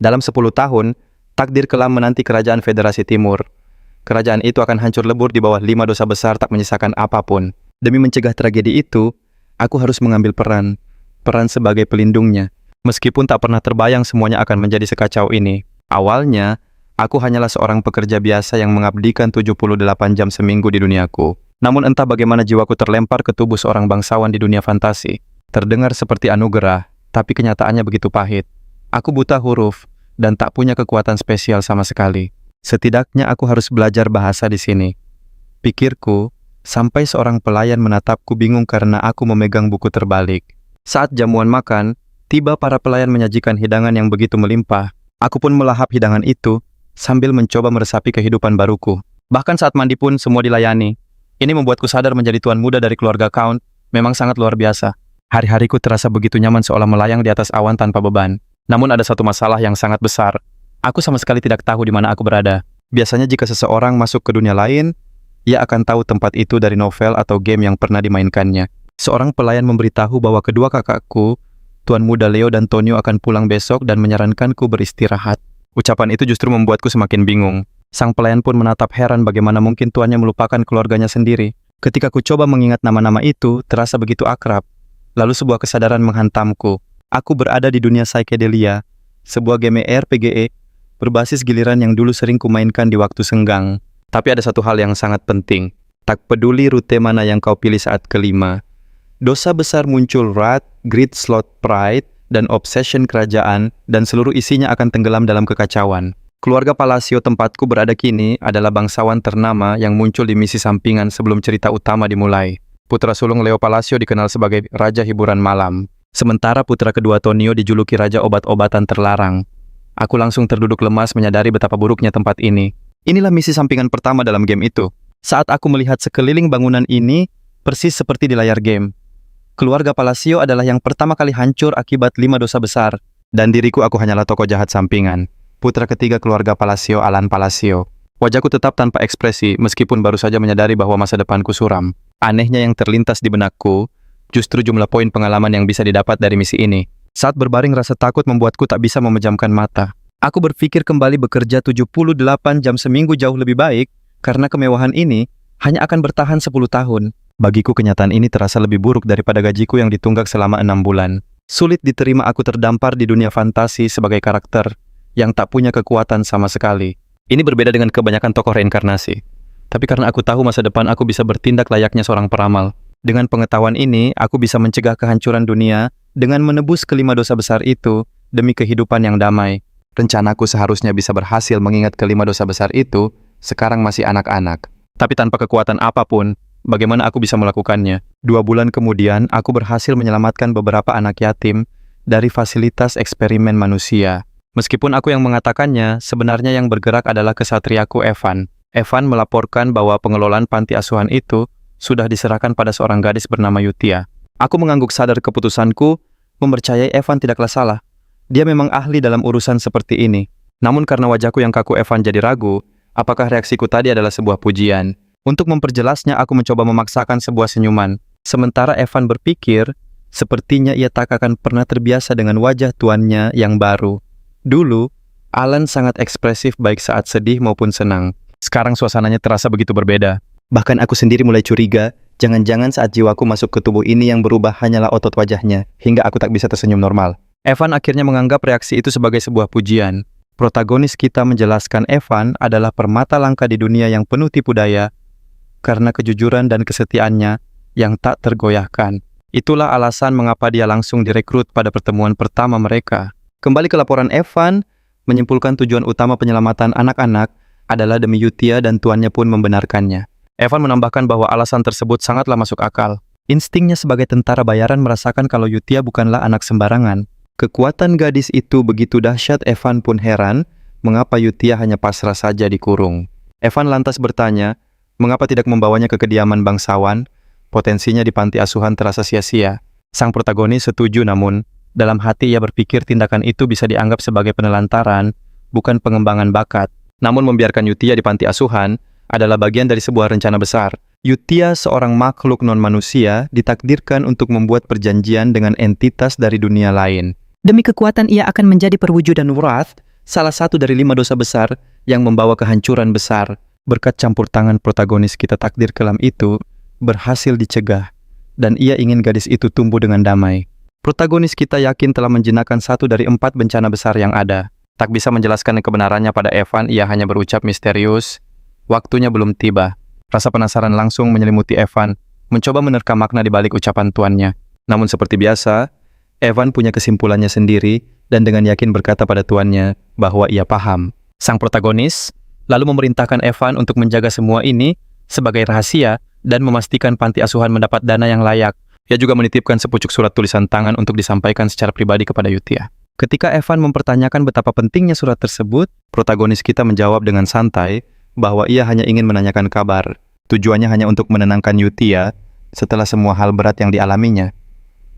Dalam 10 tahun, takdir kelam menanti kerajaan Federasi Timur. Kerajaan itu akan hancur lebur di bawah 5 dosa besar tak menyisakan apapun. Demi mencegah tragedi itu, aku harus mengambil peran sebagai pelindungnya. Meskipun tak pernah terbayang semuanya akan menjadi sekacau ini. Awalnya, aku hanyalah seorang pekerja biasa yang mengabdikan 78 jam seminggu di duniaku. Namun entah bagaimana jiwaku terlempar ke tubuh seorang bangsawan di dunia fantasi. Terdengar seperti anugerah, tapi kenyataannya begitu pahit. Aku buta huruf dan tak punya kekuatan spesial sama sekali. Setidaknya aku harus belajar bahasa di sini. Pikirku, sampai seorang pelayan menatapku bingung karena aku memegang buku terbalik. Saat jamuan makan, tiba para pelayan menyajikan hidangan yang begitu melimpah. Aku pun melahap hidangan itu sambil mencoba meresapi kehidupan baruku. Bahkan saat mandi pun semua dilayani. Ini membuatku sadar menjadi tuan muda dari keluarga Count memang sangat luar biasa. Hari-hariku terasa begitu nyaman seolah melayang di atas awan tanpa beban. Namun ada satu masalah yang sangat besar. Aku sama sekali tidak tahu di mana aku berada. Biasanya jika seseorang masuk ke dunia lain, ia akan tahu tempat itu dari novel atau game yang pernah dimainkannya. Seorang pelayan memberitahu bahwa kedua kakakku, Tuan Muda Leo dan Tonio akan pulang besok dan menyarankanku beristirahat. Ucapan itu justru membuatku semakin bingung. Sang pelayan pun menatap heran bagaimana mungkin tuannya melupakan keluarganya sendiri. Ketika ku coba mengingat nama-nama itu, terasa begitu akrab. Lalu sebuah kesadaran menghantamku. Aku berada di dunia Psychedelia, sebuah game RPG berbasis giliran yang dulu sering kumainkan di waktu senggang. Tapi ada satu hal yang sangat penting. Tak peduli rute mana yang kau pilih saat kelima. Dosa besar muncul wrath, greed, sloth, pride, dan obsession kerajaan, dan seluruh isinya akan tenggelam dalam kekacauan. Keluarga Palacio tempatku berada kini adalah bangsawan ternama yang muncul di misi sampingan sebelum cerita utama dimulai. Putra sulung Leo Palacio dikenal sebagai Raja Hiburan Malam. Sementara putra kedua Tonio dijuluki Raja Obat-obatan Terlarang. Aku langsung terduduk lemas menyadari betapa buruknya tempat ini. Inilah misi sampingan pertama dalam game itu. Saat aku melihat sekeliling bangunan ini, persis seperti di layar game. Keluarga Palacio adalah yang pertama kali hancur akibat 5 dosa besar. Dan diriku aku hanyalah tokoh jahat sampingan. Putra ketiga keluarga Palacio, Alan Palacio. Wajahku tetap tanpa ekspresi meskipun baru saja menyadari bahwa masa depanku suram. Anehnya yang terlintas di benakku, justru jumlah poin pengalaman yang bisa didapat dari misi ini. Saat berbaring rasa takut membuatku tak bisa memejamkan mata. Aku berpikir kembali bekerja 78 jam seminggu jauh lebih baik, karena kemewahan ini hanya akan bertahan 10 tahun. Bagiku kenyataan ini terasa lebih buruk daripada gajiku yang ditunggak selama 6 bulan. Sulit diterima aku terdampar di dunia fantasi sebagai karakter yang tak punya kekuatan sama sekali. Ini berbeda dengan kebanyakan tokoh reinkarnasi. Tapi karena aku tahu masa depan aku bisa bertindak layaknya seorang peramal. Dengan pengetahuan ini, aku bisa mencegah kehancuran dunia dengan menebus kelima dosa besar itu demi kehidupan yang damai. Rencanaku seharusnya bisa berhasil mengingat kelima dosa besar itu sekarang masih anak-anak. Tapi tanpa kekuatan apapun, bagaimana aku bisa melakukannya? 2 bulan kemudian, aku berhasil menyelamatkan beberapa anak yatim dari fasilitas eksperimen manusia. Meskipun aku yang mengatakannya, sebenarnya yang bergerak adalah kesatriaku Evan. Evan melaporkan bahwa pengelolaan panti asuhan itu sudah diserahkan pada seorang gadis bernama Yutia. Aku mengangguk sadar keputusanku, mempercayai Evan tidaklah salah. Dia memang ahli dalam urusan seperti ini. Namun karena wajahku yang kaku Evan jadi ragu, apakah reaksiku tadi adalah sebuah pujian? Untuk memperjelasnya, aku mencoba memaksakan sebuah senyuman. Sementara Evan berpikir, sepertinya ia tak akan pernah terbiasa dengan wajah tuannya yang baru. Dulu, Alan sangat ekspresif baik saat sedih maupun senang. Sekarang suasananya terasa begitu berbeda. Bahkan aku sendiri mulai curiga, jangan-jangan saat jiwaku masuk ke tubuh ini yang berubah hanyalah otot wajahnya, hingga aku tak bisa tersenyum normal. Evan akhirnya menganggap reaksi itu sebagai sebuah pujian. Protagonis kita menjelaskan Evan adalah permata langka di dunia yang penuh tipu daya, karena kejujuran dan kesetiaannya yang tak tergoyahkan. Itulah alasan mengapa dia langsung direkrut pada pertemuan pertama mereka. Kembali ke laporan Evan, menyimpulkan tujuan utama penyelamatan anak-anak adalah demi Yutia dan tuannya pun membenarkannya. Evan menambahkan bahwa alasan tersebut sangatlah masuk akal. Instingnya sebagai tentara bayaran merasakan kalau Yutia bukanlah anak sembarangan. Kekuatan gadis itu begitu dahsyat, Evan pun heran mengapa Yutia hanya pasrah saja dikurung. Evan lantas bertanya, mengapa tidak membawanya ke kediaman bangsawan? Potensinya di panti asuhan terasa sia-sia. Sang protagonis setuju, namun dalam hati ia berpikir tindakan itu bisa dianggap sebagai penelantaran, bukan pengembangan bakat. Namun membiarkan Yutia di panti asuhan adalah bagian dari sebuah rencana besar. Yutia, seorang makhluk non-manusia, ditakdirkan untuk membuat perjanjian dengan entitas dari dunia lain. Demi kekuatan ia akan menjadi perwujudan wrath, Salah satu dari 5 dosa besar yang membawa kehancuran besar. Berkat campur tangan protagonis kita, takdir kelam itu berhasil dicegah, dan ia ingin gadis itu tumbuh dengan damai. Protagonis kita yakin telah menjinakkan 1 dari 4 bencana besar yang ada. Tak bisa menjelaskan kebenarannya pada Evan, ia hanya berucap misterius, waktunya belum tiba. Rasa penasaran langsung menyelimuti Evan, mencoba menerka makna di balik ucapan tuannya. Namun seperti biasa, Evan punya kesimpulannya sendiri, dan dengan yakin berkata pada tuannya bahwa ia paham. Sang protagonis lalu memerintahkan Evan untuk menjaga semua ini sebagai rahasia dan memastikan panti asuhan mendapat dana yang layak. Ia juga menitipkan sepucuk surat tulisan tangan untuk disampaikan secara pribadi kepada Yutia. Ketika Evan mempertanyakan betapa pentingnya surat tersebut, protagonis kita menjawab dengan santai bahwa ia hanya ingin menanyakan kabar. Tujuannya hanya untuk menenangkan Yutia setelah semua hal berat yang dialaminya.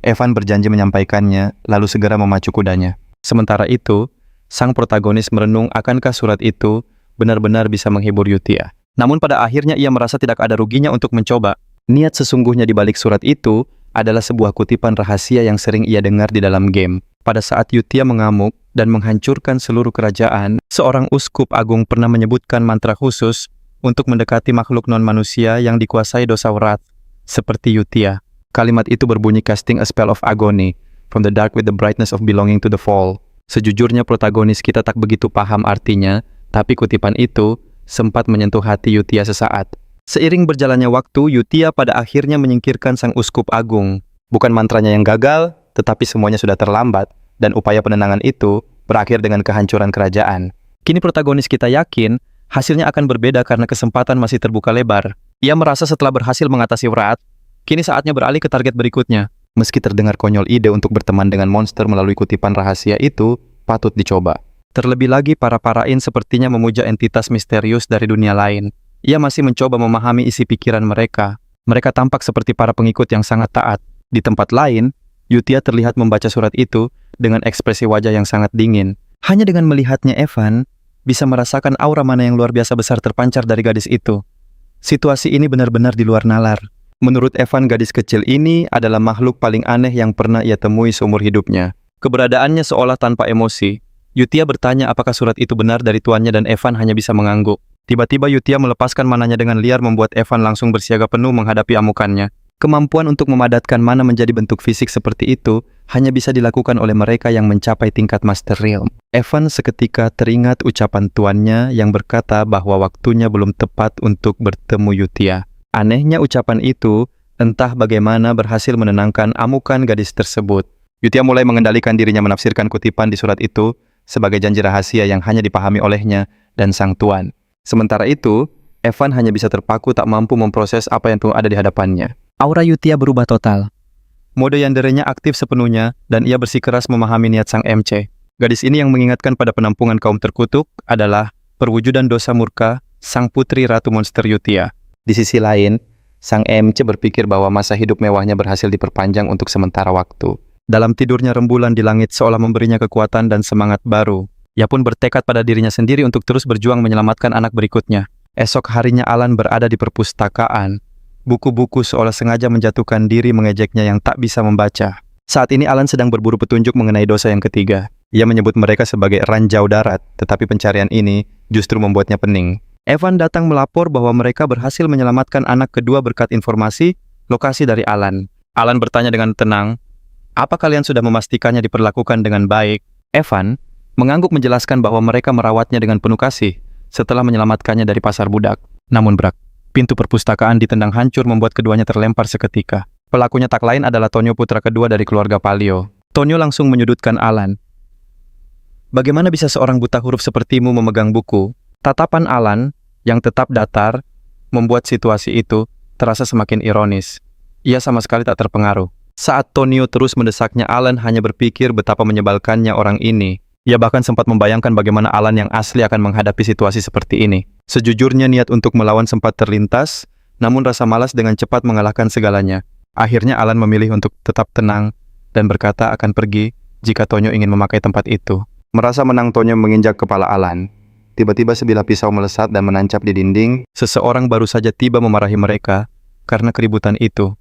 Evan berjanji menyampaikannya, lalu segera memacu kudanya. Sementara itu, sang protagonis merenung akankah surat itu benar-benar bisa menghibur Yutia. Namun pada akhirnya ia merasa tidak ada ruginya untuk mencoba. Niat sesungguhnya di balik surat itu adalah sebuah kutipan rahasia yang sering ia dengar di dalam game. Pada saat Yutia mengamuk dan menghancurkan seluruh kerajaan, seorang uskup agung pernah menyebutkan mantra khusus untuk mendekati makhluk non-manusia yang dikuasai dosa wrath, seperti Yutia. Kalimat itu berbunyi casting a spell of agony, from the dark with the brightness of belonging to the fall. Sejujurnya protagonis kita tak begitu paham artinya, tapi kutipan itu sempat menyentuh hati Yutia sesaat. Seiring berjalannya waktu, Yutia pada akhirnya menyingkirkan sang uskup agung. Bukan mantranya yang gagal, tetapi semuanya sudah terlambat, dan upaya penenangan itu berakhir dengan kehancuran kerajaan. Kini protagonis kita yakin, hasilnya akan berbeda karena kesempatan masih terbuka lebar. Ia merasa setelah berhasil mengatasi wrath, kini saatnya beralih ke target berikutnya. Meski terdengar konyol, ide untuk berteman dengan monster melalui kutipan rahasia itu patut dicoba. Terlebih lagi, para parain sepertinya memuja entitas misterius dari dunia lain. Ia masih mencoba memahami isi pikiran mereka. Mereka tampak seperti para pengikut yang sangat taat. Di tempat lain, Yutia terlihat membaca surat itu dengan ekspresi wajah yang sangat dingin. Hanya dengan melihatnya, Evan bisa merasakan aura mana yang luar biasa besar terpancar dari gadis itu. Situasi ini benar-benar di luar nalar. Menurut Evan, gadis kecil ini adalah makhluk paling aneh yang pernah ia temui seumur hidupnya. Keberadaannya seolah tanpa emosi. Yutia bertanya apakah surat itu benar dari tuannya dan Evan hanya bisa mengangguk. Tiba-tiba Yutia melepaskan mananya dengan liar membuat Evan langsung bersiaga penuh menghadapi amukannya. Kemampuan untuk memadatkan mana menjadi bentuk fisik seperti itu hanya bisa dilakukan oleh mereka yang mencapai tingkat Master Realm. Evan seketika teringat ucapan tuannya yang berkata bahwa waktunya belum tepat untuk bertemu Yutia. Anehnya ucapan itu entah bagaimana berhasil menenangkan amukan gadis tersebut. Yutia mulai mengendalikan dirinya menafsirkan kutipan di surat itu sebagai janji rahasia yang hanya dipahami olehnya dan sang tuan. Sementara itu, Evan hanya bisa terpaku tak mampu memproses apa yang ada di hadapannya. Aura Yutia berubah total. Mode yanderenya aktif sepenuhnya dan ia bersikeras memahami niat sang MC. Gadis ini yang mengingatkan pada penampungan kaum terkutuk adalah perwujudan dosa murka sang putri Ratu Monster Yutia. Di sisi lain, sang MC berpikir bahwa masa hidup mewahnya berhasil diperpanjang untuk sementara waktu. Dalam tidurnya rembulan di langit seolah memberinya kekuatan dan semangat baru. Ia pun bertekad pada dirinya sendiri untuk terus berjuang menyelamatkan anak berikutnya. Esok harinya Alan berada di perpustakaan. Buku-buku seolah sengaja menjatuhkan diri mengejeknya yang tak bisa membaca. Saat ini Alan sedang berburu petunjuk mengenai dosa yang ketiga. Ia menyebut mereka sebagai ranjau darat, tetapi pencarian ini justru membuatnya pening. Evan datang melapor bahwa mereka berhasil menyelamatkan anak kedua berkat informasi lokasi dari Alan. Alan bertanya dengan tenang, "Apa kalian sudah memastikannya diperlakukan dengan baik?" Evan mengangguk menjelaskan bahwa mereka merawatnya dengan penuh kasih setelah menyelamatkannya dari pasar budak. Namun pintu perpustakaan ditendang hancur membuat keduanya terlempar seketika. Pelakunya tak lain adalah Tonyo, putra kedua dari keluarga Palio. Tonyo langsung menyudutkan Alan. "Bagaimana bisa seorang buta huruf sepertimu memegang buku?" Tatapan Alan yang tetap datar membuat situasi itu terasa semakin ironis. Ia sama sekali tak terpengaruh. Saat Tonyo terus mendesaknya, Alan hanya berpikir betapa menyebalkannya orang ini. Ia bahkan sempat membayangkan bagaimana Alan yang asli akan menghadapi situasi seperti ini. Sejujurnya niat untuk melawan sempat terlintas, namun rasa malas dengan cepat mengalahkan segalanya. Akhirnya Alan memilih untuk tetap tenang dan berkata akan pergi jika Tonyo ingin memakai tempat itu. Merasa menang, Tonyo menginjak kepala Alan. Tiba-tiba sebilah pisau melesat dan menancap di dinding. Seseorang baru saja tiba memarahi mereka karena keributan itu.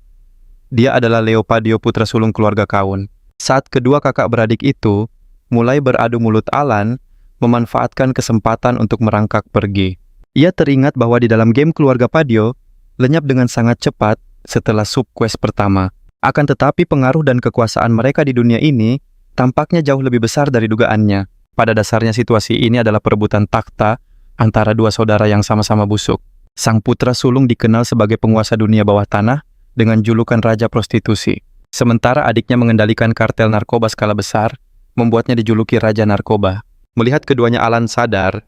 Dia adalah Leopadio, putra sulung keluarga Kaun. Saat kedua kakak beradik itu mulai beradu mulut, Alan memanfaatkan kesempatan untuk merangkak pergi. Ia teringat bahwa di dalam game keluarga Padio, lenyap dengan sangat cepat setelah subquest pertama. Akan tetapi pengaruh dan kekuasaan mereka di dunia ini tampaknya jauh lebih besar dari dugaannya. Pada dasarnya situasi ini adalah perebutan takhta antara dua saudara yang sama-sama busuk. Sang putra sulung dikenal sebagai penguasa dunia bawah tanah dengan julukan Raja Prostitusi. Sementara adiknya mengendalikan kartel narkoba skala besar, membuatnya dijuluki Raja Narkoba. Melihat keduanya, Alan sadar,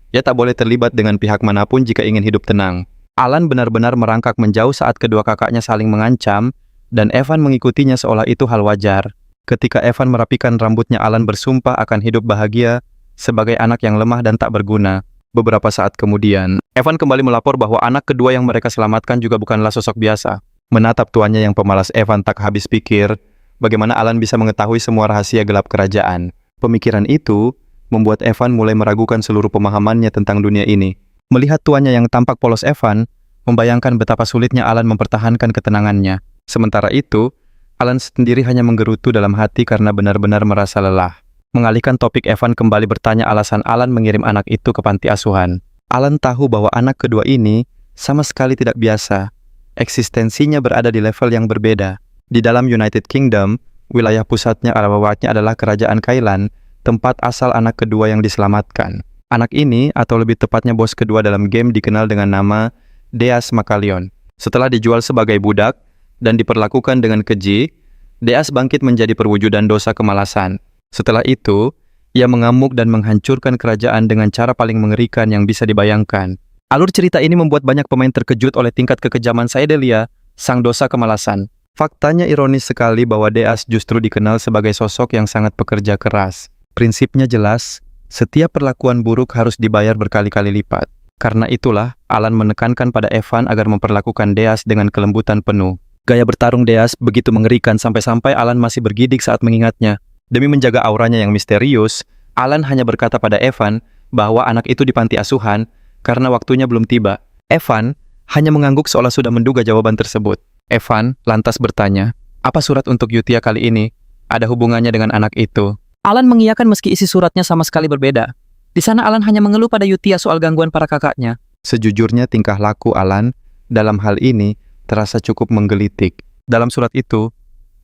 ia tak boleh terlibat dengan pihak manapun jika ingin hidup tenang. Alan benar-benar merangkak menjauh saat kedua kakaknya saling mengancam, dan Evan mengikutinya seolah itu hal wajar. Ketika Evan merapikan rambutnya, Alan bersumpah akan hidup bahagia sebagai anak yang lemah dan tak berguna. Beberapa saat kemudian, Evan kembali melapor bahwa anak kedua yang mereka selamatkan juga bukanlah sosok biasa. Menatap tuannya yang pemalas, Evan tak habis pikir bagaimana Alan bisa mengetahui semua rahasia gelap kerajaan. Pemikiran itu membuat Evan mulai meragukan seluruh pemahamannya tentang dunia ini. Melihat tuannya yang tampak polos, Evan membayangkan betapa sulitnya Alan mempertahankan ketenangannya. Sementara itu, Alan sendiri hanya menggerutu dalam hati karena benar-benar merasa lelah. Mengalihkan topik, Evan kembali bertanya alasan Alan mengirim anak itu ke panti asuhan. Alan tahu bahwa anak kedua ini sama sekali tidak biasa. Eksistensinya berada di level yang berbeda. Di dalam United Kingdom, wilayah pusatnya adalah kerajaan Kailan, tempat asal anak kedua yang diselamatkan. Anak ini, atau lebih tepatnya bos kedua dalam game, dikenal dengan nama Deas Makalion. Setelah dijual sebagai budak dan diperlakukan dengan keji, Deas bangkit menjadi perwujudan dosa kemalasan. Setelah itu, ia mengamuk dan menghancurkan kerajaan dengan cara paling mengerikan yang bisa dibayangkan. Alur cerita ini membuat banyak pemain terkejut oleh tingkat kekejaman Saidelia, sang dosa kemalasan. Faktanya ironis sekali bahwa Deas justru dikenal sebagai sosok yang sangat pekerja keras. Prinsipnya jelas, setiap perlakuan buruk harus dibayar berkali-kali lipat. Karena itulah, Alan menekankan pada Evan agar memperlakukan Deas dengan kelembutan penuh. Gaya bertarung Deas begitu mengerikan sampai-sampai Alan masih bergidik saat mengingatnya. Demi menjaga auranya yang misterius, Alan hanya berkata pada Evan bahwa anak itu di panti asuhan karena waktunya belum tiba. Evan hanya mengangguk seolah sudah menduga jawaban tersebut. Evan lantas bertanya, apa surat untuk Yutia kali ini ada hubungannya dengan anak itu? Alan mengiyakan meski isi suratnya sama sekali berbeda. Di sana Alan hanya mengeluh pada Yutia soal gangguan para kakaknya. Sejujurnya tingkah laku Alan dalam hal ini terasa cukup menggelitik. Dalam surat itu,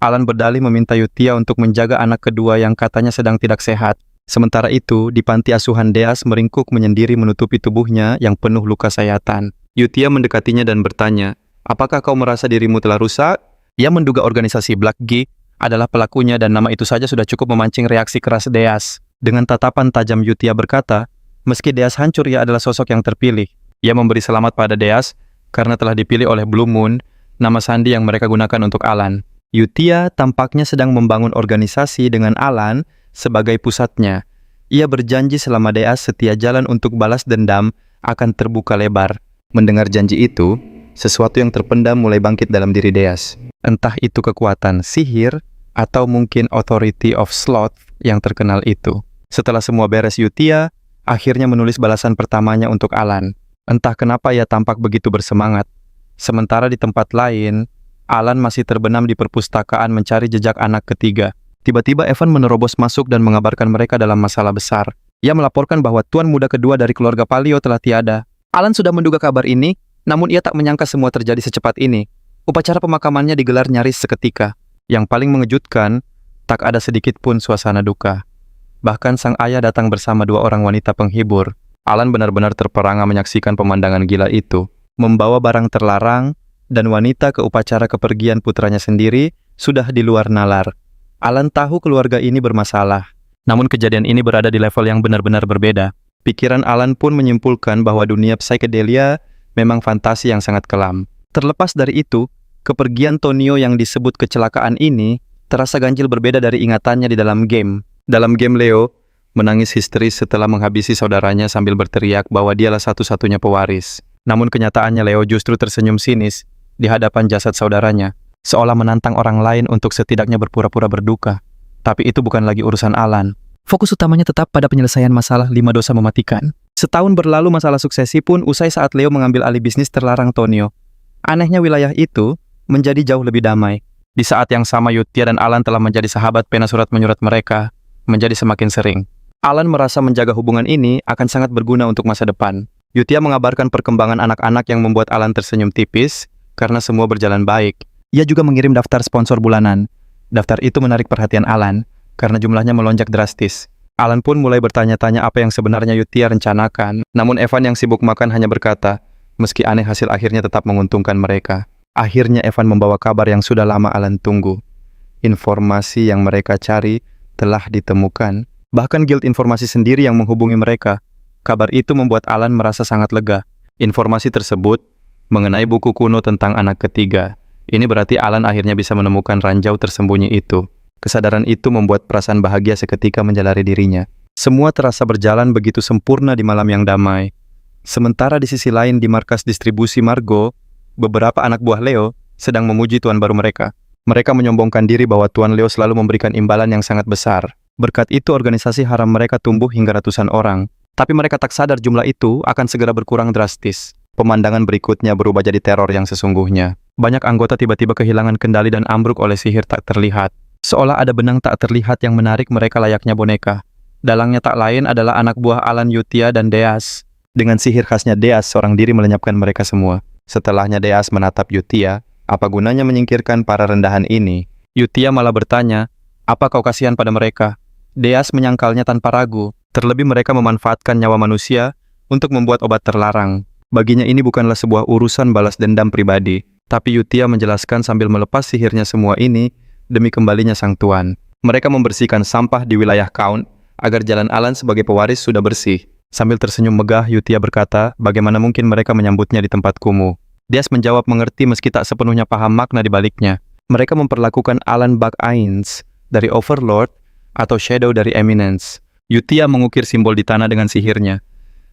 Alan berdalih meminta Yutia untuk menjaga anak kedua yang katanya sedang tidak sehat. Sementara itu, di panti asuhan Deas meringkuk menyendiri menutupi tubuhnya yang penuh luka sayatan. Yutia mendekatinya dan bertanya, apakah kau merasa dirimu telah rusak? Ia menduga organisasi Black Geek adalah pelakunya dan nama itu saja sudah cukup memancing reaksi keras Deas. Dengan tatapan tajam Yutia berkata, meski Deas hancur, ia adalah sosok yang terpilih. Ia memberi selamat pada Deas karena telah dipilih oleh Blue Moon, nama sandi yang mereka gunakan untuk Alan. Yutia tampaknya sedang membangun organisasi dengan Alan sebagai pusatnya. Ia berjanji selama Deas setia, jalan untuk balas dendam akan terbuka lebar. Mendengar janji itu, sesuatu yang terpendam mulai bangkit dalam diri Deas. Entah itu kekuatan sihir atau mungkin Authority of Sloth yang terkenal itu. Setelah semua beres, Yutia akhirnya menulis balasan pertamanya untuk Alan. Entah kenapa ia tampak begitu bersemangat. Sementara di tempat lain, Alan masih terbenam di perpustakaan mencari jejak anak ketiga. Tiba-tiba Evan menerobos masuk dan mengabarkan mereka dalam masalah besar. Ia melaporkan bahwa tuan muda kedua dari keluarga Palio telah tiada. Alan sudah menduga kabar ini, namun ia tak menyangka semua terjadi secepat ini. Upacara pemakamannya digelar nyaris seketika. Yang paling mengejutkan, tak ada sedikit pun suasana duka. Bahkan sang ayah datang bersama dua orang wanita penghibur. Alan benar-benar terperangah menyaksikan pemandangan gila itu. Membawa barang terlarang, dan wanita ke upacara kepergian putranya sendiri sudah di luar nalar. Alan tahu keluarga ini bermasalah. Namun kejadian ini berada di level yang benar-benar berbeda. Pikiran Alan pun menyimpulkan bahwa dunia psikedelia memang fantasi yang sangat kelam. Terlepas dari itu, kepergian Tonio yang disebut kecelakaan ini terasa ganjil berbeda dari ingatannya di dalam game. Dalam game, Leo menangis histeris setelah menghabisi saudaranya sambil berteriak bahwa dialah satu-satunya pewaris. Namun kenyataannya Leo justru tersenyum sinis di hadapan jasad saudaranya, seolah menantang orang lain untuk setidaknya berpura-pura berduka. Tapi itu bukan lagi urusan Alan. Fokus utamanya tetap pada penyelesaian masalah 5 dosa mematikan. Setahun berlalu, masalah suksesi pun usai saat Leo mengambil alih bisnis terlarang Tonio. Anehnya wilayah itu menjadi jauh lebih damai. Di saat yang sama, Yutia dan Alan telah menjadi sahabat, pena surat menyurat mereka menjadi semakin sering. Alan merasa menjaga hubungan ini akan sangat berguna untuk masa depan. Yutia mengabarkan perkembangan anak-anak yang membuat Alan tersenyum tipis karena semua berjalan baik. Ia juga mengirim daftar sponsor bulanan. Daftar itu menarik perhatian Alan karena jumlahnya melonjak drastis. Alan pun mulai bertanya-tanya apa yang sebenarnya Yutia rencanakan. Namun Evan yang sibuk makan hanya berkata, meski aneh hasil akhirnya tetap menguntungkan mereka. Akhirnya Evan membawa kabar yang sudah lama Alan tunggu. Informasi yang mereka cari telah ditemukan. Bahkan Guild Informasi sendiri yang menghubungi mereka. Kabar itu membuat Alan merasa sangat lega. Informasi tersebut mengenai buku kuno tentang anak ketiga. Ini berarti Alan akhirnya bisa menemukan ranjau tersembunyi itu. Kesadaran itu membuat perasaan bahagia seketika menjalari dirinya. Semua terasa berjalan begitu sempurna di malam yang damai. Sementara di sisi lain di markas distribusi Margo, beberapa anak buah Leo sedang memuji tuan baru mereka. Mereka menyombongkan diri bahwa Tuan Leo selalu memberikan imbalan yang sangat besar. Berkat itu organisasi haram mereka tumbuh hingga ratusan orang. Tapi mereka tak sadar jumlah itu akan segera berkurang drastis. Pemandangan berikutnya berubah jadi teror yang sesungguhnya. Banyak anggota tiba-tiba kehilangan kendali dan ambruk oleh sihir tak terlihat. Seolah ada benang tak terlihat yang menarik mereka layaknya boneka. Dalangnya tak lain adalah anak buah Alan, Yutia, dan Deas. Dengan sihir khasnya Deas, seorang diri melenyapkan mereka semua. Setelahnya Deas menatap Yutia, apa gunanya menyingkirkan para rendahan ini? Yutia malah bertanya, apa kau kasihan pada mereka? Deas menyangkalnya tanpa ragu, terlebih mereka memanfaatkan nyawa manusia untuk membuat obat terlarang. Baginya ini bukanlah sebuah urusan balas dendam pribadi, tapi Yutia menjelaskan sambil melepas sihirnya semua ini demi kembalinya sang tuan. Mereka membersihkan sampah di wilayah Count agar jalan Alan sebagai pewaris sudah bersih. Sambil tersenyum megah, Yutia berkata, bagaimana mungkin mereka menyambutnya di tempat kumuh. Deas menjawab mengerti meski tak sepenuhnya paham makna di baliknya. Mereka memperlakukan Alan Buck-Ains dari Overlord atau Shadow dari Eminence. Yutia mengukir simbol di tanah dengan sihirnya.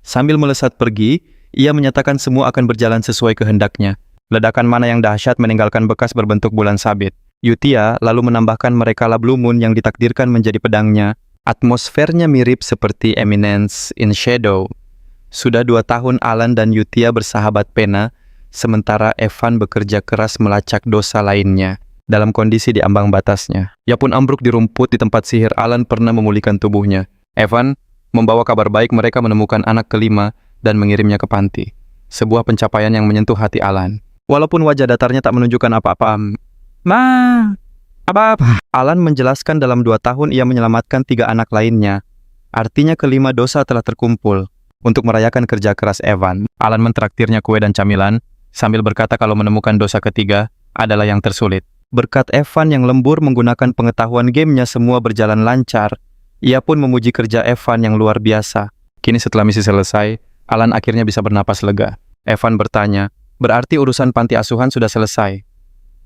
Sambil melesat pergi, ia menyatakan semua akan berjalan sesuai kehendaknya. Ledakan mana yang dahsyat meninggalkan bekas berbentuk bulan sabit. Yutia lalu menambahkan merekalah Blue Moon yang ditakdirkan menjadi pedangnya. Atmosfernya mirip seperti Eminence in Shadow. Sudah 2 tahun Alan dan Yutia bersahabat pena, sementara Evan bekerja keras melacak dosa lainnya. Dalam kondisi di ambang batasnya. Ia pun ambruk di rumput di tempat sihir Alan pernah memulihkan tubuhnya. Evan membawa kabar baik mereka menemukan anak kelima dan mengirimnya ke panti. Sebuah pencapaian yang menyentuh hati Alan. Walaupun wajah datarnya tak menunjukkan apa-apa. Apa-apa. Alan menjelaskan dalam 2 tahun ia menyelamatkan 3 anak lainnya. Artinya kelima dosa telah terkumpul. Untuk merayakan kerja keras Evan, Alan mentraktirnya kue dan camilan, sambil berkata kalau menemukan dosa ketiga adalah yang tersulit. Berkat Evan yang lembur menggunakan pengetahuan gamenya semua berjalan lancar. Ia pun memuji kerja Evan yang luar biasa. Kini setelah misi selesai, Alan akhirnya bisa bernapas lega. Evan bertanya, berarti urusan panti asuhan sudah selesai.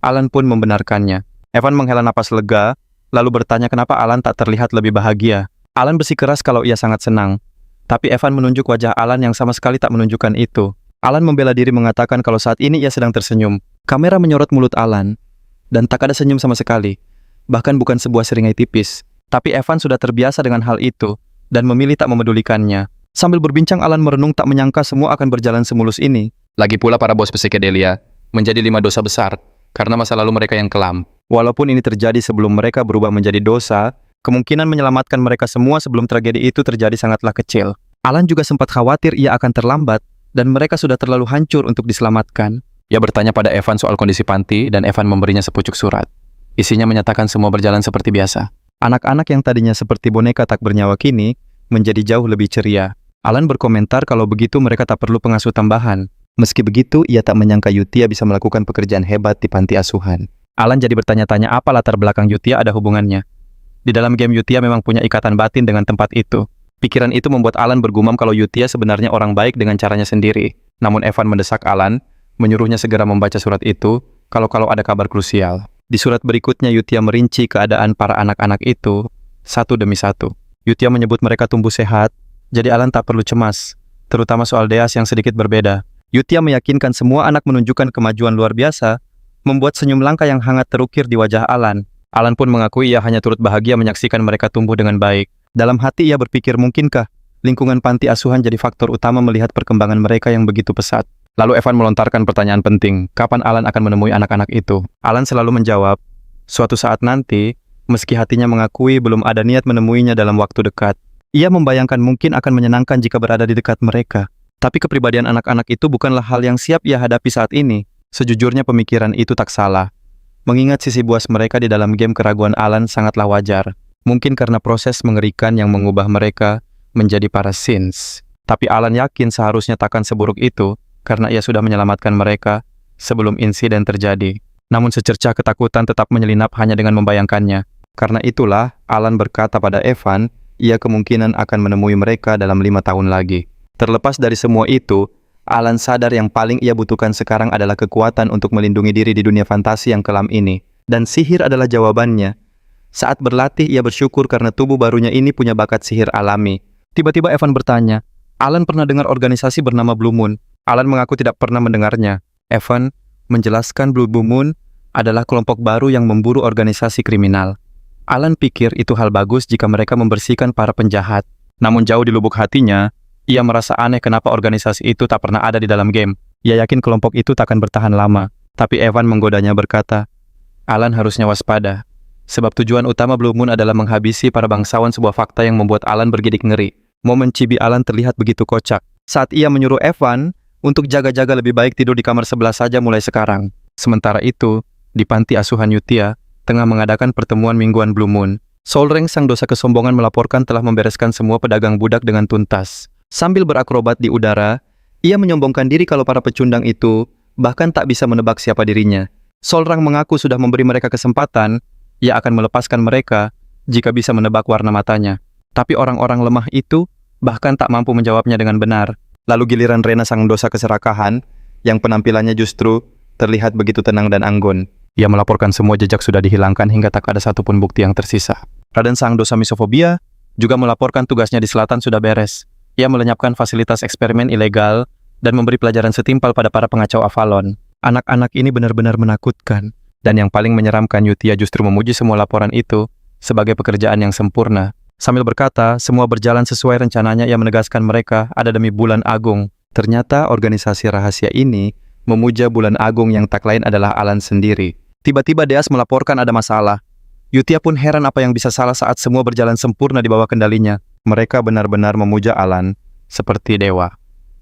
Alan pun membenarkannya. Evan menghela napas lega, lalu bertanya kenapa Alan tak terlihat lebih bahagia. Alan bersikeras kalau ia sangat senang. Tapi Evan menunjuk wajah Alan yang sama sekali tak menunjukkan itu. Alan membela diri mengatakan kalau saat ini ia sedang tersenyum. Kamera menyorot mulut Alan, dan tak ada senyum sama sekali. Bahkan bukan sebuah seringai tipis. Tapi Evan sudah terbiasa dengan hal itu, dan memilih tak memedulikannya. Sambil berbincang Alan merenung tak menyangka semua akan berjalan semulus ini. Lagi pula para bos psikedelia menjadi 5 dosa besar, karena masa lalu mereka yang kelam. Walaupun ini terjadi sebelum mereka berubah menjadi dosa, kemungkinan menyelamatkan mereka semua sebelum tragedi itu terjadi sangatlah kecil. Alan juga sempat khawatir ia akan terlambat, dan mereka sudah terlalu hancur untuk diselamatkan. Ia bertanya pada Evan soal kondisi panti, dan Evan memberinya sepucuk surat. Isinya menyatakan semua berjalan seperti biasa. Anak-anak yang tadinya seperti boneka tak bernyawa kini, menjadi jauh lebih ceria. Alan berkomentar kalau begitu mereka tak perlu pengasuh tambahan. Meski begitu, ia tak menyangka Yutia bisa melakukan pekerjaan hebat di panti asuhan. Alan jadi bertanya-tanya apa latar belakang Yutia ada hubungannya. Di dalam game Yutia memang punya ikatan batin dengan tempat itu. Pikiran itu membuat Alan bergumam kalau Yutia sebenarnya orang baik dengan caranya sendiri. Namun Evan mendesak Alan, menyuruhnya segera membaca surat itu, kalau ada kabar krusial. Di surat berikutnya Yutia merinci keadaan para anak-anak itu, satu demi satu. Yutia menyebut mereka tumbuh sehat, jadi Alan tak perlu cemas, terutama soal Deas yang sedikit berbeda. Yutia meyakinkan semua anak menunjukkan kemajuan luar biasa, membuat senyum langka yang hangat terukir di wajah Alan. Alan pun mengakui ia hanya turut bahagia menyaksikan mereka tumbuh dengan baik. Dalam hati ia berpikir mungkinkah lingkungan panti asuhan jadi faktor utama melihat perkembangan mereka yang begitu pesat. Lalu Evan melontarkan pertanyaan penting, kapan Alan akan menemui anak-anak itu? Alan selalu menjawab, suatu saat nanti, meski hatinya mengakui belum ada niat menemuinya dalam waktu dekat. Ia membayangkan mungkin akan menyenangkan jika berada di dekat mereka. Tapi kepribadian anak-anak itu bukanlah hal yang siap ia hadapi saat ini. Sejujurnya pemikiran itu tak salah. Mengingat sisi buas mereka di dalam game keraguan Alan sangatlah wajar. Mungkin karena proses mengerikan yang mengubah mereka menjadi para Sins. Tapi Alan yakin seharusnya takkan seburuk itu karena ia sudah menyelamatkan mereka sebelum insiden terjadi. Namun secercah ketakutan tetap menyelinap hanya dengan membayangkannya. Karena itulah Alan berkata pada Evan, ia kemungkinan akan menemui mereka dalam 5 tahun lagi. Terlepas dari semua itu, Alan sadar yang paling ia butuhkan sekarang adalah kekuatan untuk melindungi diri di dunia fantasi yang kelam ini. Dan sihir adalah jawabannya. Saat berlatih, ia bersyukur karena tubuh barunya ini punya bakat sihir alami. Tiba-tiba Evan bertanya, Alan pernah dengar organisasi bernama Blue Moon? Alan mengaku tidak pernah mendengarnya. Evan menjelaskan Blue Moon adalah kelompok baru yang memburu organisasi kriminal. Alan pikir itu hal bagus jika mereka membersihkan para penjahat. Namun jauh di lubuk hatinya, ia merasa aneh kenapa organisasi itu tak pernah ada di dalam game. Ia yakin kelompok itu takkan bertahan lama. Tapi Evan menggodanya berkata, Alan harusnya waspada. Sebab tujuan utama Blue Moon adalah menghabisi para bangsawan, sebuah fakta yang membuat Alan bergidik ngeri. Momen cibi Alan terlihat begitu kocak. Saat ia menyuruh Evan untuk jaga-jaga lebih baik tidur di kamar sebelah saja mulai sekarang. Sementara itu, di panti asuhan Yutia, tengah mengadakan pertemuan mingguan Blue Moon. Solreng, sang dosa kesombongan, melaporkan telah membereskan semua pedagang budak dengan tuntas. Sambil berakrobat di udara, ia menyombongkan diri kalau para pecundang itu bahkan tak bisa menebak siapa dirinya. Solrang mengaku sudah memberi mereka kesempatan, ia akan melepaskan mereka jika bisa menebak warna matanya. Tapi orang-orang lemah itu bahkan tak mampu menjawabnya dengan benar. Lalu giliran Rena, sang dosa keserakahan, yang penampilannya justru terlihat begitu tenang dan anggun. Ia melaporkan semua jejak sudah dihilangkan hingga tak ada satupun bukti yang tersisa. Raden, sang dosa misofobia, juga melaporkan tugasnya di selatan sudah beres. Ia melenyapkan fasilitas eksperimen ilegal dan memberi pelajaran setimpal pada para pengacau Avalon. Anak-anak ini benar-benar menakutkan. Dan yang paling menyeramkan, Yutia justru memuji semua laporan itu sebagai pekerjaan yang sempurna. Sambil berkata, semua berjalan sesuai rencananya, ia menegaskan mereka ada demi Bulan Agung. Ternyata organisasi rahasia ini memuja Bulan Agung yang tak lain adalah Alan sendiri. Tiba-tiba Deas melaporkan ada masalah. Yutia pun heran apa yang bisa salah saat semua berjalan sempurna di bawah kendalinya. Mereka benar-benar memuja Alan seperti dewa.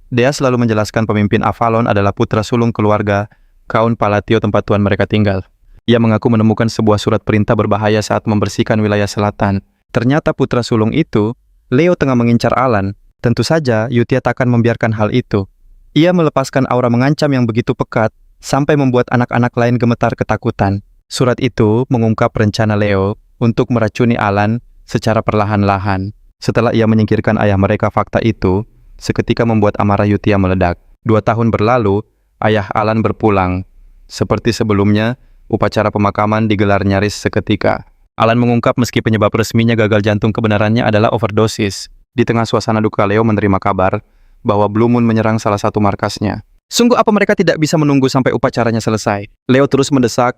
Deas selalu menjelaskan pemimpin Avalon adalah putra sulung keluarga Kaun Palatio, tempat tuan mereka tinggal. Ia mengaku menemukan sebuah surat perintah berbahaya saat membersihkan wilayah selatan. Ternyata putra sulung itu, Leo, tengah mengincar Alan. Tentu saja Yutia takkan membiarkan hal itu. Ia melepaskan aura mengancam yang begitu pekat sampai membuat anak-anak lain gemetar ketakutan. Surat itu mengungkap rencana Leo untuk meracuni Alan secara perlahan-lahan. Setelah ia menyingkirkan ayah mereka, fakta itu seketika membuat amarah Yutia meledak. 2 tahun berlalu, ayah Alan berpulang. Seperti sebelumnya, upacara pemakaman digelar nyaris seketika. Alan mengungkap meski penyebab resminya gagal jantung, kebenarannya adalah overdosis. Di tengah suasana duka, Leo menerima kabar bahwa Blue Moon menyerang salah satu markasnya. Sungguh apa mereka tidak bisa menunggu sampai upacaranya selesai? Leo terus mendesak,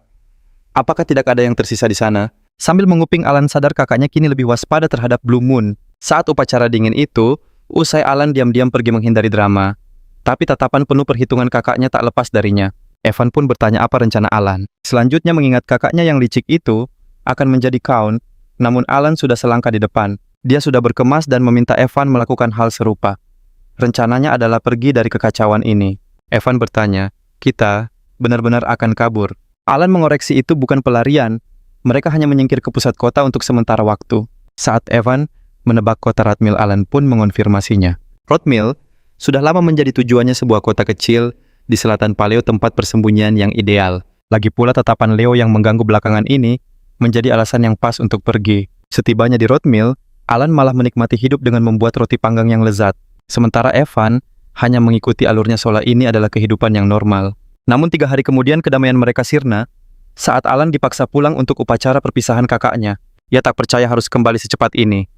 apakah tidak ada yang tersisa di sana? Sambil menguping, Alan sadar kakaknya kini lebih waspada terhadap Blue Moon. Saat upacara dingin itu, usai Alan diam-diam pergi menghindari drama. Tapi tatapan penuh perhitungan kakaknya tak lepas darinya. Evan pun bertanya apa rencana Alan. Selanjutnya, mengingat kakaknya yang licik itu akan menjadi Count, namun Alan sudah selangkah di depan. Dia sudah berkemas dan meminta Evan melakukan hal serupa. Rencananya adalah pergi dari kekacauan ini. Evan bertanya, kita benar-benar akan kabur? Alan mengoreksi, itu bukan pelarian. Mereka hanya menyingkir ke pusat kota untuk sementara waktu. Saat Evan menebak kota Rodmill, Alan pun mengonfirmasinya. Rodmill sudah lama menjadi tujuannya, sebuah kota kecil di selatan Paleo, tempat persembunyian yang ideal. Lagi pula tatapan Leo yang mengganggu belakangan ini menjadi alasan yang pas untuk pergi. Setibanya di Rodmill, Alan malah menikmati hidup dengan membuat roti panggang yang lezat. Sementara Evan hanya mengikuti alurnya, seolah ini adalah kehidupan yang normal. Namun 3 hari kemudian kedamaian mereka sirna saat Alan dipaksa pulang untuk upacara perpisahan kakaknya. Ia tak percaya harus kembali secepat ini.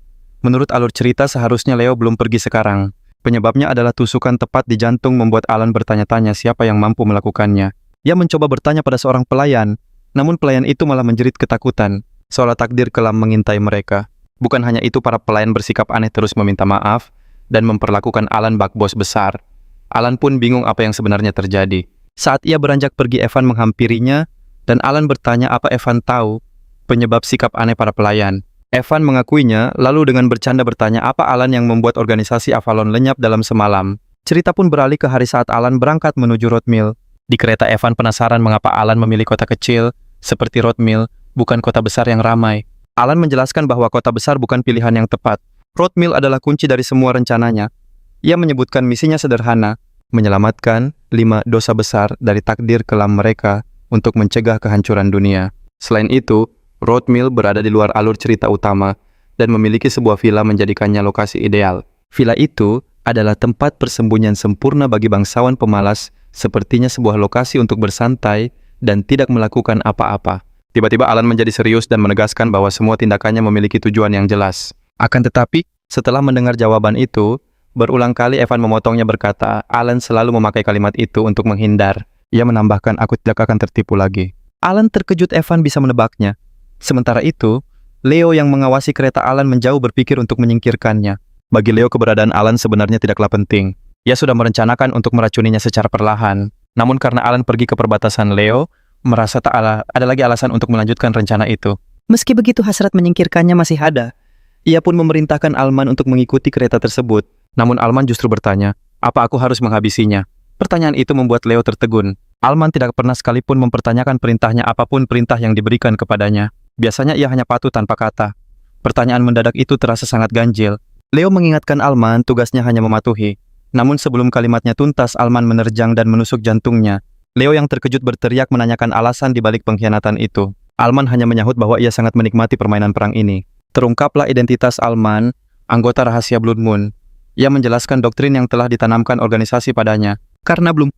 Menurut alur cerita, seharusnya Leo belum pergi sekarang. Penyebabnya adalah tusukan tepat di jantung membuat Alan bertanya-tanya siapa yang mampu melakukannya. Ia mencoba bertanya pada seorang pelayan, namun pelayan itu malah menjerit ketakutan, seolah takdir kelam mengintai mereka. Bukan hanya itu, para pelayan bersikap aneh, terus meminta maaf dan memperlakukan Alan bak bos besar. Alan pun bingung apa yang sebenarnya terjadi. Saat ia beranjak pergi, Evan menghampirinya dan Alan bertanya apa Evan tahu penyebab sikap aneh para pelayan. Evan mengakuinya, lalu dengan bercanda bertanya apa Alan yang membuat organisasi Avalon lenyap dalam semalam. Cerita pun beralih ke hari saat Alan berangkat menuju Roadmill. Di kereta, Evan penasaran mengapa Alan memilih kota kecil seperti Roadmill, bukan kota besar yang ramai. Alan menjelaskan bahwa kota besar bukan pilihan yang tepat. Roadmill adalah kunci dari semua rencananya. Ia menyebutkan misinya sederhana, menyelamatkan 5 dosa besar dari takdir kelam mereka untuk mencegah kehancuran dunia. Selain itu, Roadmill berada di luar alur cerita utama dan memiliki sebuah villa menjadikannya lokasi ideal. Villa itu adalah tempat persembunyian sempurna bagi bangsawan pemalas, sepertinya sebuah lokasi untuk bersantai dan tidak melakukan apa-apa. Tiba-tiba Alan menjadi serius dan menegaskan bahwa semua tindakannya memiliki tujuan yang jelas. Akan tetapi, setelah mendengar jawaban itu, berulang kali Evan memotongnya berkata, Alan selalu memakai kalimat itu untuk menghindar. Ia menambahkan, aku tidak akan tertipu lagi. Alan terkejut Evan bisa menebaknya. Sementara itu, Leo yang mengawasi kereta Alan menjauh berpikir untuk menyingkirkannya. Bagi Leo, keberadaan Alan sebenarnya tidaklah penting. Ia sudah merencanakan untuk meracuninya secara perlahan. Namun karena Alan pergi ke perbatasan, Leo merasa tak ada lagi alasan untuk melanjutkan rencana itu. Meski begitu, hasrat menyingkirkannya masih ada. Ia pun memerintahkan Alman untuk mengikuti kereta tersebut. Namun Alman justru bertanya, apa aku harus menghabisinya? Pertanyaan itu membuat Leo tertegun. Alman tidak pernah sekalipun mempertanyakan perintahnya apapun perintah yang diberikan kepadanya. Biasanya ia hanya patuh tanpa kata. Pertanyaan mendadak itu terasa sangat ganjil. Leo mengingatkan Alman tugasnya hanya mematuhi. Namun sebelum kalimatnya tuntas, Alman menerjang dan menusuk jantungnya. Leo yang terkejut berteriak menanyakan alasan di balik pengkhianatan itu. Alman hanya menyahut bahwa ia sangat menikmati permainan perang ini. Terungkaplah identitas Alman, anggota rahasia Blood Moon. Ia menjelaskan doktrin yang telah ditanamkan organisasi padanya. Karena Blood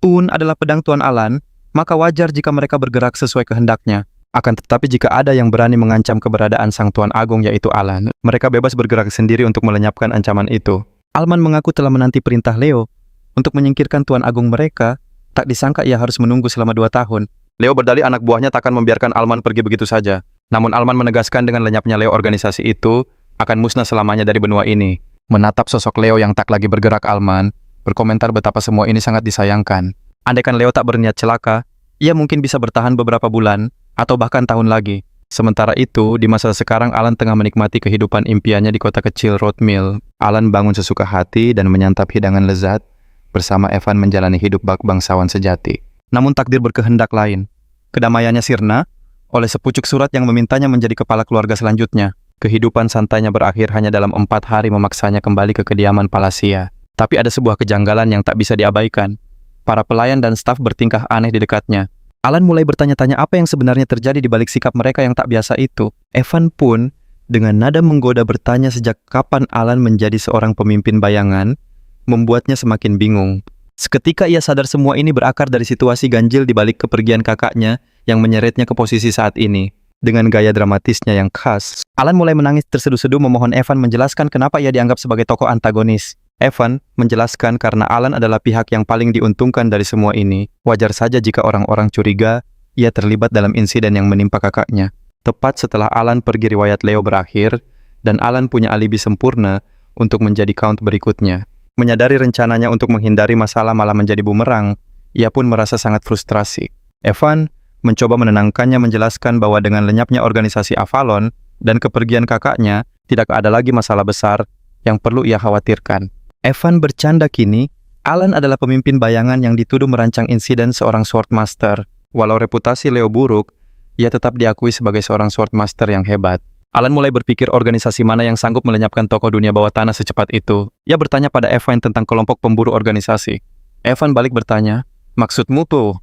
Moon adalah pedang Tuan Alan, maka wajar jika mereka bergerak sesuai kehendaknya. Akan tetapi jika ada yang berani mengancam keberadaan Sang Tuan Agung yaitu Alan, mereka bebas bergerak sendiri untuk melenyapkan ancaman itu. Alman mengaku telah menanti perintah Leo untuk menyingkirkan Tuan Agung mereka. Tak disangka ia harus menunggu selama 2 tahun. Leo berdalih anak buahnya takkan membiarkan Alman pergi begitu saja. Namun Alman menegaskan dengan lenyapnya Leo, organisasi itu akan musnah selamanya dari benua ini. Menatap sosok Leo yang tak lagi bergerak, Alman berkomentar betapa semua ini sangat disayangkan. Andaikan Leo tak berniat celaka, ia mungkin bisa bertahan beberapa bulan atau bahkan tahun lagi. Sementara itu, di masa sekarang Alan tengah menikmati kehidupan impiannya di kota kecil Roadmill. Alan bangun sesuka hati dan menyantap hidangan lezat bersama Evan menjalani hidup bak bangsawan sejati. Namun takdir berkehendak lain. Kedamaiannya sirna oleh sepucuk surat yang memintanya menjadi kepala keluarga selanjutnya. Kehidupan santainya berakhir hanya dalam 4 hari memaksanya kembali ke kediaman Palasia. Tapi ada sebuah kejanggalan yang tak bisa diabaikan. Para pelayan dan staf bertingkah aneh di dekatnya. Alan mulai bertanya-tanya apa yang sebenarnya terjadi di balik sikap mereka yang tak biasa itu. Evan pun dengan nada menggoda bertanya sejak kapan Alan menjadi seorang pemimpin bayangan, membuatnya semakin bingung. Seketika ia sadar semua ini berakar dari situasi ganjil di balik kepergian kakaknya yang menyeretnya ke posisi saat ini. Dengan gaya dramatisnya yang khas, Alan mulai menangis terseduh-seduh memohon Evan menjelaskan kenapa ia dianggap sebagai tokoh antagonis. Evan menjelaskan karena Alan adalah pihak yang paling diuntungkan dari semua ini. Wajar saja jika orang-orang curiga ia terlibat dalam insiden yang menimpa kakaknya. Tepat setelah Alan pergi, riwayat Leo berakhir, dan Alan punya alibi sempurna untuk menjadi count berikutnya. Menyadari rencananya untuk menghindari masalah malah menjadi bumerang, ia pun merasa sangat frustrasi. Evan mencoba menenangkannya, menjelaskan bahwa dengan lenyapnya organisasi Avalon dan kepergian kakaknya, tidak ada lagi masalah besar yang perlu ia khawatirkan. Evan bercanda kini, Alan adalah pemimpin bayangan yang dituduh merancang insiden seorang Swordmaster. Walau reputasi Leo buruk, ia tetap diakui sebagai seorang Swordmaster yang hebat. Alan mulai berpikir organisasi mana yang sanggup melenyapkan tokoh dunia bawah tanah secepat itu. Ia bertanya pada Evan tentang kelompok pemburu organisasi. Evan balik bertanya, maksudmu tuh?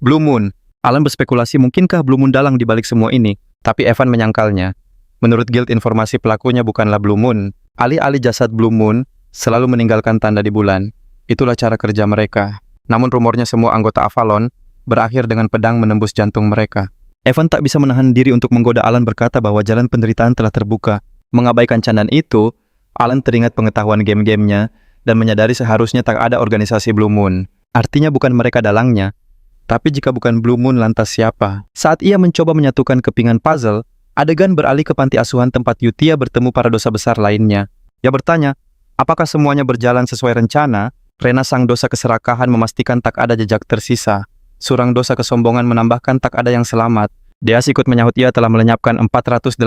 Blue Moon. Alan berspekulasi mungkinkah Blue Moon dalang di balik semua ini, tapi Evan menyangkalnya. Menurut Guild, informasi pelakunya bukanlah Blue Moon. Alih-alih jasad Blue Moon selalu meninggalkan tanda di bulan. Itulah cara kerja mereka. Namun rumornya semua anggota Avalon berakhir dengan pedang menembus jantung mereka. Evan tak bisa menahan diri untuk menggoda Alan, berkata bahwa jalan penderitaan telah terbuka. Mengabaikan candaan itu, Alan teringat pengetahuan game-gamenya dan menyadari seharusnya tak ada organisasi Blue Moon. Artinya bukan mereka dalangnya. Tapi jika bukan Blue Moon, lantas siapa? Saat ia mencoba menyatukan kepingan puzzle, adegan beralih ke panti asuhan tempat Yutia bertemu para dosa besar lainnya. Ia bertanya, apakah semuanya berjalan sesuai rencana? Rena, sang dosa keserakahan, memastikan tak ada jejak tersisa. Surang dosa kesombongan menambahkan tak ada yang selamat. Deas ikut menyahut ia telah melenyapkan 486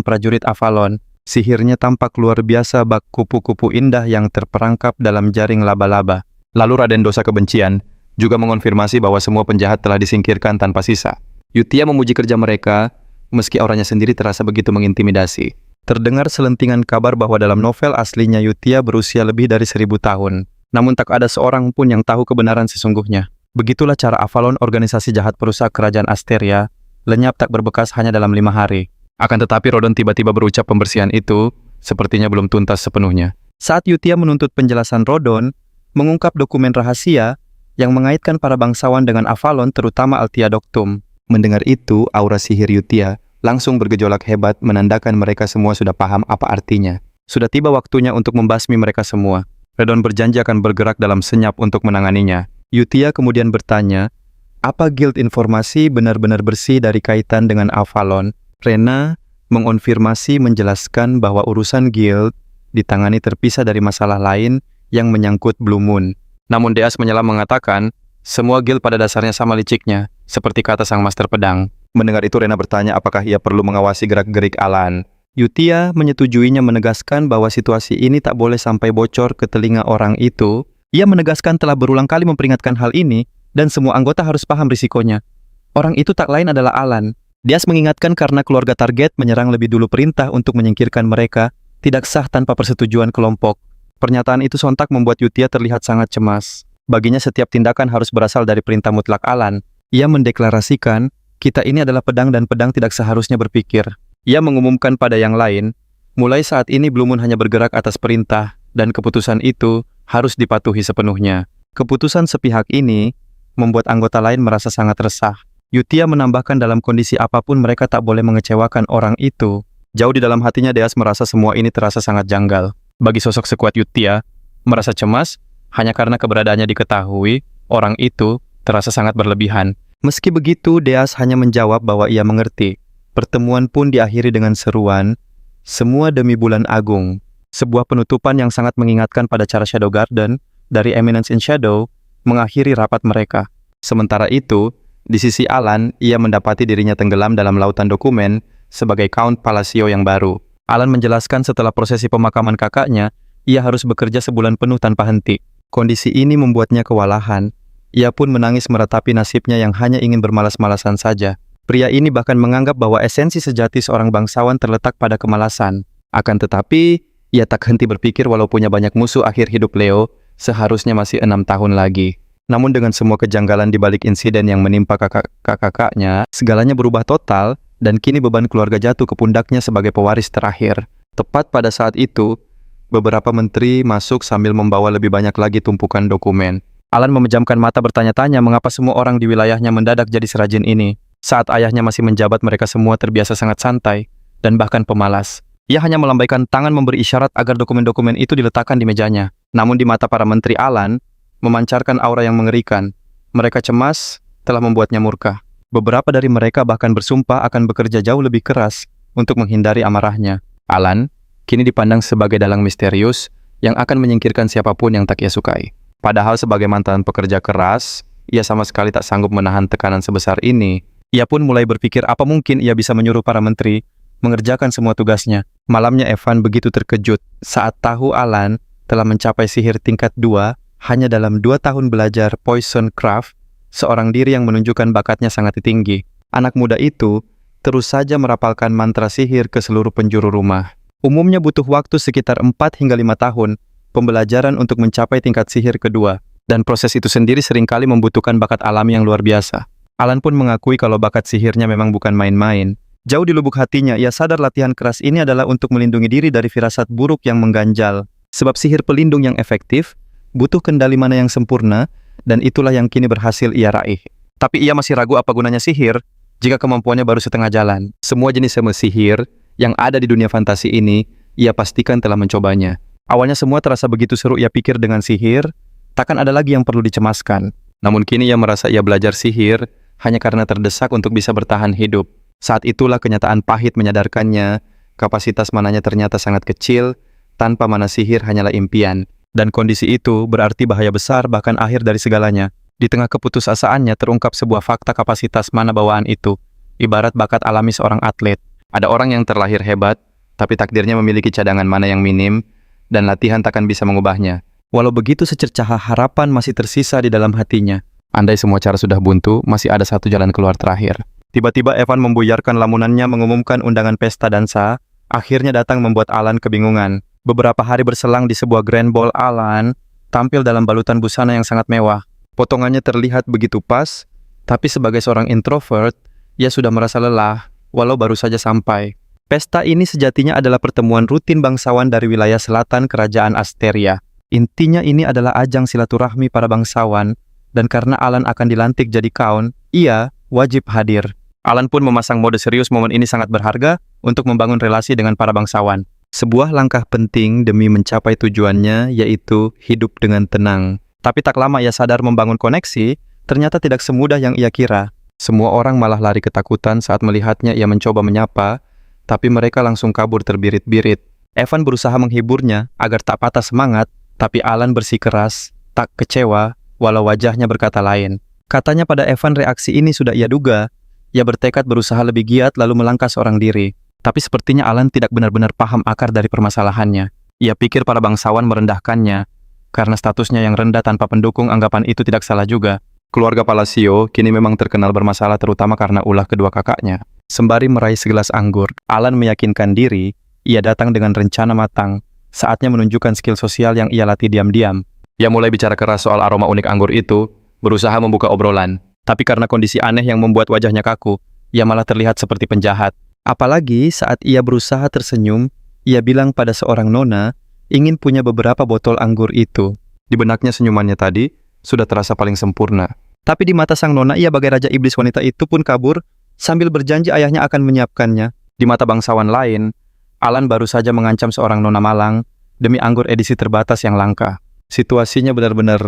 prajurit Avalon. Sihirnya tampak luar biasa bak kupu-kupu indah yang terperangkap dalam jaring laba-laba. Lalu Raden Dosa Kebencian juga mengonfirmasi bahwa semua penjahat telah disingkirkan tanpa sisa. Yutia memuji kerja mereka, meski auranya sendiri terasa begitu mengintimidasi. Terdengar selentingan kabar bahwa dalam novel aslinya Yutia berusia lebih dari 1000 tahun. Namun tak ada seorang pun yang tahu kebenaran sesungguhnya. Begitulah cara Avalon, organisasi jahat perusak kerajaan Asteria, lenyap tak berbekas hanya dalam 5 hari. Akan tetapi Rodon tiba-tiba berucap pembersihan itu sepertinya belum tuntas sepenuhnya. Saat Yutia menuntut penjelasan Rodon, mengungkap dokumen rahasia yang mengaitkan para bangsawan dengan Avalon, terutama Altia Doctum. Mendengar itu, aura sihir Yutia langsung bergejolak hebat, menandakan mereka semua sudah paham apa artinya. Sudah tiba waktunya untuk membasmi mereka semua. Rodon berjanji akan bergerak dalam senyap untuk menanganinya. Yutia kemudian bertanya, apa Guild Informasi benar-benar bersih dari kaitan dengan Avalon? Rena mengonfirmasi, menjelaskan bahwa urusan Guild ditangani terpisah dari masalah lain yang menyangkut Blue Moon. Namun Deas menyela mengatakan, semua Guild pada dasarnya sama liciknya, seperti kata sang Master Pedang. Mendengar itu Rena bertanya apakah ia perlu mengawasi gerak-gerik Alan. Yutia menyetujuinya, menegaskan bahwa situasi ini tak boleh sampai bocor ke telinga orang itu. Ia menegaskan telah berulang kali memperingatkan hal ini, dan semua anggota harus paham risikonya. Orang itu tak lain adalah Alan. Deas mengingatkan karena keluarga target menyerang lebih dulu, perintah untuk menyingkirkan mereka tidak sah tanpa persetujuan kelompok. Pernyataan itu sontak membuat Yutia terlihat sangat cemas. Baginya setiap tindakan harus berasal dari perintah mutlak Alan. Ia mendeklarasikan, kita ini adalah pedang dan pedang tidak seharusnya berpikir. Ia mengumumkan pada yang lain, mulai saat ini Blue Moon hanya bergerak atas perintah, dan keputusan itu harus dipatuhi sepenuhnya. Keputusan sepihak ini membuat anggota lain merasa sangat resah. Yutia menambahkan dalam kondisi apapun mereka tak boleh mengecewakan orang itu. Jauh di dalam hatinya Deas merasa semua ini terasa sangat janggal. Bagi sosok sekuat Yutia, merasa cemas hanya karena keberadaannya diketahui, orang itu terasa sangat berlebihan. Meski begitu, Deas hanya menjawab bahwa ia mengerti. Pertemuan pun diakhiri dengan seruan, semua demi bulan agung. Sebuah penutupan yang sangat mengingatkan pada cara Shadow Garden dari Eminence in Shadow mengakhiri rapat mereka. Sementara itu, di sisi Alan, ia mendapati dirinya tenggelam dalam lautan dokumen sebagai Count Palacio yang baru. Alan menjelaskan setelah prosesi pemakaman kakaknya, ia harus bekerja sebulan penuh tanpa henti. Kondisi ini membuatnya kewalahan. Ia pun menangis meratapi nasibnya yang hanya ingin bermalas-malasan saja. Pria ini bahkan menganggap bahwa esensi sejati seorang bangsawan terletak pada kemalasan. Akan tetapi, ia tak henti berpikir walau punya banyak musuh, akhir hidup Leo seharusnya masih 6 tahun lagi. Namun dengan semua kejanggalan di balik insiden yang menimpa kakak-kakaknya, segalanya berubah total dan kini beban keluarga jatuh ke pundaknya sebagai pewaris terakhir. Tepat pada saat itu, beberapa menteri masuk sambil membawa lebih banyak lagi tumpukan dokumen. Alan memejamkan mata bertanya-tanya mengapa semua orang di wilayahnya mendadak jadi serajin ini. Saat ayahnya masih menjabat, mereka semua terbiasa sangat santai dan bahkan pemalas. Ia hanya melambaikan tangan memberi isyarat agar dokumen-dokumen itu diletakkan di mejanya. Namun di mata para menteri, Alan memancarkan aura yang mengerikan. Mereka cemas telah membuatnya murka. Beberapa dari mereka bahkan bersumpah akan bekerja jauh lebih keras untuk menghindari amarahnya. Alan kini dipandang sebagai dalang misterius yang akan menyingkirkan siapapun yang tak ia sukai. Padahal sebagai mantan pekerja keras, ia sama sekali tak sanggup menahan tekanan sebesar ini. Ia pun mulai berpikir apa mungkin ia bisa menyuruh para menteri mengerjakan semua tugasnya. Malamnya Evan begitu terkejut saat tahu Alan telah mencapai sihir tingkat 2 hanya dalam 2 tahun belajar Poison Craft, seorang diri yang menunjukkan bakatnya sangat tinggi. Anak muda itu terus saja merapalkan mantra sihir ke seluruh penjuru rumah. Umumnya butuh waktu sekitar 4 hingga 5 tahun pembelajaran untuk mencapai tingkat sihir kedua, dan proses itu sendiri seringkali membutuhkan bakat alami yang luar biasa. Alan pun mengakui kalau bakat sihirnya memang bukan main-main. Jauh di lubuk hatinya, ia sadar latihan keras ini adalah untuk melindungi diri dari firasat buruk yang mengganjal. Sebab sihir pelindung yang efektif butuh kendali mana yang sempurna, dan itulah yang kini berhasil ia raih. Tapi ia masih ragu apa gunanya sihir jika kemampuannya baru setengah jalan. Semua jenis sihir yang ada di dunia fantasi ini, ia pastikan telah mencobanya. Awalnya semua terasa begitu seru, ia pikir dengan sihir, takkan ada lagi yang perlu dicemaskan. Namun kini ia merasa ia belajar sihir hanya karena terdesak untuk bisa bertahan hidup. Saat itulah kenyataan pahit menyadarkannya, kapasitas mananya ternyata sangat kecil, tanpa mana sihir hanyalah impian. Dan kondisi itu berarti bahaya besar, bahkan akhir dari segalanya. Di tengah keputusasaannya terungkap sebuah fakta, kapasitas mana bawaan itu ibarat bakat alami seorang atlet. Ada orang yang terlahir hebat, tapi takdirnya memiliki cadangan mana yang minim, dan latihan takkan bisa mengubahnya. Walau begitu, secercah harapan masih tersisa di dalam hatinya. Andai semua cara sudah buntu, masih ada satu jalan keluar terakhir. Tiba-tiba Evan membuyarkan lamunannya mengumumkan undangan pesta dansa. Akhirnya datang membuat Alan kebingungan. Beberapa hari berselang di sebuah grand ball, Alan tampil dalam balutan busana yang sangat mewah. Potongannya terlihat begitu pas, tapi sebagai seorang introvert, ia sudah merasa lelah, walau baru saja sampai. Pesta ini sejatinya adalah pertemuan rutin bangsawan dari wilayah selatan kerajaan Asteria. Intinya ini adalah ajang silaturahmi para bangsawan, dan karena Alan akan dilantik jadi Count, ia wajib hadir. Alan pun memasang mode serius. Momen ini sangat berharga untuk membangun relasi dengan para bangsawan. Sebuah langkah penting demi mencapai tujuannya, yaitu hidup dengan tenang. Tapi tak lama ia sadar membangun koneksi, ternyata tidak semudah yang ia kira. Semua orang malah lari ketakutan saat melihatnya ia mencoba menyapa, tapi mereka langsung kabur terbirit-birit. Evan berusaha menghiburnya agar tak patah semangat, tapi Alan bersikeras, tak kecewa, walau wajahnya berkata lain. Katanya pada Evan reaksi ini sudah ia duga. Ia bertekad berusaha lebih giat lalu melangkah seorang diri. Tapi sepertinya Alan tidak benar-benar paham akar dari permasalahannya. Ia pikir para bangsawan merendahkannya, karena statusnya yang rendah tanpa pendukung. Anggapan itu tidak salah juga. Keluarga Palacio kini memang terkenal bermasalah, terutama karena ulah kedua kakaknya. Sembari meraih segelas anggur, Alan meyakinkan diri, ia datang dengan rencana matang. Saatnya menunjukkan skill sosial yang ia latih diam-diam. Ia mulai bicara keras soal aroma unik anggur itu, berusaha membuka obrolan. Tapi karena kondisi aneh yang membuat wajahnya kaku, ia malah terlihat seperti penjahat. Apalagi saat ia berusaha tersenyum, ia bilang pada seorang nona, ingin punya beberapa botol anggur itu. Di benaknya senyumannya tadi sudah terasa paling sempurna. Tapi di mata sang nona, ia bagai raja iblis. Wanita itu pun kabur, sambil berjanji ayahnya akan menyiapkannya. Di mata bangsawan lain, Alan baru saja mengancam seorang nona malang demi anggur edisi terbatas yang langka. Situasinya benar-benar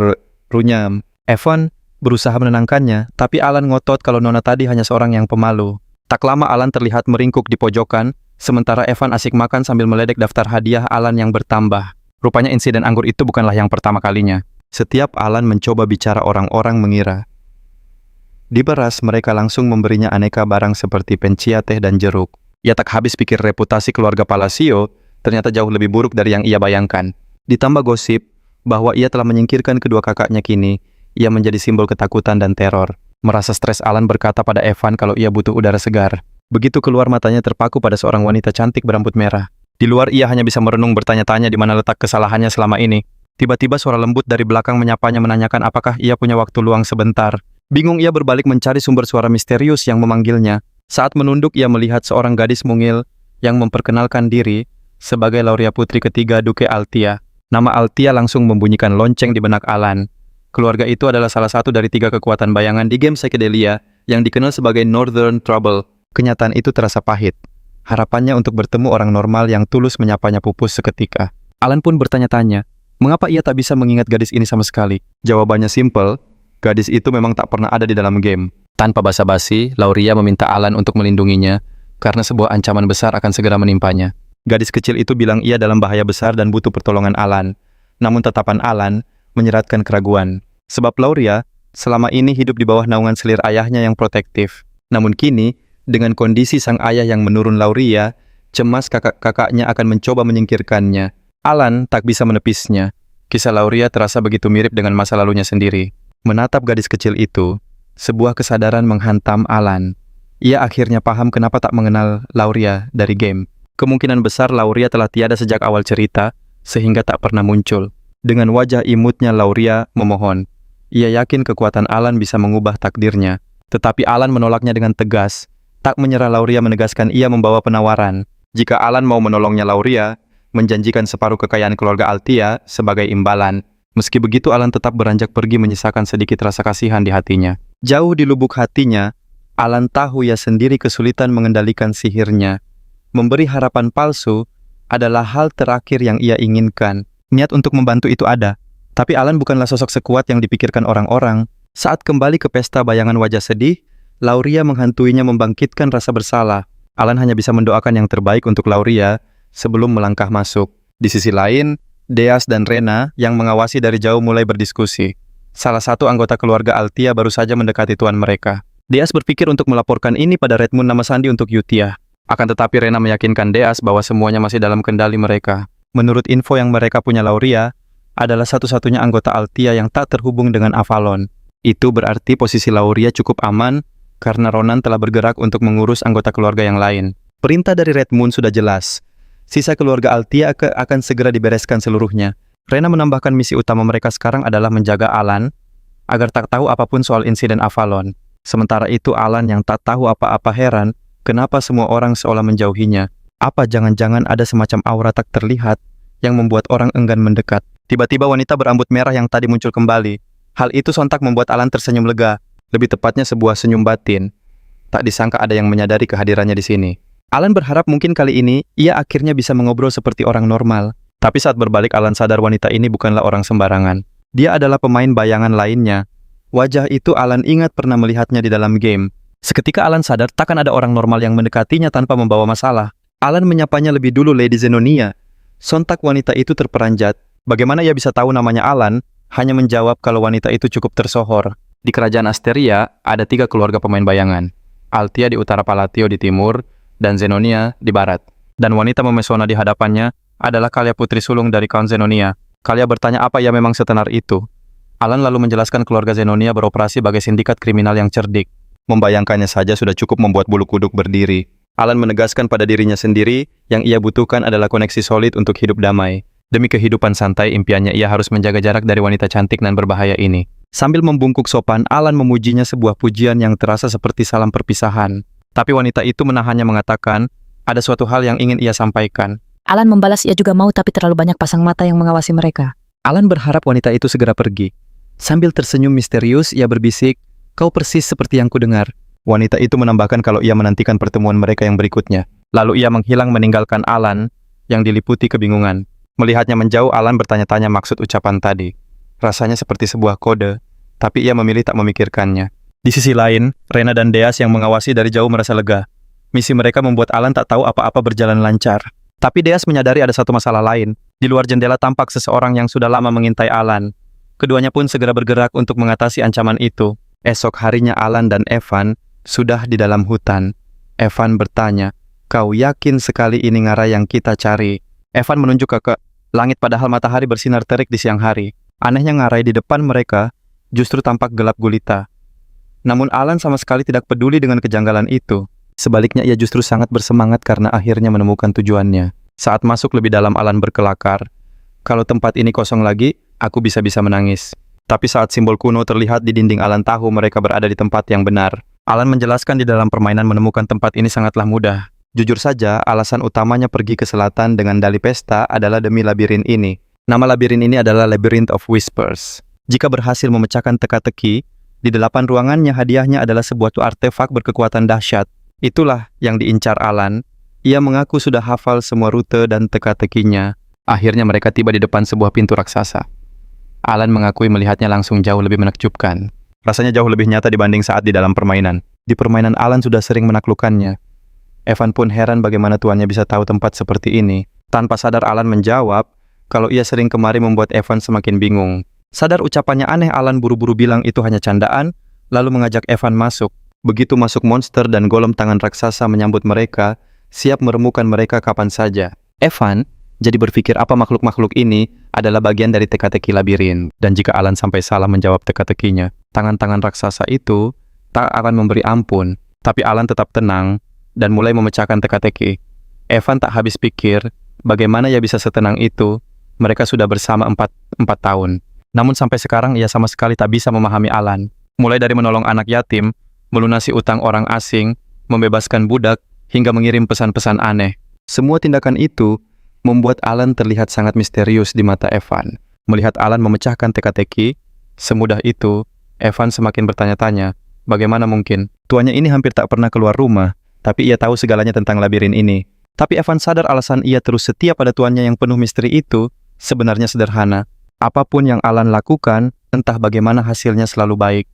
runyam. Evan berusaha menenangkannya, tapi Alan ngotot kalau nona tadi hanya seorang yang pemalu. Tak lama Alan terlihat meringkuk di pojokan, sementara Evan asik makan sambil meledek daftar hadiah Alan yang bertambah. Rupanya insiden anggur itu bukanlah yang pertama kalinya. Setiap Alan mencoba bicara, orang-orang mengira diberas, mereka langsung memberinya aneka barang seperti pencia, teh, dan jeruk. Ia tak habis pikir reputasi keluarga Palacio ternyata jauh lebih buruk dari yang ia bayangkan. Ditambah gosip bahwa ia telah menyingkirkan kedua kakaknya, kini ia menjadi simbol ketakutan dan teror. Merasa stres, Alan berkata pada Evan kalau ia butuh udara segar. Begitu keluar, matanya terpaku pada seorang wanita cantik berambut merah. Di luar ia hanya bisa merenung, bertanya-tanya di mana letak kesalahannya selama ini. Tiba-tiba suara lembut dari belakang menyapanya, menanyakan apakah ia punya waktu luang sebentar. Bingung ia berbalik mencari sumber suara misterius yang memanggilnya. Saat menunduk ia melihat seorang gadis mungil yang memperkenalkan diri sebagai Lauria, putri ketiga Duke Altia. Nama Altia langsung membunyikan lonceng di benak Alan. Keluarga itu adalah salah satu dari 3 kekuatan bayangan di game Psychedelia yang dikenal sebagai Northern Trouble. Kenyataan itu terasa pahit. Harapannya untuk bertemu orang normal yang tulus menyapanya pupus seketika. Alan pun bertanya-tanya, mengapa ia tak bisa mengingat gadis ini sama sekali? Jawabannya simpel, gadis itu memang tak pernah ada di dalam game. Tanpa basa-basi, Lauria meminta Alan untuk melindunginya, karena sebuah ancaman besar akan segera menimpanya. Gadis kecil itu bilang ia dalam bahaya besar dan butuh pertolongan Alan. Namun tatapan Alan menyeratkan keraguan. Sebab Lauria selama ini hidup di bawah naungan selir ayahnya yang protektif. Namun kini, dengan kondisi sang ayah yang menurun, Lauria cemas kakak-kakaknya akan mencoba menyingkirkannya. Alan tak bisa menepisnya. Kisah Lauria terasa begitu mirip dengan masa lalunya sendiri. Menatap gadis kecil itu, sebuah kesadaran menghantam Alan. Ia akhirnya paham kenapa tak mengenal Lauria dari game. Kemungkinan besar Lauria telah tiada sejak awal cerita, sehingga tak pernah muncul. Dengan wajah imutnya Lauria memohon. Ia yakin kekuatan Alan bisa mengubah takdirnya. Tetapi Alan menolaknya dengan tegas. Tak menyerah, Lauria menegaskan ia membawa penawaran. Jika Alan mau menolongnya, Lauria menjanjikan separuh kekayaan keluarga Altia sebagai imbalan. Meski begitu, Alan tetap beranjak pergi, menyisakan sedikit rasa kasihan di hatinya. Jauh di lubuk hatinya, Alan tahu ia sendiri kesulitan mengendalikan sihirnya. Memberi harapan palsu adalah hal terakhir yang ia inginkan. Niat untuk membantu itu ada, tapi Alan bukanlah sosok sekuat yang dipikirkan orang-orang. Saat kembali ke pesta, bayangan wajah sedih Lauria menghantuinya, membangkitkan rasa bersalah. Alan hanya bisa mendoakan yang terbaik untuk Lauria sebelum melangkah masuk. Di sisi lain, Deas dan Rena yang mengawasi dari jauh mulai berdiskusi. Salah satu anggota keluarga Altia baru saja mendekati tuan mereka. Deas berpikir untuk melaporkan ini pada Redmond nama sandi untuk Yutia. Akan tetapi Rena meyakinkan Deas bahwa semuanya masih dalam kendali mereka. Menurut info yang mereka punya, Lauria adalah satu-satunya anggota Altia yang tak terhubung dengan Avalon. Itu berarti posisi Lauria cukup aman karena Ronan telah bergerak untuk mengurus anggota keluarga yang lain. Perintah dari Redmond sudah jelas. Sisa keluarga Altia akan segera dibereskan seluruhnya. Rena menambahkan misi utama mereka sekarang adalah menjaga Alan agar tak tahu apapun soal insiden Avalon. Sementara itu Alan yang tak tahu apa-apa heran kenapa semua orang seolah menjauhinya. Apa jangan-jangan ada semacam aura tak terlihat yang membuat orang enggan mendekat. Tiba-tiba wanita berambut merah yang tadi muncul kembali. Hal itu sontak membuat Alan tersenyum lega. Lebih tepatnya sebuah senyum batin. Tak disangka ada yang menyadari kehadirannya di sini. Alan berharap mungkin kali ini ia akhirnya bisa mengobrol seperti orang normal. Tapi saat berbalik Alan sadar wanita ini bukanlah orang sembarangan. Dia adalah pemain bayangan lainnya. Wajah itu Alan ingat pernah melihatnya di dalam game. Seketika Alan sadar takkan ada orang normal yang mendekatinya tanpa membawa masalah. Alan menyapanya lebih dulu Lady Zenonia. Sontak wanita itu terperanjat. Bagaimana ia bisa tahu namanya Alan? Hanya menjawab kalau wanita itu cukup tersohor. Di kerajaan Asteria ada 3 keluarga pemain bayangan. Altia di utara, Palatio di timur, dan Zenonia di barat. Dan wanita memesona di hadapannya adalah Kalia, putri sulung dari Count Zenonia. Kalia bertanya apa ia memang setenar itu. Alan lalu menjelaskan keluarga Zenonia beroperasi sebagai sindikat kriminal yang cerdik. Membayangkannya saja sudah cukup membuat bulu kuduk berdiri. Alan menegaskan pada dirinya sendiri yang ia butuhkan adalah koneksi solid untuk hidup damai. Demi kehidupan santai impiannya ia harus menjaga jarak dari wanita cantik dan berbahaya ini. Sambil membungkuk sopan, Alan memujinya sebuah pujian yang terasa seperti salam perpisahan. Tapi wanita itu menahannya mengatakan, ada suatu hal yang ingin ia sampaikan. Alan membalas ia juga mau, tapi terlalu banyak pasang mata yang mengawasi mereka. Alan berharap wanita itu segera pergi. Sambil tersenyum misterius, ia berbisik, kau persis seperti yang kudengar. Wanita itu menambahkan kalau ia menantikan pertemuan mereka yang berikutnya. Lalu ia menghilang meninggalkan Alan yang diliputi kebingungan. Melihatnya menjauh, Alan bertanya-tanya maksud ucapan tadi. Rasanya seperti sebuah kode, tapi ia memilih tak memikirkannya. Di sisi lain, Rena dan Deas yang mengawasi dari jauh merasa lega. Misi mereka membuat Alan tak tahu apa-apa berjalan lancar. Tapi Deas menyadari ada satu masalah lain. Di luar jendela tampak seseorang yang sudah lama mengintai Alan. Keduanya pun segera bergerak untuk mengatasi ancaman itu. Esok harinya Alan dan Evan sudah di dalam hutan. Evan bertanya, kau yakin sekali ini ngarai yang kita cari? Evan menunjuk ke langit padahal matahari bersinar terik di siang hari. Anehnya ngarai di depan mereka justru tampak gelap gulita. Namun Alan sama sekali tidak peduli dengan kejanggalan itu. Sebaliknya ia justru sangat bersemangat karena akhirnya menemukan tujuannya. Saat masuk lebih dalam Alan berkelakar. Kalau tempat ini kosong lagi, aku bisa-bisa menangis. Tapi saat simbol kuno terlihat di dinding, Alan tahu mereka berada di tempat yang benar. Alan menjelaskan di dalam permainan menemukan tempat ini sangatlah mudah. Jujur saja, alasan utamanya pergi ke selatan dengan dali pesta adalah demi labirin ini. Nama labirin ini adalah Labyrinth of Whispers. Jika berhasil memecahkan teka-teki, di 8 ruangannya hadiahnya adalah sebuah artefak berkekuatan dahsyat. Itulah yang diincar Alan. Ia mengaku sudah hafal semua rute dan teka-tekinya. Akhirnya mereka tiba di depan sebuah pintu raksasa. Alan mengakui melihatnya langsung jauh lebih menakjubkan. Rasanya jauh lebih nyata dibanding saat di dalam permainan. Di permainan Alan sudah sering menaklukkannya. Evan pun heran bagaimana tuannya bisa tahu tempat seperti ini. Tanpa sadar Alan menjawab kalau ia sering kemari membuat Evan semakin bingung. Sadar ucapannya aneh, Alan buru-buru bilang itu hanya candaan, lalu mengajak Evan masuk. Begitu masuk, monster dan golem tangan raksasa menyambut mereka, siap meremukan mereka kapan saja. Evan jadi berpikir apa makhluk-makhluk ini adalah bagian dari teka-teki labirin. Dan jika Alan sampai salah menjawab teka-tekinya, tangan-tangan raksasa itu tak akan memberi ampun. Tapi Alan tetap tenang dan mulai memecahkan teka-teki. Evan tak habis pikir bagaimana ia bisa setenang itu. Mereka sudah bersama 4 tahun. Namun sampai sekarang ia sama sekali tak bisa memahami Alan. Mulai dari menolong anak yatim, melunasi utang orang asing, membebaskan budak, hingga mengirim pesan-pesan aneh. Semua tindakan itu membuat Alan terlihat sangat misterius di mata Evan. Melihat Alan memecahkan teka-teki semudah itu, Evan semakin bertanya-tanya, bagaimana mungkin? Tuannya ini hampir tak pernah keluar rumah, tapi ia tahu segalanya tentang labirin ini. Tapi Evan sadar alasan ia terus setia pada tuannya yang penuh misteri itu sebenarnya sederhana. Apapun yang Alan lakukan, entah bagaimana hasilnya selalu baik.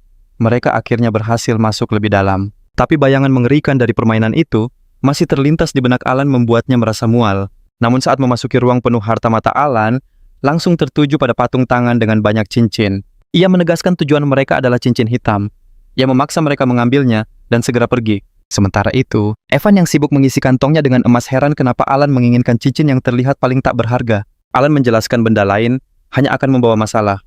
Mereka akhirnya berhasil masuk lebih dalam. Tapi bayangan mengerikan dari permainan itu masih terlintas di benak Alan membuatnya merasa mual. Namun saat memasuki ruang penuh harta, mata Alan langsung tertuju pada patung tangan dengan banyak cincin. Ia menegaskan tujuan mereka adalah cincin hitam. Ia memaksa mereka mengambilnya dan segera pergi. Sementara itu, Evan yang sibuk mengisi kantongnya dengan emas heran kenapa Alan menginginkan cincin yang terlihat paling tak berharga. Alan menjelaskan benda lain hanya akan membawa masalah.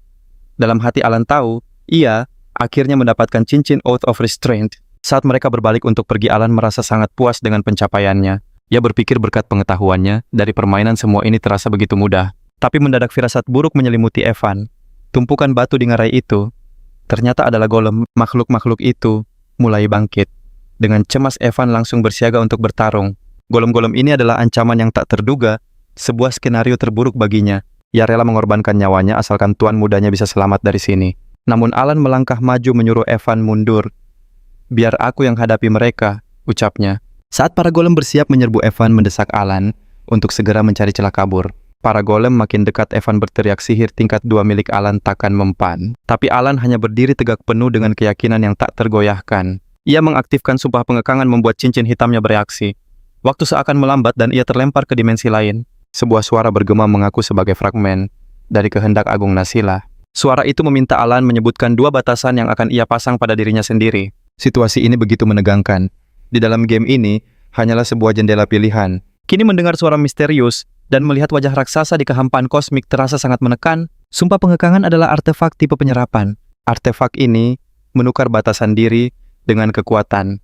Dalam hati Alan tahu, ia akhirnya mendapatkan cincin Oath of Restraint. Saat mereka berbalik untuk pergi, Alan merasa sangat puas dengan pencapaiannya. Ia berpikir berkat pengetahuannya, dari permainan semua ini terasa begitu mudah. Tapi mendadak firasat buruk menyelimuti Evan. Tumpukan batu di ngarai itu ternyata adalah golem. Makhluk-makhluk itu mulai bangkit. Dengan cemas Evan langsung bersiaga untuk bertarung. Golem-golem ini adalah ancaman yang tak terduga, sebuah skenario terburuk baginya. Ia rela mengorbankan nyawanya asalkan tuan mudanya bisa selamat dari sini. Namun Alan melangkah maju menyuruh Evan mundur. Biar aku yang hadapi mereka, ucapnya. Saat para golem bersiap menyerbu, Evan mendesak Alan untuk segera mencari celah kabur. Para golem makin dekat, Evan berteriak sihir tingkat 2 milik Alan takkan mempan. Tapi Alan hanya berdiri tegak penuh dengan keyakinan yang tak tergoyahkan. Ia mengaktifkan sumpah pengekangan membuat cincin hitamnya bereaksi. Waktu seakan melambat dan ia terlempar ke dimensi lain. Sebuah suara bergema mengaku sebagai fragmen dari kehendak Agung Nasila. Suara itu meminta Alan menyebutkan 2 batasan yang akan ia pasang pada dirinya sendiri. Situasi ini begitu menegangkan. Di dalam game ini, hanyalah sebuah jendela pilihan. Kini mendengar suara misterius dan melihat wajah raksasa di kehampaan kosmik terasa sangat menekan. Sumpah pengekangan adalah artefak tipe penyerapan. Artefak ini menukar batasan diri dengan kekuatan.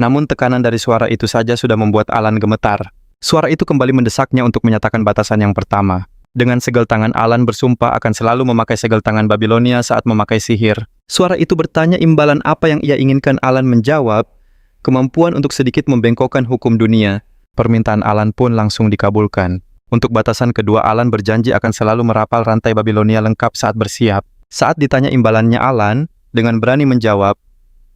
Namun tekanan dari suara itu saja sudah membuat Alan gemetar. Suara itu kembali mendesaknya untuk menyatakan batasan yang pertama. Dengan segel tangan, Alan bersumpah akan selalu memakai segel tangan Babilonia saat memakai sihir. Suara itu bertanya imbalan apa yang ia inginkan. Alan menjawab, kemampuan untuk sedikit membengkokkan hukum dunia. Permintaan Alan pun langsung dikabulkan. Untuk batasan kedua, Alan berjanji akan selalu merapal rantai Babilonia lengkap saat bersiap. Saat ditanya imbalannya, Alan dengan berani menjawab,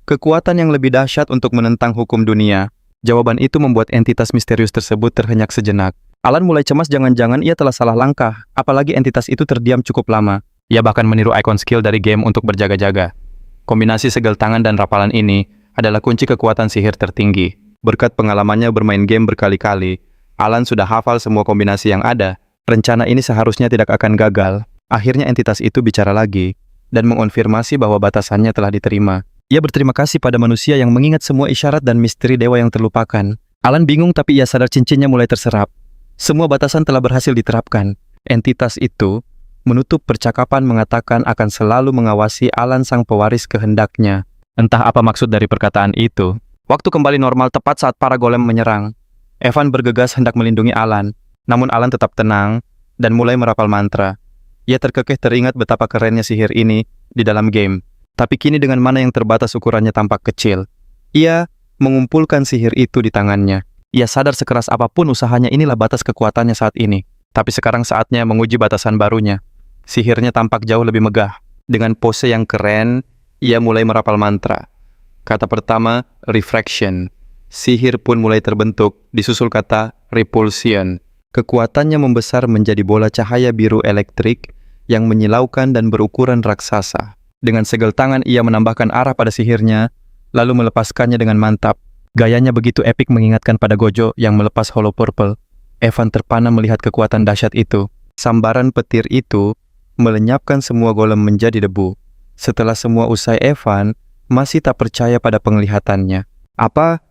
kekuatan yang lebih dahsyat untuk menentang hukum dunia. Jawaban itu membuat entitas misterius tersebut terhenyak sejenak. Alan mulai cemas, jangan-jangan ia telah salah langkah, apalagi entitas itu terdiam cukup lama. Ia bahkan meniru ikon skill dari game untuk berjaga-jaga. Kombinasi segel tangan dan rapalan ini adalah kunci kekuatan sihir tertinggi. Berkat pengalamannya bermain game berkali-kali, Alan sudah hafal semua kombinasi yang ada. Rencana ini seharusnya tidak akan gagal. Akhirnya entitas itu bicara lagi dan mengonfirmasi bahwa batasannya telah diterima. Ia berterima kasih pada manusia yang mengingat semua isyarat dan misteri dewa yang terlupakan. Alan bingung, tapi ia sadar cincinnya mulai terserap. Semua batasan telah berhasil diterapkan. Entitas itu menutup percakapan mengatakan akan selalu mengawasi Alan sang pewaris kehendaknya. Entah apa maksud dari perkataan itu. Waktu kembali normal tepat saat para golem menyerang. Evan bergegas hendak melindungi Alan. Namun Alan tetap tenang dan mulai merapal mantra. Ia terkekeh teringat betapa kerennya sihir ini di dalam game. Tapi kini dengan mana yang terbatas ukurannya tampak kecil. Ia mengumpulkan sihir itu di tangannya. Ia sadar sekeras apapun usahanya, inilah batas kekuatannya saat ini. Tapi sekarang saatnya menguji batasan barunya. Sihirnya tampak jauh lebih megah. Dengan pose yang keren, ia mulai merapal mantra. Kata pertama, refraction. Sihir pun mulai terbentuk, disusul kata repulsion. Kekuatannya membesar menjadi bola cahaya biru elektrik yang menyilaukan dan berukuran raksasa. Dengan segel tangan ia menambahkan arah pada sihirnya, lalu melepaskannya dengan mantap. Gayanya begitu epik mengingatkan pada Gojo yang melepas Hollow Purple. Evan terpana melihat kekuatan dahsyat itu. Sambaran petir itu melenyapkan semua golem menjadi debu. Setelah semua usai, Evan masih tak percaya pada penglihatannya. Apa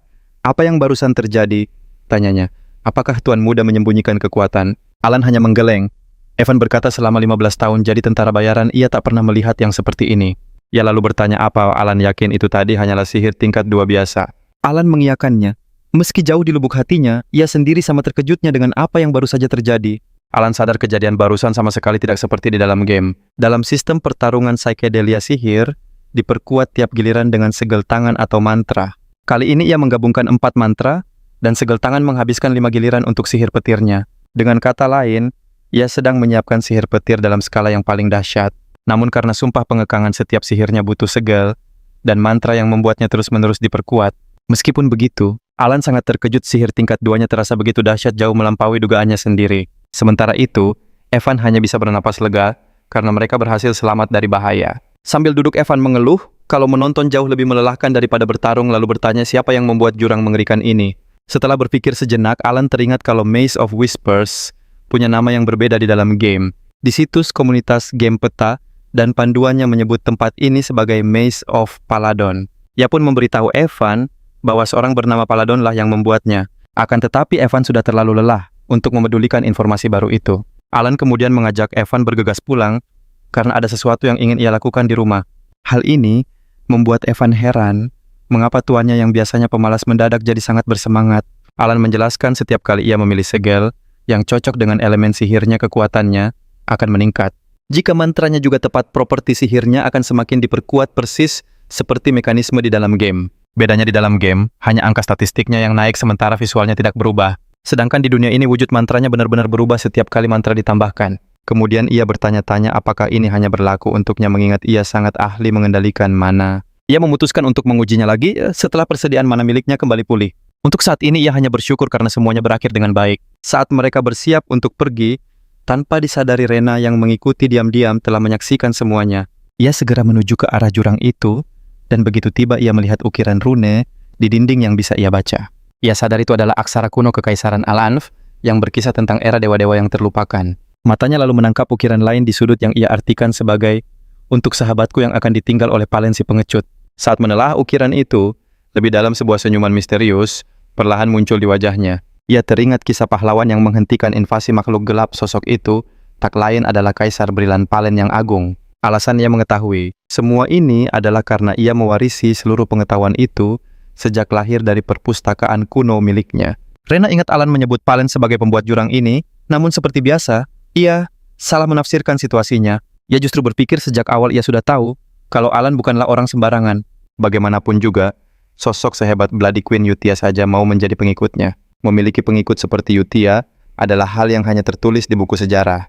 yang barusan terjadi? Tanyanya. Apakah Tuan Muda menyembunyikan kekuatan? Alan hanya menggeleng. Evan berkata selama 15 tahun jadi tentara bayaran, ia tak pernah melihat yang seperti ini. Ia lalu bertanya apa Alan yakin itu tadi hanyalah sihir tingkat 2 biasa. Alan mengiyakannya. Meski jauh di lubuk hatinya, ia sendiri sama terkejutnya dengan apa yang baru saja terjadi. Alan sadar kejadian barusan sama sekali tidak seperti di dalam game. Dalam sistem pertarungan psikedelia sihir, diperkuat tiap giliran dengan segel tangan atau mantra. Kali ini ia menggabungkan 4 mantra, dan segel tangan menghabiskan 5 giliran untuk sihir petirnya. Dengan kata lain, ia sedang menyiapkan sihir petir dalam skala yang paling dahsyat. Namun karena sumpah pengekangan setiap sihirnya butuh segel, dan mantra yang membuatnya terus-menerus diperkuat. Meskipun begitu, Alan sangat terkejut, sihir tingkat 2-nya terasa begitu dahsyat jauh melampaui dugaannya sendiri. Sementara itu, Evan hanya bisa bernapas lega karena mereka berhasil selamat dari bahaya. Sambil duduk, Evan mengeluh, kalau menonton jauh lebih melelahkan daripada bertarung, lalu bertanya siapa yang membuat jurang mengerikan ini. Setelah berpikir sejenak, Alan teringat kalau Maze of Whispers punya nama yang berbeda di dalam game. Di situs komunitas game peta dan panduannya menyebut tempat ini sebagai Maze of Paladon. Ia pun memberitahu Evan bahwa seorang bernama Paladon lah yang membuatnya. Akan tetapi Evan sudah terlalu lelah untuk memedulikan informasi baru itu. Alan kemudian mengajak Evan bergegas pulang karena ada sesuatu yang ingin ia lakukan di rumah. Hal ini membuat Evan heran mengapa tuannya yang biasanya pemalas mendadak jadi sangat bersemangat. Alan menjelaskan setiap kali ia memilih segel yang cocok dengan elemen sihirnya, kekuatannya akan meningkat. Jika mantranya juga tepat, properti sihirnya akan semakin diperkuat persis seperti mekanisme di dalam game. Bedanya di dalam game, hanya angka statistiknya yang naik sementara visualnya tidak berubah. Sedangkan di dunia ini wujud mantranya benar-benar berubah setiap kali mantra ditambahkan. Kemudian ia bertanya-tanya apakah ini hanya berlaku untuknya mengingat ia sangat ahli mengendalikan mana. Ia memutuskan untuk mengujinya lagi setelah persediaan mana miliknya kembali pulih. Untuk saat ini ia hanya bersyukur karena semuanya berakhir dengan baik. Saat mereka bersiap untuk pergi, tanpa disadari Rena yang mengikuti diam-diam telah menyaksikan semuanya. Ia segera menuju ke arah jurang itu, dan begitu tiba ia melihat ukiran rune di dinding yang bisa ia baca. Ia sadar itu adalah aksara kuno Kekaisaran Al-Anf yang berkisah tentang era dewa-dewa yang terlupakan. Matanya lalu menangkap ukiran lain di sudut yang ia artikan sebagai untuk sahabatku yang akan ditinggal oleh Palen si pengecut. Saat menelaah ukiran itu, lebih dalam sebuah senyuman misterius perlahan muncul di wajahnya. Ia teringat kisah pahlawan yang menghentikan invasi makhluk gelap. Sosok itu tak lain adalah Kaisar Brilliant Palen yang agung. Alasan ia mengetahui, semua ini adalah karena ia mewarisi seluruh pengetahuan itu sejak lahir dari perpustakaan kuno miliknya. Rena ingat Alan menyebut Palen sebagai pembuat jurang ini, namun seperti biasa, ia salah menafsirkan situasinya. Ia justru berpikir sejak awal ia sudah tahu kalau Alan bukanlah orang sembarangan. Bagaimanapun juga, sosok sehebat Bloody Queen Yutia saja mau menjadi pengikutnya. Memiliki pengikut seperti Yutia adalah hal yang hanya tertulis di buku sejarah.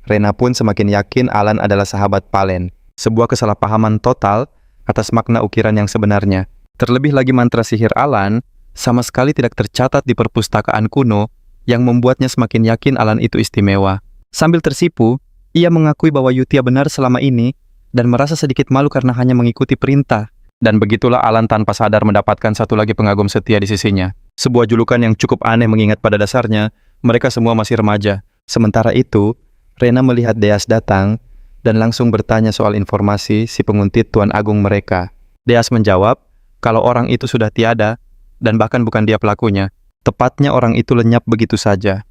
Rena pun semakin yakin Alan adalah sahabat Palen. Sebuah kesalahpahaman total atas makna ukiran yang sebenarnya. Terlebih lagi mantra sihir Alan sama sekali tidak tercatat di perpustakaan kuno yang membuatnya semakin yakin Alan itu istimewa. Sambil tersipu, ia mengakui bahwa Yutia benar selama ini dan merasa sedikit malu karena hanya mengikuti perintah. Dan begitulah Alan tanpa sadar mendapatkan satu lagi pengagum setia di sisinya. Sebuah julukan yang cukup aneh mengingat pada dasarnya mereka semua masih remaja. Sementara itu, Rena melihat Deas datang dan langsung bertanya soal informasi si penguntit Tuan Agung mereka. Deas menjawab kalau orang itu sudah tiada dan bahkan bukan dia pelakunya. Tepatnya orang itu lenyap begitu saja.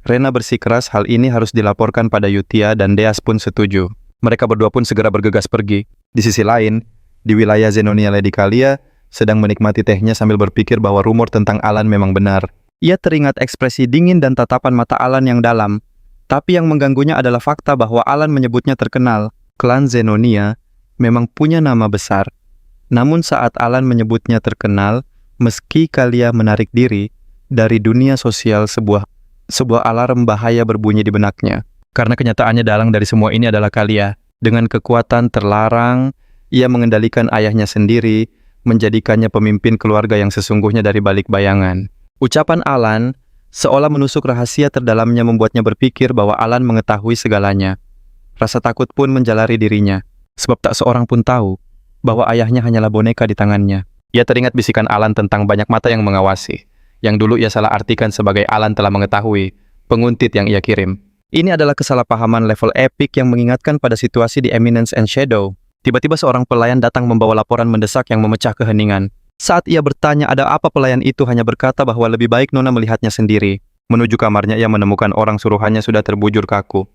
Rena bersikeras hal ini harus dilaporkan pada Yutia dan Deas pun setuju. Mereka berdua pun segera bergegas pergi. Di sisi lain, di wilayah Zenonia Lady Kalia sedang menikmati tehnya sambil berpikir bahwa rumor tentang Alan memang benar. Ia teringat ekspresi dingin dan tatapan mata Alan yang dalam. Tapi yang mengganggunya adalah fakta bahwa Alan menyebutnya terkenal. Klan Zenonia memang punya nama besar. Namun saat Alan menyebutnya terkenal, meski Kalia menarik diri dari dunia sosial, sebuah alarm bahaya berbunyi di benaknya. Karena kenyataannya dalang dari semua ini adalah Kalia. Dengan kekuatan terlarang, ia mengendalikan ayahnya sendiri, menjadikannya pemimpin keluarga yang sesungguhnya dari balik bayangan. Ucapan Alan seolah menusuk rahasia terdalamnya membuatnya berpikir bahwa Alan mengetahui segalanya. Rasa takut pun menjalari dirinya, sebab tak seorang pun tahu bahwa ayahnya hanyalah boneka di tangannya. Ia teringat bisikan Alan tentang banyak mata yang mengawasi, yang dulu ia salah artikan sebagai Alan telah mengetahui penguntit yang ia kirim. Ini adalah kesalahpahaman level epic yang mengingatkan pada situasi di Eminence and Shadow. Tiba-tiba seorang pelayan datang membawa laporan mendesak yang memecah keheningan. Saat ia bertanya ada apa, pelayan itu hanya berkata bahwa lebih baik Nona melihatnya sendiri. Menuju kamarnya ia menemukan orang suruhannya sudah terbujur kaku.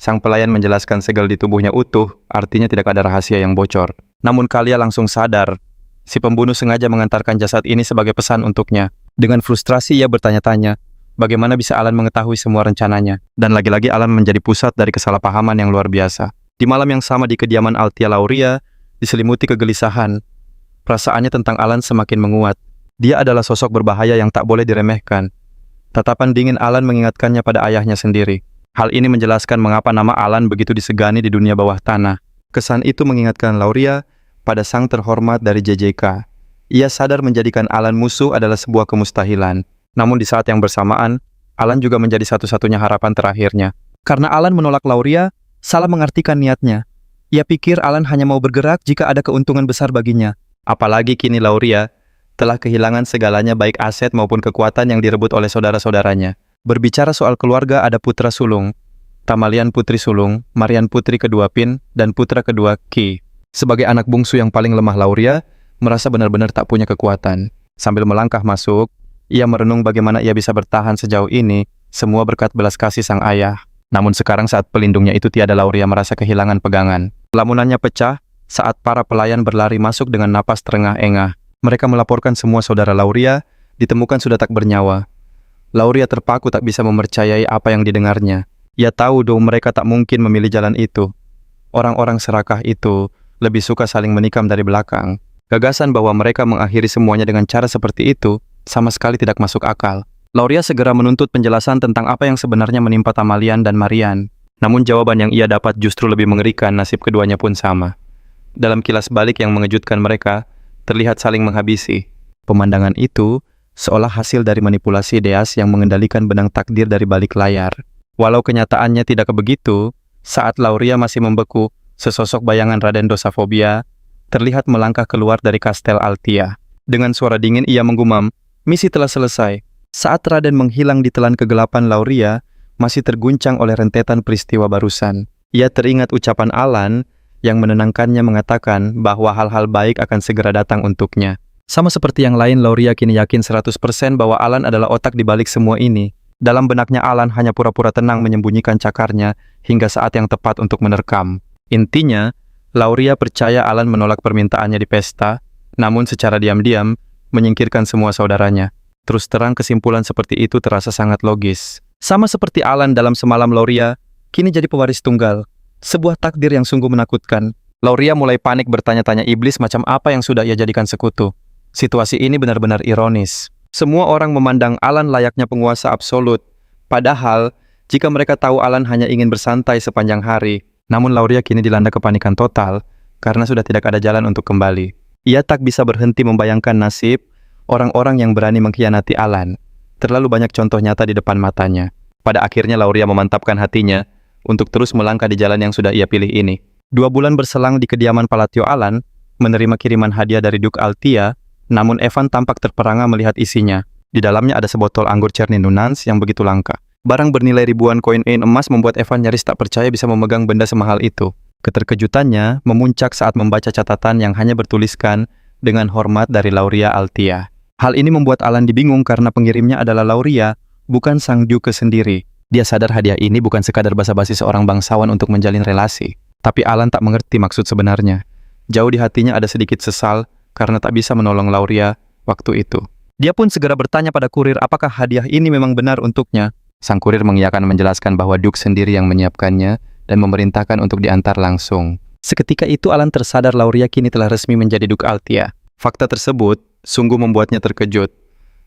Sang pelayan menjelaskan segel di tubuhnya utuh, artinya tidak ada rahasia yang bocor. Namun Kalia langsung sadar, si pembunuh sengaja mengantarkan jasad ini sebagai pesan untuknya. Dengan frustrasi ia bertanya-tanya, bagaimana bisa Alan mengetahui semua rencananya? Dan lagi-lagi Alan menjadi pusat dari kesalahpahaman yang luar biasa. Di malam yang sama di kediaman Altia Lauria, diselimuti kegelisahan. Perasaannya tentang Alan semakin menguat. Dia adalah sosok berbahaya yang tak boleh diremehkan. Tatapan dingin Alan mengingatkannya pada ayahnya sendiri. Hal ini menjelaskan mengapa nama Alan begitu disegani di dunia bawah tanah. Kesan itu mengingatkan Lauria pada sang terhormat dari JJK. Ia sadar menjadikan Alan musuh adalah sebuah kemustahilan. Namun di saat yang bersamaan, Alan juga menjadi satu-satunya harapan terakhirnya. Karena Alan menolak Lauria, salah mengartikan niatnya. Ia pikir Alan hanya mau bergerak jika ada keuntungan besar baginya. Apalagi kini Lauria telah kehilangan segalanya, baik aset maupun kekuatan yang direbut oleh saudara-saudaranya. Berbicara soal keluarga, ada putra sulung, Tamalian putri sulung, Marian putri kedua Pin, dan putra kedua Ki. Sebagai anak bungsu yang paling lemah Lauria, merasa benar-benar tak punya kekuatan. Sambil melangkah masuk, ia merenung bagaimana ia bisa bertahan sejauh ini, semua berkat belas kasih sang ayah. Namun sekarang saat pelindungnya itu tiada, Lauria merasa kehilangan pegangan. Lamunannya pecah saat para pelayan berlari masuk dengan napas terengah-engah. Mereka melaporkan semua saudara Lauria ditemukan sudah tak bernyawa. Lauria terpaku tak bisa mempercayai apa yang didengarnya. Ia tahu dong mereka tak mungkin memilih jalan itu. Orang-orang serakah itu lebih suka saling menikam dari belakang. Gagasan bahwa mereka mengakhiri semuanya dengan cara seperti itu sama sekali tidak masuk akal. Lauria segera menuntut penjelasan tentang apa yang sebenarnya menimpa Tamalian dan Marian. Namun jawaban yang ia dapat justru lebih mengerikan, nasib keduanya pun sama. Dalam kilas balik yang mengejutkan mereka, terlihat saling menghabisi. Pemandangan itu seolah hasil dari manipulasi Deas yang mengendalikan benang takdir dari balik layar. Walau kenyataannya tidak begitu, saat Lauria masih membeku, sesosok bayangan Raden Dosafobia terlihat melangkah keluar dari Kastel Altia. Dengan suara dingin ia menggumam, misi telah selesai. Saat Raden menghilang di telan kegelapan, Lauria masih terguncang oleh rentetan peristiwa barusan. Ia teringat ucapan Alan yang menenangkannya mengatakan bahwa hal-hal baik akan segera datang untuknya. Sama seperti yang lain, Lauria kini yakin 100% bahwa Alan adalah otak di balik semua ini. Dalam benaknya Alan hanya pura-pura tenang menyembunyikan cakarnya hingga saat yang tepat untuk menerkam. Intinya, Lauria percaya Alan menolak permintaannya di pesta, namun secara diam-diam menyingkirkan semua saudaranya. Terus terang kesimpulan seperti itu terasa sangat logis. Sama seperti Alan dalam semalam, Lauria kini jadi pewaris tunggal. Sebuah takdir yang sungguh menakutkan. Lauria mulai panik bertanya-tanya iblis macam apa yang sudah ia jadikan sekutu. Situasi ini benar-benar ironis. Semua orang memandang Alan layaknya penguasa absolut. Padahal, jika mereka tahu Alan hanya ingin bersantai sepanjang hari. Namun Lauria kini dilanda kepanikan total karena sudah tidak ada jalan untuk kembali. Ia tak bisa berhenti membayangkan nasib orang-orang yang berani mengkhianati Alan. Terlalu banyak contoh nyata di depan matanya. Pada akhirnya Lauria memantapkan hatinya untuk terus melangkah di jalan yang sudah ia pilih ini. 2 bulan berselang di kediaman Palatio Alan, menerima kiriman hadiah dari Duke Altia, namun Evan tampak terperangah melihat isinya. Di dalamnya ada sebotol anggur Cherny Nunans yang begitu langka. Barang bernilai ribuan koin emas membuat Evan nyaris tak percaya bisa memegang benda semahal itu. Keterkejutannya memuncak saat membaca catatan yang hanya bertuliskan dengan hormat dari Lauria Altia. Hal ini membuat Alan dibingung karena pengirimnya adalah Lauria, bukan sang Duke sendiri. Dia sadar hadiah ini bukan sekadar basa-basi seorang bangsawan untuk menjalin relasi. Tapi Alan tak mengerti maksud sebenarnya. Jauh di hatinya ada sedikit sesal karena tak bisa menolong Lauria waktu itu. Dia pun segera bertanya pada kurir apakah hadiah ini memang benar untuknya. Sang kurir mengiyakan menjelaskan bahwa Duke sendiri yang menyiapkannya dan memerintahkan untuk diantar langsung. Seketika itu Alan tersadar Lauria kini telah resmi menjadi Duke Altia. Fakta tersebut sungguh membuatnya terkejut.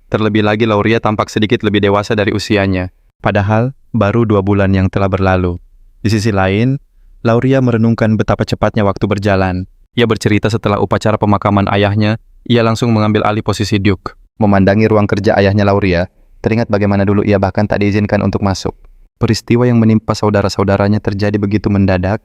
Terlebih lagi Lauria tampak sedikit lebih dewasa dari usianya. Padahal, baru 2 bulan yang telah berlalu. Di sisi lain, Lauria merenungkan betapa cepatnya waktu berjalan. Ia bercerita setelah upacara pemakaman ayahnya, ia langsung mengambil alih posisi Duke. Memandangi ruang kerja ayahnya Lauria, teringat bagaimana dulu ia bahkan tak diizinkan untuk masuk. Peristiwa yang menimpa saudara-saudaranya terjadi begitu mendadak,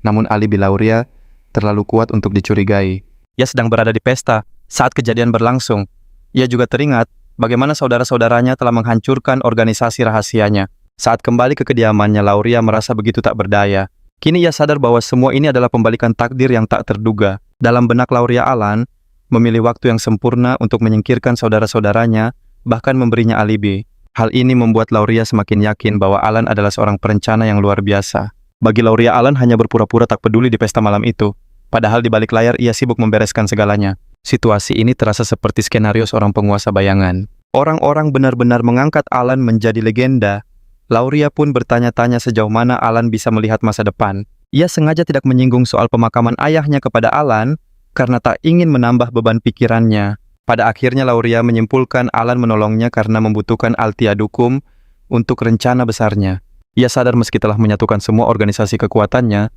namun alibi Lauria terlalu kuat untuk dicurigai. Ia sedang berada di pesta saat kejadian berlangsung. Ia juga teringat bagaimana saudara-saudaranya telah menghancurkan organisasi rahasianya. Saat kembali ke kediamannya, Lauria merasa begitu tak berdaya. Kini ia sadar bahwa semua ini adalah pembalikan takdir yang tak terduga. Dalam benak Lauria, Alan memilih waktu yang sempurna untuk menyingkirkan saudara-saudaranya, bahkan memberinya alibi. Hal ini membuat Lauria semakin yakin bahwa Alan adalah seorang perencana yang luar biasa. Bagi Lauria, Alan hanya berpura-pura tak peduli di pesta malam itu. Padahal di balik layar ia sibuk membereskan segalanya. Situasi ini terasa seperti skenario seorang penguasa bayangan. Orang-orang benar-benar mengangkat Alan menjadi legenda. Lauria pun bertanya-tanya sejauh mana Alan bisa melihat masa depan. Ia sengaja tidak menyinggung soal pemakaman ayahnya kepada Alan karena tak ingin menambah beban pikirannya. Pada akhirnya Lauria menyimpulkan Alan menolongnya karena membutuhkan Altia Dukum untuk rencana besarnya. Ia sadar meski telah menyatukan semua organisasi kekuatannya,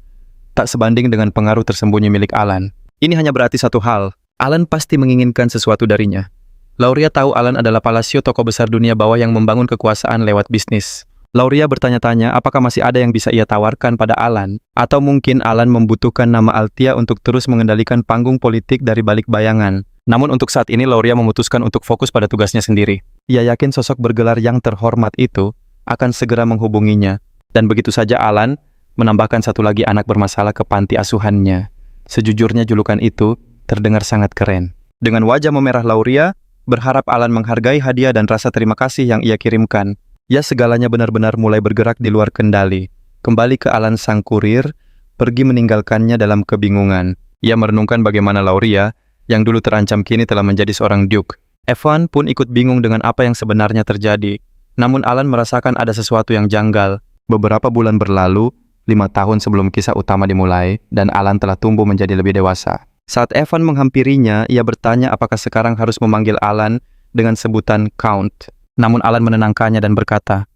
tak sebanding dengan pengaruh tersembunyi milik Alan. Ini hanya berarti satu hal, Alan pasti menginginkan sesuatu darinya. Lauria tahu Alan adalah Palasio tokoh besar dunia bawah yang membangun kekuasaan lewat bisnis. Lauria bertanya-tanya apakah masih ada yang bisa ia tawarkan pada Alan, atau mungkin Alan membutuhkan nama Altia untuk terus mengendalikan panggung politik dari balik bayangan. Namun untuk saat ini Lauria memutuskan untuk fokus pada tugasnya sendiri. Ia yakin sosok bergelar yang terhormat itu akan segera menghubunginya. Dan begitu saja Alan menambahkan satu lagi anak bermasalah ke panti asuhannya. Sejujurnya julukan itu terdengar sangat keren. Dengan wajah memerah Lauria, berharap Alan menghargai hadiah dan rasa terima kasih yang ia kirimkan. Ya, segalanya benar-benar mulai bergerak di luar kendali. Kembali ke Alan sang kurir, pergi meninggalkannya dalam kebingungan. Ia merenungkan bagaimana Lauria, yang dulu terancam kini telah menjadi seorang Duke. Evan pun ikut bingung dengan apa yang sebenarnya terjadi. Namun Alan merasakan ada sesuatu yang janggal. Beberapa bulan berlalu, 5 tahun sebelum kisah utama dimulai, dan Alan telah tumbuh menjadi lebih dewasa. Saat Evan menghampirinya, ia bertanya apakah sekarang harus memanggil Alan dengan sebutan Count. Namun Alan menenangkannya dan berkata,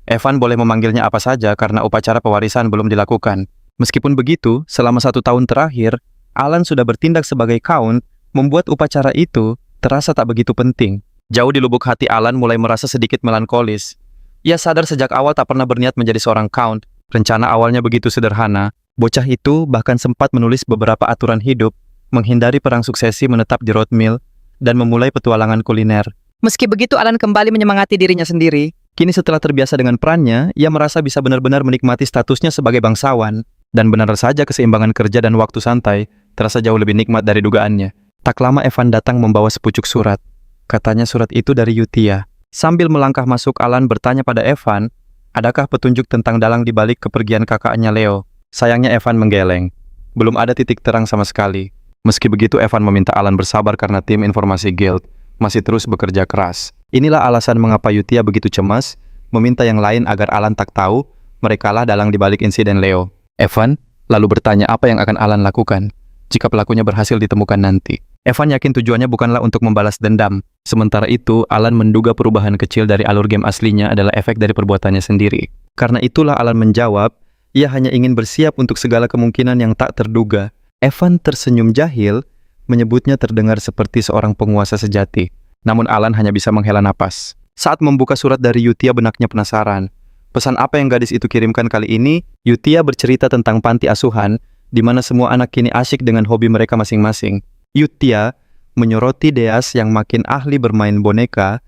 Evan boleh memanggilnya apa saja karena upacara pewarisan belum dilakukan. Meskipun begitu, selama 1 tahun terakhir, Alan sudah bertindak sebagai Count, membuat upacara itu terasa tak begitu penting. Jauh di lubuk hati Alan mulai merasa sedikit melankolis. Ia sadar sejak awal tak pernah berniat menjadi seorang Count. Rencana awalnya begitu sederhana. Bocah itu bahkan sempat menulis beberapa aturan hidup, menghindari perang suksesi menetap di Rothmill, dan memulai petualangan kuliner. Meski begitu, Alan kembali menyemangati dirinya sendiri. Kini setelah terbiasa dengan perannya, ia merasa bisa benar-benar menikmati statusnya sebagai bangsawan. Dan benar saja keseimbangan kerja dan waktu santai terasa jauh lebih nikmat dari dugaannya. Tak lama Evan datang membawa sepucuk surat. Katanya surat itu dari Yutia. Sambil melangkah masuk, Alan bertanya pada Evan, adakah petunjuk tentang dalang di balik kepergian kakaknya Leo? Sayangnya Evan menggeleng. Belum ada titik terang sama sekali. Meski begitu, Evan meminta Alan bersabar karena tim informasi Guild masih terus bekerja keras. Inilah alasan mengapa Yutia begitu cemas, meminta yang lain agar Alan tak tahu merekalah dalang di balik insiden Leo. Evan lalu bertanya apa yang akan Alan lakukan jika pelakunya berhasil ditemukan nanti. Evan yakin tujuannya bukanlah untuk membalas dendam. Sementara itu, Alan menduga perubahan kecil dari alur game aslinya adalah efek dari perbuatannya sendiri. Karena itulah Alan menjawab, ia hanya ingin bersiap untuk segala kemungkinan yang tak terduga. Evan tersenyum jahil, menyebutnya terdengar seperti seorang penguasa sejati. Namun Alan hanya bisa menghela napas. Saat membuka surat dari Yutia, benaknya penasaran. Pesan apa yang gadis itu kirimkan kali ini? Yutia bercerita tentang panti asuhan, di mana semua anak kini asyik dengan hobi mereka masing-masing. Yutia menyoroti Deas yang makin ahli bermain boneka,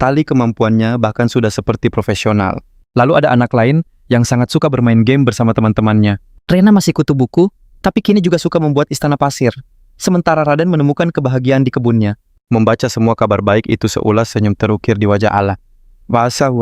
tali kemampuannya bahkan sudah seperti profesional. Lalu ada anak lain yang sangat suka bermain game bersama teman-temannya. Rena masih kutu buku, tapi kini juga suka membuat istana pasir. Sementara Raden menemukan kebahagiaan di kebunnya. Membaca semua kabar baik itu, seulas senyum terukir di wajah Alan. Wajah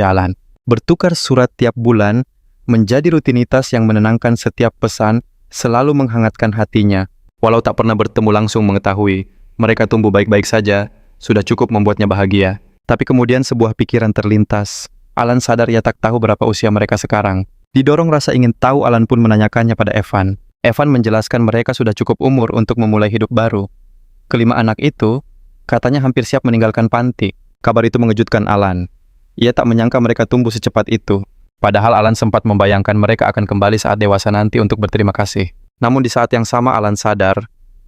Alan. Bertukar surat tiap bulan menjadi rutinitas yang menenangkan. Setiap pesan selalu menghangatkan hatinya. Walau tak pernah bertemu langsung mengetahui mereka tumbuh baik-baik saja, sudah cukup membuatnya bahagia. Tapi kemudian sebuah pikiran terlintas. Alan sadar ia tak tahu berapa usia mereka sekarang. Didorong rasa ingin tahu, Alan pun menanyakannya pada Evan. Evan menjelaskan mereka sudah cukup umur untuk memulai hidup baru. Kelima anak itu katanya hampir siap meninggalkan panti. Kabar itu mengejutkan Alan. Ia tak menyangka mereka tumbuh secepat itu. Padahal Alan sempat membayangkan mereka akan kembali saat dewasa nanti untuk berterima kasih. Namun di saat yang sama Alan sadar,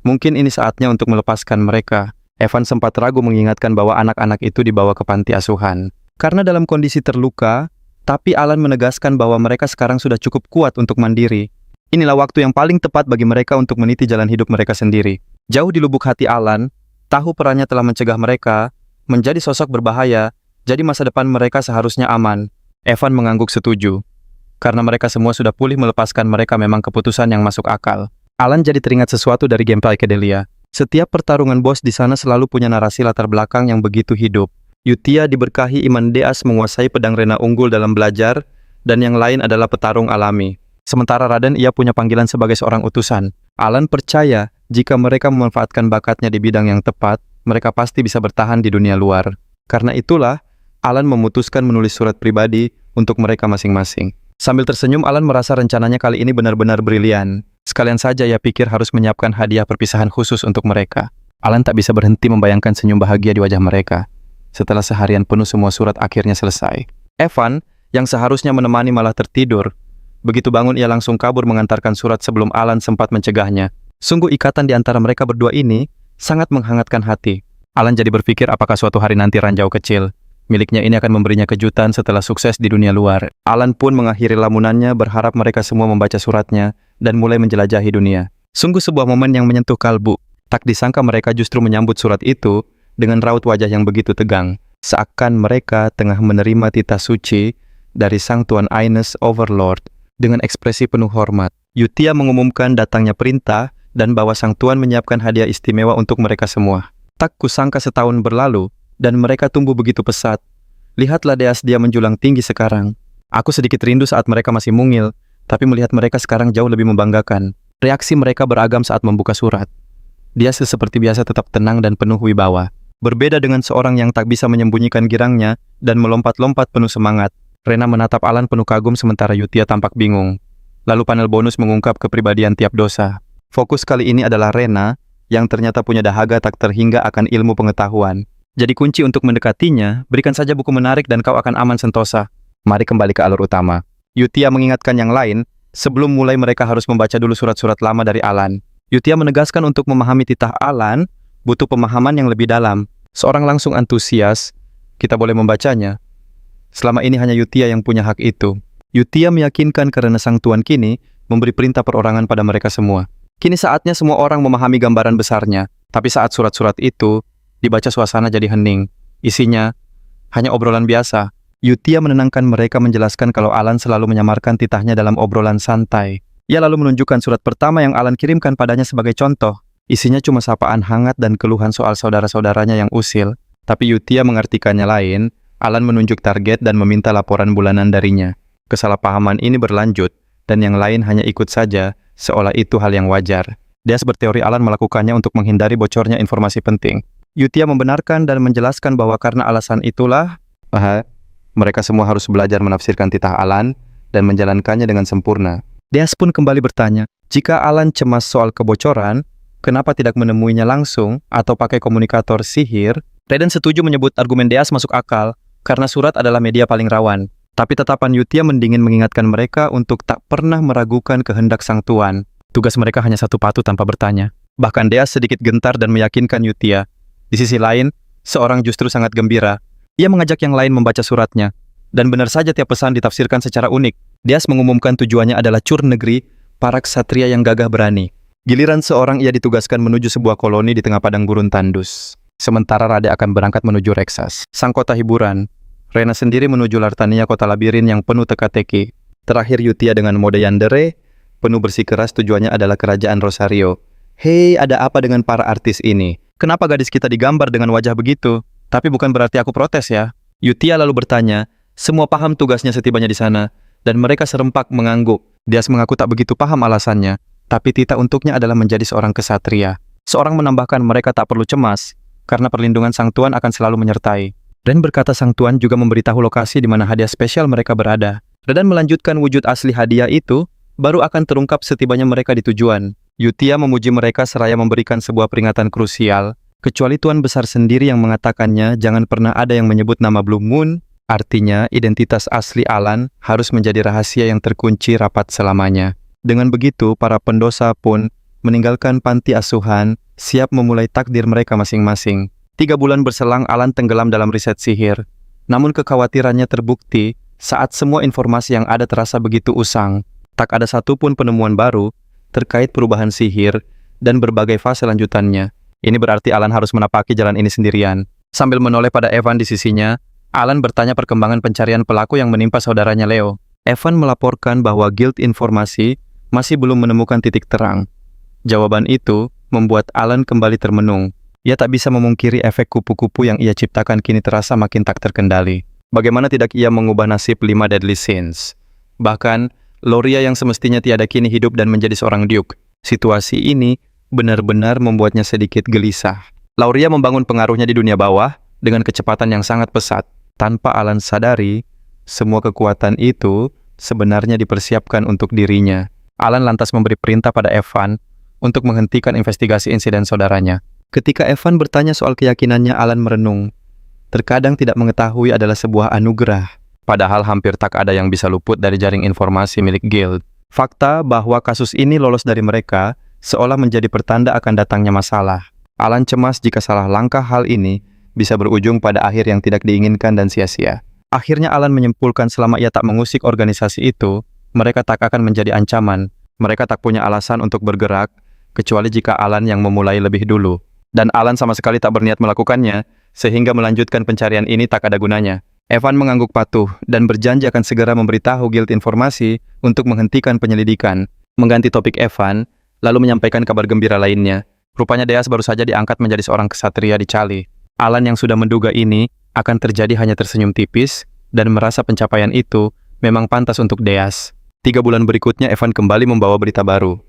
mungkin ini saatnya untuk melepaskan mereka. Evan sempat ragu mengingatkan bahwa anak-anak itu dibawa ke panti asuhan. Karena dalam kondisi terluka, tapi Alan menegaskan bahwa mereka sekarang sudah cukup kuat untuk mandiri. Inilah waktu yang paling tepat bagi mereka untuk meniti jalan hidup mereka sendiri. Jauh di lubuk hati Alan, tahu perannya telah mencegah mereka menjadi sosok berbahaya, jadi masa depan mereka seharusnya aman. Evan mengangguk setuju. Karena mereka semua sudah pulih, melepaskan mereka memang keputusan yang masuk akal. Alan jadi teringat sesuatu dari gameplay Kedelia. Setiap pertarungan bos di sana selalu punya narasi latar belakang yang begitu hidup. Yutia diberkahi iman Deas menguasai pedang Rena unggul dalam belajar, dan yang lain adalah petarung alami. Sementara Raden ia punya panggilan sebagai seorang utusan. Alan percaya jika mereka memanfaatkan bakatnya di bidang yang tepat, mereka pasti bisa bertahan di dunia luar. Karena itulah, Alan memutuskan menulis surat pribadi untuk mereka masing-masing. Sambil tersenyum, Alan merasa rencananya kali ini benar-benar brilian. Sekalian saja ia pikir harus menyiapkan hadiah perpisahan khusus untuk mereka. Alan tak bisa berhenti membayangkan senyum bahagia di wajah mereka. Setelah seharian penuh semua surat akhirnya selesai. Evan, yang seharusnya menemani, malah tertidur. Begitu bangun ia langsung kabur mengantarkan surat sebelum Alan sempat mencegahnya. Sungguh ikatan di antara mereka berdua ini sangat menghangatkan hati. Alan jadi berpikir apakah suatu hari nanti ranjau kecil miliknya ini akan memberinya kejutan setelah sukses di dunia luar. Alan pun mengakhiri lamunannya, berharap mereka semua membaca suratnya dan mulai menjelajahi dunia. Sungguh sebuah momen yang menyentuh kalbu. Tak disangka mereka justru menyambut surat itu dengan raut wajah yang begitu tegang. Seakan mereka tengah menerima titah suci dari Sang Tuan Ines Overlord dengan ekspresi penuh hormat. Yutia mengumumkan datangnya perintah dan bahwa Sang Tuan menyiapkan hadiah istimewa untuk mereka semua. Tak kusangka setahun berlalu, dan mereka tumbuh begitu pesat. Lihatlah Deas, dia menjulang tinggi sekarang. Aku sedikit rindu saat mereka masih mungil, tapi melihat mereka sekarang jauh lebih membanggakan. Reaksi mereka beragam saat membuka surat. Dia seperti biasa tetap tenang dan penuh wibawa. Berbeda dengan seorang yang tak bisa menyembunyikan girangnya dan melompat-lompat penuh semangat. Rena menatap Alan penuh kagum sementara Yutia tampak bingung. Lalu panel bonus mengungkap kepribadian tiap dosa. Fokus kali ini adalah Rena, yang ternyata punya dahaga tak terhingga akan ilmu pengetahuan. Jadi kunci untuk mendekatinya, berikan saja buku menarik dan kau akan aman sentosa. Mari kembali ke alur utama. Yutia mengingatkan yang lain, sebelum mulai mereka harus membaca dulu surat-surat lama dari Alan. Yutia menegaskan untuk memahami titah Alan, butuh pemahaman yang lebih dalam. Seorang langsung antusias, kita boleh membacanya. Selama ini hanya Yutia yang punya hak itu. Yutia meyakinkan karena Sang Tuan kini memberi perintah perorangan pada mereka semua. Kini saatnya semua orang memahami gambaran besarnya. Tapi saat surat-surat itu dibaca, suasana jadi hening. Isinya hanya obrolan biasa. Yutia menenangkan mereka, menjelaskan kalau Alan selalu menyamarkan titahnya dalam obrolan santai. Ia lalu menunjukkan surat pertama yang Alan kirimkan padanya sebagai contoh. Isinya cuma sapaan hangat dan keluhan soal saudara-saudaranya yang usil. Tapi Yutia mengartikannya lain. Alan menunjuk target dan meminta laporan bulanan darinya. Kesalahpahaman ini berlanjut, dan yang lain hanya ikut saja, seolah itu hal yang wajar. Dia berteori Alan melakukannya untuk menghindari bocornya informasi penting. Yutia membenarkan dan menjelaskan bahwa karena alasan itulah, mereka semua harus belajar menafsirkan titah Alan dan menjalankannya dengan sempurna. Deas pun kembali bertanya, jika Alan cemas soal kebocoran, kenapa tidak menemuinya langsung atau pakai komunikator sihir? Raiden setuju menyebut argumen Deas masuk akal, karena surat adalah media paling rawan. Tapi tatapan Yutia mendingin mengingatkan mereka untuk tak pernah meragukan kehendak Sang Tuan. Tugas mereka hanya satu patuh tanpa bertanya. Bahkan Deas sedikit gentar dan meyakinkan Yutia. Di sisi lain, seorang justru sangat gembira. Ia mengajak yang lain membaca suratnya. Dan benar saja tiap pesan ditafsirkan secara unik. Deas mengumumkan tujuannya adalah cur negeri, para ksatria yang gagah berani. Giliran seorang ia ditugaskan menuju sebuah koloni di tengah padang gurun tandus. Sementara Rade akan berangkat menuju Reksas, sang kota hiburan. Rena sendiri menuju Lartania, kota labirin yang penuh teka-teki. Terakhir Yutia dengan mode yandere, penuh bersikeras tujuannya adalah kerajaan Rosario. Hei, ada apa dengan para artis ini? Kenapa gadis kita digambar dengan wajah begitu? Tapi bukan berarti aku protes ya. Yutia lalu bertanya, semua paham tugasnya setibanya di sana, dan mereka serempak mengangguk. Deas mengaku tak begitu paham alasannya, tapi titah untuknya adalah menjadi seorang kesatria. Seorang menambahkan mereka tak perlu cemas, karena perlindungan Sang Tuan akan selalu menyertai. Dan berkata Sang Tuan juga memberitahu lokasi di mana hadiah spesial mereka berada. Dan melanjutkan wujud asli hadiah itu, baru akan terungkap setibanya mereka di tujuan. Yutia memuji mereka seraya memberikan sebuah peringatan krusial, kecuali Tuan Besar sendiri yang mengatakannya jangan pernah ada yang menyebut nama Blue Moon, artinya identitas asli Alan harus menjadi rahasia yang terkunci rapat selamanya. Dengan begitu, para pendosa pun meninggalkan panti asuhan, siap memulai takdir mereka masing-masing. 3 bulan berselang, Alan tenggelam dalam riset sihir. Namun kekhawatirannya terbukti saat semua informasi yang ada terasa begitu usang. Tak ada satupun penemuan baru terkait perubahan sihir dan berbagai fase lanjutannya. Ini berarti Alan harus menapaki jalan ini sendirian. Sambil menoleh pada Evan di sisinya, Alan bertanya perkembangan pencarian pelaku yang menimpa saudaranya Leo. Evan melaporkan bahwa Guild Informasi masih belum menemukan titik terang. Jawaban itu membuat Alan kembali termenung. Ia tak bisa memungkiri efek kupu-kupu yang ia ciptakan kini terasa makin tak terkendali. Bagaimana tidak ia mengubah nasib 5 Deadly Sins? Bahkan, Loria yang semestinya tiada kini hidup dan menjadi seorang Duke. Situasi ini benar-benar membuatnya sedikit gelisah. Lauria membangun pengaruhnya di dunia bawah dengan kecepatan yang sangat pesat. Tanpa Alan sadari, semua kekuatan itu sebenarnya dipersiapkan untuk dirinya. Alan lantas memberi perintah pada Evan untuk menghentikan investigasi insiden saudaranya. Ketika Evan bertanya soal keyakinannya, Alan merenung. Terkadang tidak mengetahui adalah sebuah anugerah. Padahal hampir tak ada yang bisa luput dari jaring informasi milik Guild. Fakta bahwa kasus ini lolos dari mereka seolah menjadi pertanda akan datangnya masalah. Alan cemas jika salah langkah hal ini bisa berujung pada akhir yang tidak diinginkan dan sia-sia. Akhirnya Alan menyimpulkan selama ia tak mengusik organisasi itu, mereka tak akan menjadi ancaman. Mereka tak punya alasan untuk bergerak, kecuali jika Alan yang memulai lebih dulu. Dan Alan sama sekali tak berniat melakukannya, sehingga melanjutkan pencarian ini tak ada gunanya. Evan mengangguk patuh dan berjanji akan segera memberitahu Guild Informasi untuk menghentikan penyelidikan. Mengganti topik Evan, lalu menyampaikan kabar gembira lainnya. Rupanya Deas baru saja diangkat menjadi seorang ksatria di Cali. Alan yang sudah menduga ini akan terjadi hanya tersenyum tipis dan merasa pencapaian itu memang pantas untuk Deas. 3 bulan berikutnya Evan kembali membawa berita baru.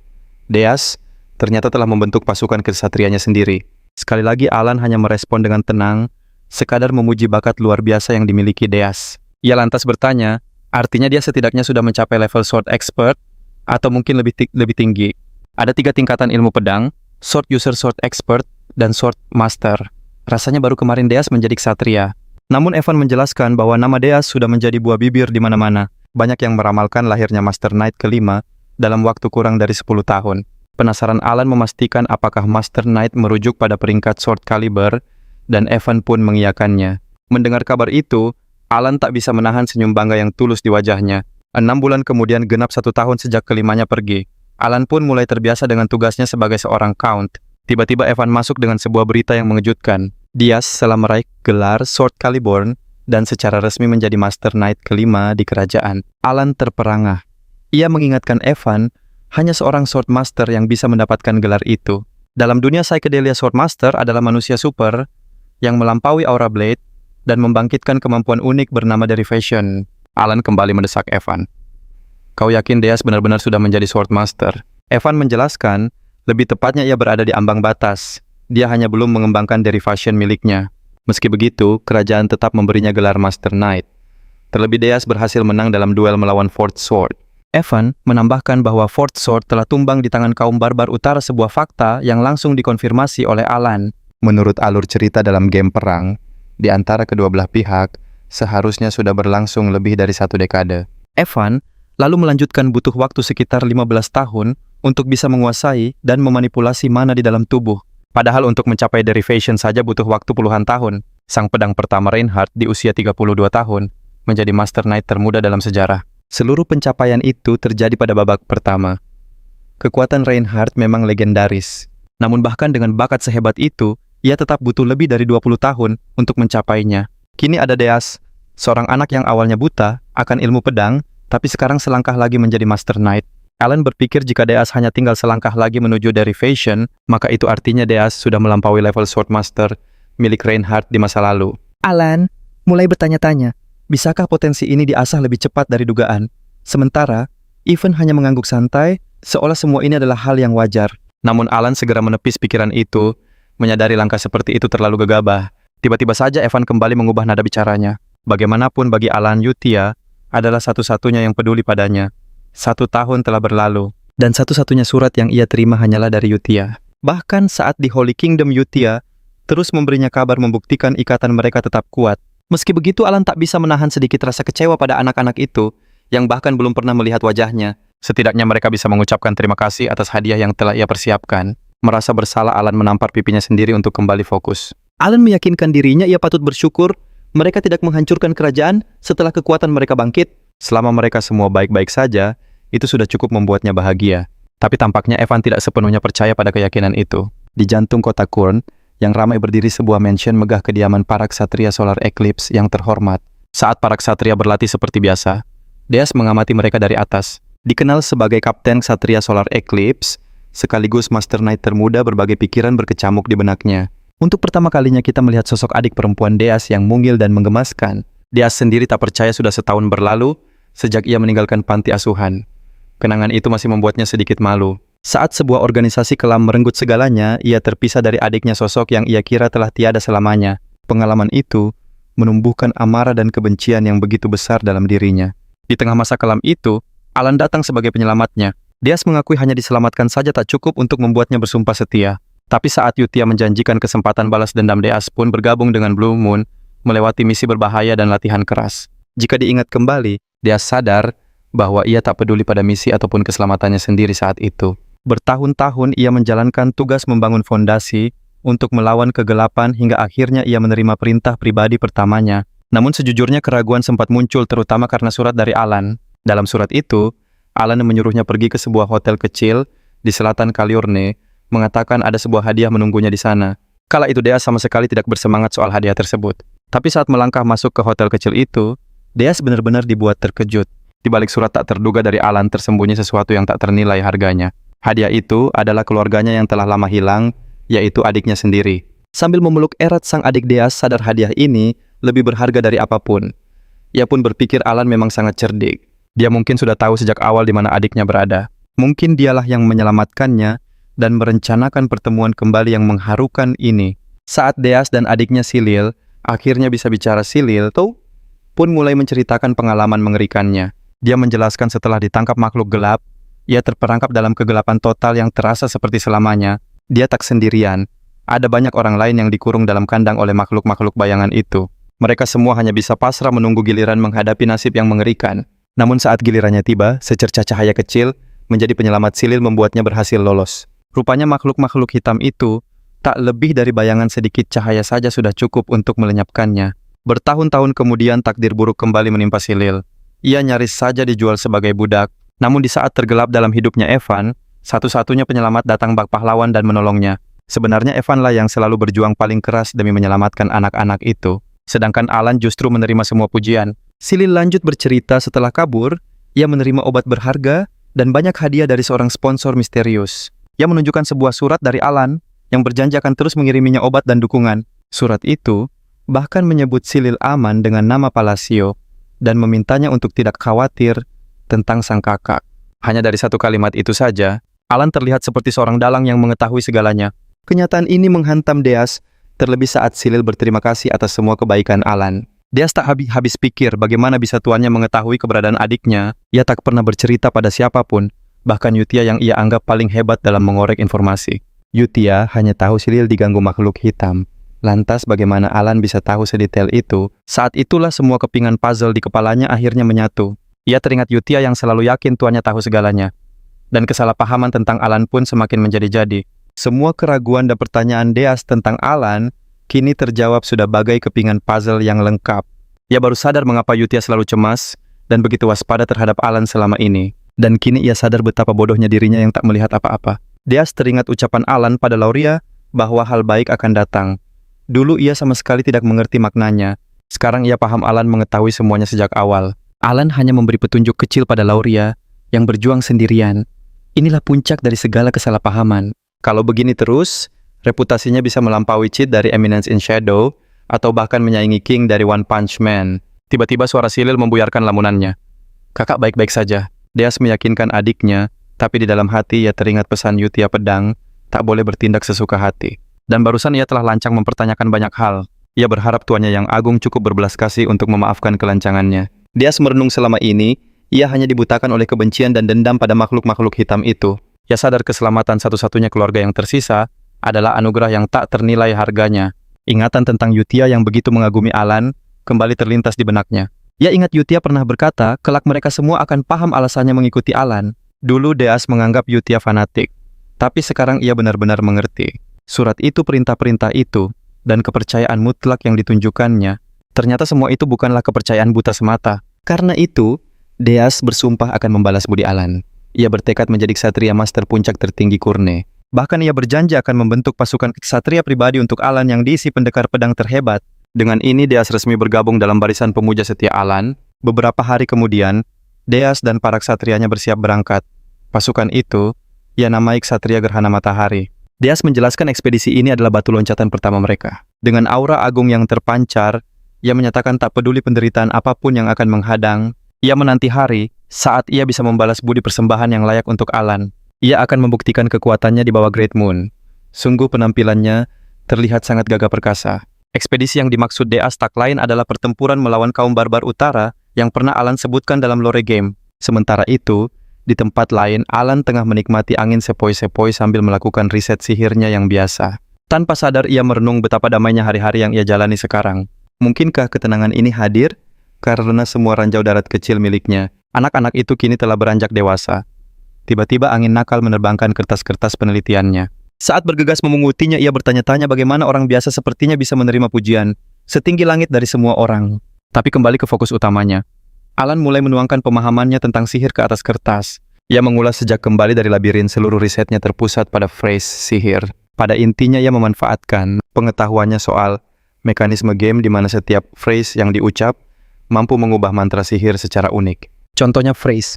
Deas ternyata telah membentuk pasukan kesatrianya sendiri. Sekali lagi Alan hanya merespon dengan tenang, sekadar memuji bakat luar biasa yang dimiliki Deas. Ia lantas bertanya, artinya dia setidaknya sudah mencapai level sword expert atau mungkin lebih tinggi. Ada 3 tingkatan ilmu pedang, sword user, sword expert, dan sword master. Rasanya baru kemarin Deas menjadi ksatria. Namun Evan menjelaskan bahwa nama Deas sudah menjadi buah bibir di mana-mana. Banyak yang meramalkan lahirnya Master Knight kelima dalam waktu kurang dari 10 tahun. Penasaran Alan memastikan apakah Master Knight merujuk pada peringkat sword caliber, dan Evan pun mengiyakannya. Mendengar kabar itu, Alan tak bisa menahan senyum bangga yang tulus di wajahnya. 6 bulan kemudian genap 1 tahun sejak kelimanya pergi. Alan pun mulai terbiasa dengan tugasnya sebagai seorang count. Tiba-tiba Evan masuk dengan sebuah berita yang mengejutkan. Diaz telah meraih gelar Sword Caliborn dan secara resmi menjadi Master Knight kelima di kerajaan. Alan terperangah. Ia mengingatkan Evan, hanya seorang Sword Master yang bisa mendapatkan gelar itu. Dalam dunia psychedelia, Sword Master adalah manusia super yang melampaui aura blade dan membangkitkan kemampuan unik bernama derivation. Alan kembali mendesak Evan. Kau yakin Deas benar-benar sudah menjadi Sword Master? Evan menjelaskan, lebih tepatnya ia berada di ambang batas. Dia hanya belum mengembangkan derivation miliknya. Meski begitu, kerajaan tetap memberinya gelar Master Knight. Terlebih Deas berhasil menang dalam duel melawan Fourth Sword. Evan menambahkan bahwa Fourth Sword telah tumbang di tangan kaum barbar utara, sebuah fakta yang langsung dikonfirmasi oleh Alan. Menurut alur cerita dalam game perang, di antara kedua belah pihak, seharusnya sudah berlangsung lebih dari 1 dekade. Evan lalu melanjutkan butuh waktu sekitar 15 tahun untuk bisa menguasai dan memanipulasi mana di dalam tubuh. Padahal untuk mencapai derivation saja butuh waktu puluhan tahun. Sang pedang pertama Reinhardt di usia 32 tahun menjadi Master Knight termuda dalam sejarah. Seluruh pencapaian itu terjadi pada babak pertama. Kekuatan Reinhardt memang legendaris. Namun bahkan dengan bakat sehebat itu, ia tetap butuh lebih dari 20 tahun untuk mencapainya. Kini ada Deas, seorang anak yang awalnya buta akan ilmu pedang, tapi sekarang selangkah lagi menjadi Master Knight. Alan berpikir jika Deas hanya tinggal selangkah lagi menuju derivation, maka itu artinya Deas sudah melampaui level Sword Master milik Reinhardt di masa lalu. Alan mulai bertanya-tanya, bisakah potensi ini diasah lebih cepat dari dugaan? Sementara, Evan hanya mengangguk santai, seolah semua ini adalah hal yang wajar. Namun Alan segera menepis pikiran itu, menyadari langkah seperti itu terlalu gegabah. Tiba-tiba saja Evan kembali mengubah nada bicaranya. Bagaimanapun bagi Alan, Yutia adalah satu-satunya yang peduli padanya. 1 tahun telah berlalu, dan satu-satunya surat yang ia terima hanyalah dari Yutia. Bahkan saat di Holy Kingdom, Yutia terus memberinya kabar membuktikan ikatan mereka tetap kuat. Meski begitu, Alan tak bisa menahan sedikit rasa kecewa pada anak-anak itu, yang bahkan belum pernah melihat wajahnya. Setidaknya mereka bisa mengucapkan terima kasih atas hadiah yang telah ia persiapkan. Merasa bersalah, Alan menampar pipinya sendiri untuk kembali fokus. Alan meyakinkan dirinya ia patut bersyukur mereka tidak menghancurkan kerajaan setelah kekuatan mereka bangkit. Selama mereka semua baik-baik saja, itu sudah cukup membuatnya bahagia. Tapi tampaknya Evan tidak sepenuhnya percaya pada keyakinan itu. Di jantung kota Kurn, yang ramai berdiri sebuah mansion megah kediaman para ksatria Solar Eclipse yang terhormat. Saat para ksatria berlatih seperti biasa, Deas mengamati mereka dari atas. Dikenal sebagai Kapten Ksatria Solar Eclipse, sekaligus Master Knight termuda, berbagai pikiran berkecamuk di benaknya. Untuk pertama kalinya kita melihat sosok adik perempuan Deas yang mungil dan menggemaskan. Deas sendiri tak percaya sudah setahun berlalu sejak ia meninggalkan panti asuhan. Kenangan itu masih membuatnya sedikit malu. Saat sebuah organisasi kelam merenggut segalanya, ia terpisah dari adiknya, sosok yang ia kira telah tiada selamanya. Pengalaman itu menumbuhkan amarah dan kebencian yang begitu besar dalam dirinya. Di tengah masa kelam itu, Alan datang sebagai penyelamatnya. Deas mengakui hanya diselamatkan saja tak cukup untuk membuatnya bersumpah setia. Tapi saat Yutia menjanjikan kesempatan balas dendam, Deas pun bergabung dengan Blue Moon, melewati misi berbahaya dan latihan keras. Jika diingat kembali, Deas sadar bahwa ia tak peduli pada misi ataupun keselamatannya sendiri saat itu. Bertahun-tahun ia menjalankan tugas membangun fondasi untuk melawan kegelapan hingga akhirnya ia menerima perintah pribadi pertamanya. Namun sejujurnya keraguan sempat muncul, terutama karena surat dari Alan. Dalam surat itu, Alan menyuruhnya pergi ke sebuah hotel kecil di selatan Kaliurne, mengatakan ada sebuah hadiah menunggunya di sana. Kala itu Deas sama sekali tidak bersemangat soal hadiah tersebut. Tapi saat melangkah masuk ke hotel kecil itu, Deas benar-benar dibuat terkejut. Di balik surat tak terduga dari Alan tersembunyi sesuatu yang tak ternilai harganya. Hadiah itu adalah keluarganya yang telah lama hilang, yaitu adiknya sendiri. Sambil memeluk erat sang adik Deas sadar hadiah ini lebih berharga dari apapun. Ia pun berpikir Alan memang sangat cerdik. Dia mungkin sudah tahu sejak awal di mana adiknya berada. Mungkin dialah yang menyelamatkannya dan merencanakan pertemuan kembali yang mengharukan ini. Saat Deas dan adiknya Silil akhirnya bisa bicara, Silil pun mulai menceritakan pengalaman mengerikannya. Dia menjelaskan setelah ditangkap makhluk gelap, ia terperangkap dalam kegelapan total yang terasa seperti selamanya. Dia tak sendirian. Ada banyak orang lain yang dikurung dalam kandang oleh makhluk-makhluk bayangan itu. Mereka semua hanya bisa pasrah menunggu giliran menghadapi nasib yang mengerikan. Namun saat gilirannya tiba, secercah cahaya kecil menjadi penyelamat Silil membuatnya berhasil lolos. Rupanya makhluk-makhluk hitam itu tak lebih dari bayangan sedikit cahaya saja sudah cukup untuk melenyapkannya. Bertahun-tahun kemudian takdir buruk kembali menimpa Silil. Ia nyaris saja dijual sebagai budak. Namun di saat tergelap dalam hidupnya Evan, satu-satunya penyelamat datang bak pahlawan dan menolongnya. Sebenarnya Evan lah yang selalu berjuang paling keras demi menyelamatkan anak-anak itu. Sedangkan Alan justru menerima semua pujian. Silil lanjut bercerita setelah kabur, ia menerima obat berharga dan banyak hadiah dari seorang sponsor misterius. Ia menunjukkan sebuah surat dari Alan yang berjanji akan terus mengiriminya obat dan dukungan. Surat itu bahkan menyebut Silil aman dengan nama Palacio dan memintanya untuk tidak khawatir tentang sang kakak. Hanya dari satu kalimat itu saja, Alan terlihat seperti seorang dalang yang mengetahui segalanya. Kenyataan ini menghantam Deas, terlebih saat Silil berterima kasih atas semua kebaikan Alan. Deas tak habis pikir bagaimana bisa tuannya mengetahui keberadaan adiknya. Ia tak pernah bercerita pada siapapun, bahkan Yutia yang ia anggap paling hebat dalam mengorek informasi. Yutia hanya tahu Silil diganggu makhluk hitam. Lantas bagaimana Alan bisa tahu sedetail itu? Saat itulah semua kepingan puzzle di kepalanya akhirnya menyatu. Ia teringat Yutia yang selalu yakin tuannya tahu segalanya. Dan kesalahpahaman tentang Alan pun semakin menjadi-jadi. Semua keraguan dan pertanyaan Deas tentang Alan kini terjawab sudah bagai kepingan puzzle yang lengkap. Ia baru sadar mengapa Yutia selalu cemas dan begitu waspada terhadap Alan selama ini. Dan kini ia sadar betapa bodohnya dirinya yang tak melihat apa-apa. Deas teringat ucapan Alan pada Lauria bahwa hal baik akan datang. Dulu ia sama sekali tidak mengerti maknanya. Sekarang ia paham Alan mengetahui semuanya sejak awal. Alan hanya memberi petunjuk kecil pada Lauria yang berjuang sendirian. Inilah puncak dari segala kesalahpahaman. Kalau begini terus, reputasinya bisa melampaui Cheat dari Eminence in Shadow atau bahkan menyaingi King dari One Punch Man. Tiba-tiba suara Silil membuyarkan lamunannya. Kakak baik-baik saja. Deas meyakinkan adiknya, tapi di dalam hati ia teringat pesan Yutia Pedang, tak boleh bertindak sesuka hati. Dan barusan ia telah lancang mempertanyakan banyak hal. Ia berharap tuannya yang agung cukup berbelas kasih untuk memaafkan kelancangannya. Deas merenung selama ini, ia hanya dibutakan oleh kebencian dan dendam pada makhluk-makhluk hitam itu. Ia sadar keselamatan satu-satunya keluarga yang tersisa adalah anugerah yang tak ternilai harganya. Ingatan tentang Yutia yang begitu mengagumi Alan kembali terlintas di benaknya. Ia ingat Yutia pernah berkata, kelak mereka semua akan paham alasannya mengikuti Alan. Dulu Deas menganggap Yutia fanatik, tapi sekarang ia benar-benar mengerti. Surat itu, perintah-perintah itu, dan kepercayaan mutlak yang ditunjukkannya, ternyata semua itu bukanlah kepercayaan buta semata. Karena itu, Deas bersumpah akan membalas budi Alan. Ia bertekad menjadi ksatria master puncak tertinggi Kurne. Bahkan ia berjanji akan membentuk pasukan ksatria pribadi untuk Alan yang diisi pendekar pedang terhebat. Dengan ini Deas resmi bergabung dalam barisan pemuja setia Alan. Beberapa hari kemudian, Deas dan para ksatrianya bersiap berangkat. Pasukan itu, ia namai Ksatria Gerhana Matahari. Deas menjelaskan ekspedisi ini adalah batu loncatan pertama mereka. Dengan aura agung yang terpancar, ia menyatakan tak peduli penderitaan apapun yang akan menghadang. Ia menanti hari saat ia bisa membalas budi persembahan yang layak untuk Alan. Ia akan membuktikan kekuatannya di bawah Great Moon. Sungguh penampilannya terlihat sangat gagah perkasa. Ekspedisi yang dimaksud Deas tak lain adalah pertempuran melawan kaum barbar utara yang pernah Alan sebutkan dalam lore game. Sementara itu, di tempat lain, Alan tengah menikmati angin sepoi-sepoi sambil melakukan riset sihirnya yang biasa. Tanpa sadar ia merenung betapa damainya hari-hari yang ia jalani sekarang. Mungkinkah ketenangan ini hadir karena semua ranjau darat kecil miliknya? Anak-anak itu kini telah beranjak dewasa. Tiba-tiba angin nakal menerbangkan kertas-kertas penelitiannya. Saat bergegas memungutinya, ia bertanya-tanya bagaimana orang biasa sepertinya bisa menerima pujian setinggi langit dari semua orang. Tapi kembali ke fokus utamanya. Alan mulai menuangkan pemahamannya tentang sihir ke atas kertas. Ia mengulas sejak kembali dari labirin, seluruh risetnya terpusat pada phrase sihir. Pada intinya ia memanfaatkan pengetahuannya soal mekanisme game di mana setiap phrase yang diucap mampu mengubah mantra sihir secara unik. Contohnya phrase,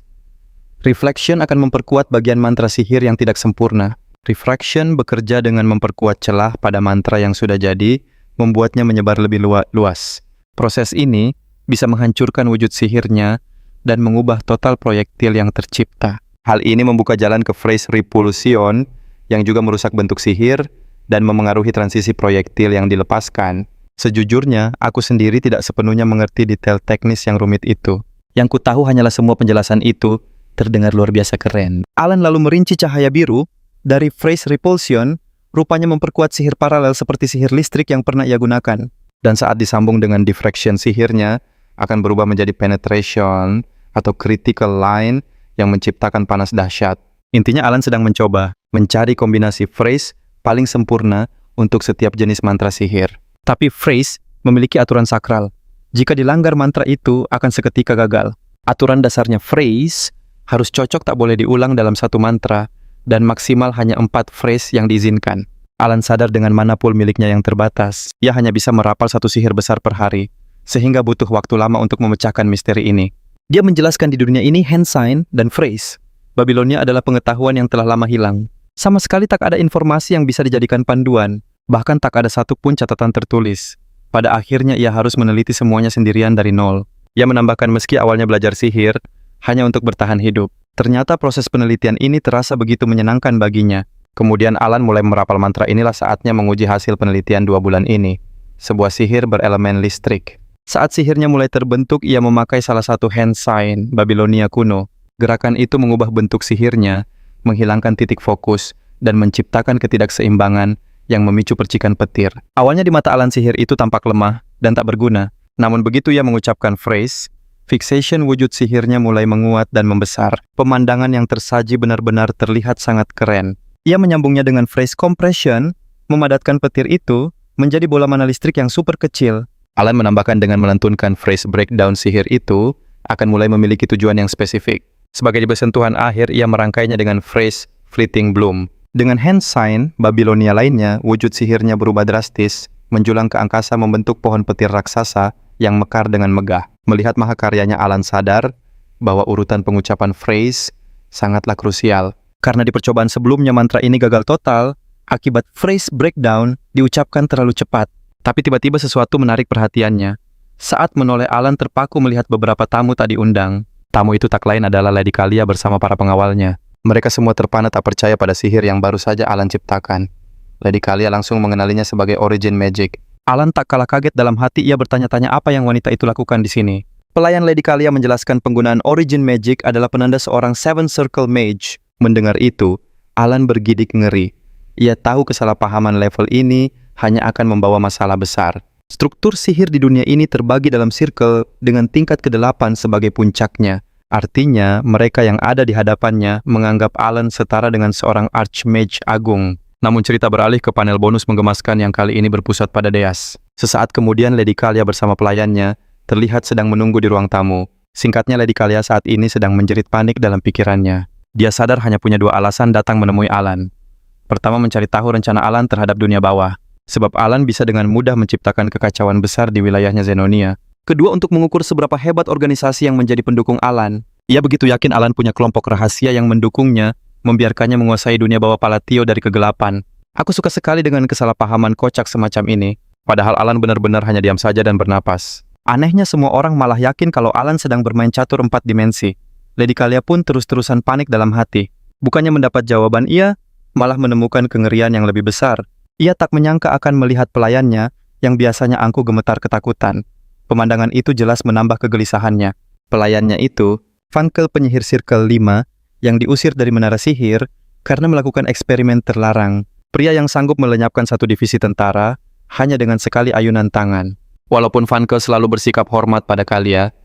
Reflection akan memperkuat bagian mantra sihir yang tidak sempurna. Refraction bekerja dengan memperkuat celah pada mantra yang sudah jadi, membuatnya menyebar lebih luas. Proses ini bisa menghancurkan wujud sihirnya dan mengubah total proyektil yang tercipta. Hal ini membuka jalan ke phrase repulsion yang juga merusak bentuk sihir dan memengaruhi transisi proyektil yang dilepaskan. Sejujurnya, aku sendiri tidak sepenuhnya mengerti detail teknis yang rumit itu. Yang ku tahu hanyalah semua penjelasan itu terdengar luar biasa keren. Alan lalu merinci cahaya biru dari phrase repulsion, rupanya memperkuat sihir paralel seperti sihir listrik yang pernah ia gunakan. Dan saat disambung dengan diffraction sihirnya, akan berubah menjadi penetration atau critical line yang menciptakan panas dahsyat. Intinya Alan sedang mencoba mencari kombinasi phrase paling sempurna untuk setiap jenis mantra sihir. Tapi phrase memiliki aturan sakral. Jika dilanggar mantra itu akan seketika gagal. Aturan dasarnya phrase harus cocok tak boleh diulang dalam satu mantra dan maksimal hanya 4 phrase yang diizinkan. Alan sadar dengan mana pool miliknya yang terbatas. Ia hanya bisa merapal satu sihir besar per hari, sehingga butuh waktu lama untuk memecahkan misteri ini. Dia menjelaskan di dunia ini hand sign dan phrase. Babilonia adalah pengetahuan yang telah lama hilang. Sama sekali tak ada informasi yang bisa dijadikan panduan, bahkan tak ada satupun catatan tertulis. Pada akhirnya ia harus meneliti semuanya sendirian dari nol. Ia menambahkan meski awalnya belajar sihir, hanya untuk bertahan hidup. Ternyata proses penelitian ini terasa begitu menyenangkan baginya. Kemudian Alan mulai merapal mantra inilah saatnya menguji hasil penelitian 2 bulan ini. Sebuah sihir berelemen listrik. Saat sihirnya mulai terbentuk, ia memakai salah satu hand sign Babilonia kuno. Gerakan itu mengubah bentuk sihirnya, menghilangkan titik fokus, dan menciptakan ketidakseimbangan yang memicu percikan petir. Awalnya di mata Alan sihir itu tampak lemah dan tak berguna. Namun begitu ia mengucapkan phrase, fixation wujud sihirnya mulai menguat dan membesar. Pemandangan yang tersaji benar-benar terlihat sangat keren. Ia menyambungnya dengan phrase compression, memadatkan petir itu menjadi bola mana listrik yang super kecil. Alan menambahkan dengan melantunkan phrase breakdown sihir itu akan mulai memiliki tujuan yang spesifik. Sebagai bersentuhan akhir, ia merangkainya dengan phrase fleeting bloom. Dengan hand sign Babilonia lainnya, wujud sihirnya berubah drastis, menjulang ke angkasa membentuk pohon petir raksasa yang mekar dengan megah. Melihat mahakaryanya, Alan sadar bahwa urutan pengucapan phrase sangatlah krusial. Karena di percobaan sebelumnya mantra ini gagal total, akibat phrase breakdown diucapkan terlalu cepat. Tapi tiba-tiba sesuatu menarik perhatiannya. Saat menoleh, Alan terpaku melihat beberapa tamu tak diundang. Tamu itu tak lain adalah Lady Kalia bersama para pengawalnya. Mereka semua terpana tak percaya pada sihir yang baru saja Alan ciptakan. Lady Kalia langsung mengenalinya sebagai Origin Magic. Alan tak kalah kaget dalam hati, ia bertanya-tanya apa yang wanita itu lakukan di sini. Pelayan Lady Kalia menjelaskan penggunaan Origin Magic adalah penanda seorang Seven Circle Mage. Mendengar itu, Alan bergidik ngeri. Ia tahu kesalahpahaman level ini hanya akan membawa masalah besar. Struktur sihir di dunia ini terbagi dalam circle dengan tingkat ke-8 sebagai puncaknya. Artinya, mereka yang ada di hadapannya menganggap Alan setara dengan seorang Archmage Agung. Namun cerita beralih ke panel bonus menggemaskan yang kali ini berpusat pada Deas. Sesaat kemudian Lady Kalia bersama pelayannya terlihat sedang menunggu di ruang tamu. Singkatnya, Lady Kalia saat ini sedang menjerit panik dalam pikirannya. Dia sadar hanya punya 2 alasan datang menemui Alan. Pertama, mencari tahu rencana Alan terhadap dunia bawah. Sebab Alan bisa dengan mudah menciptakan kekacauan besar di wilayahnya Zenonia. Kedua, untuk mengukur seberapa hebat organisasi yang menjadi pendukung Alan. Ia begitu yakin Alan punya kelompok rahasia yang mendukungnya, membiarkannya menguasai dunia bawah Palatio dari kegelapan. Aku suka sekali dengan kesalahpahaman kocak semacam ini. Padahal Alan benar-benar hanya diam saja dan bernapas. Anehnya semua orang malah yakin kalau Alan sedang bermain catur 4 dimensi. Lady Kalia pun terus-terusan panik dalam hati. Bukannya mendapat jawaban, ia malah menemukan kengerian yang lebih besar. Ia tak menyangka akan melihat pelayannya yang biasanya angkuh gemetar ketakutan. Pemandangan itu jelas menambah kegelisahannya. Pelayannya itu, Funkel penyihir Circle 5, yang diusir dari menara sihir karena melakukan eksperimen terlarang. Pria yang sanggup melenyapkan satu divisi tentara hanya dengan sekali ayunan tangan. Walaupun Funkel selalu bersikap hormat pada Kalia,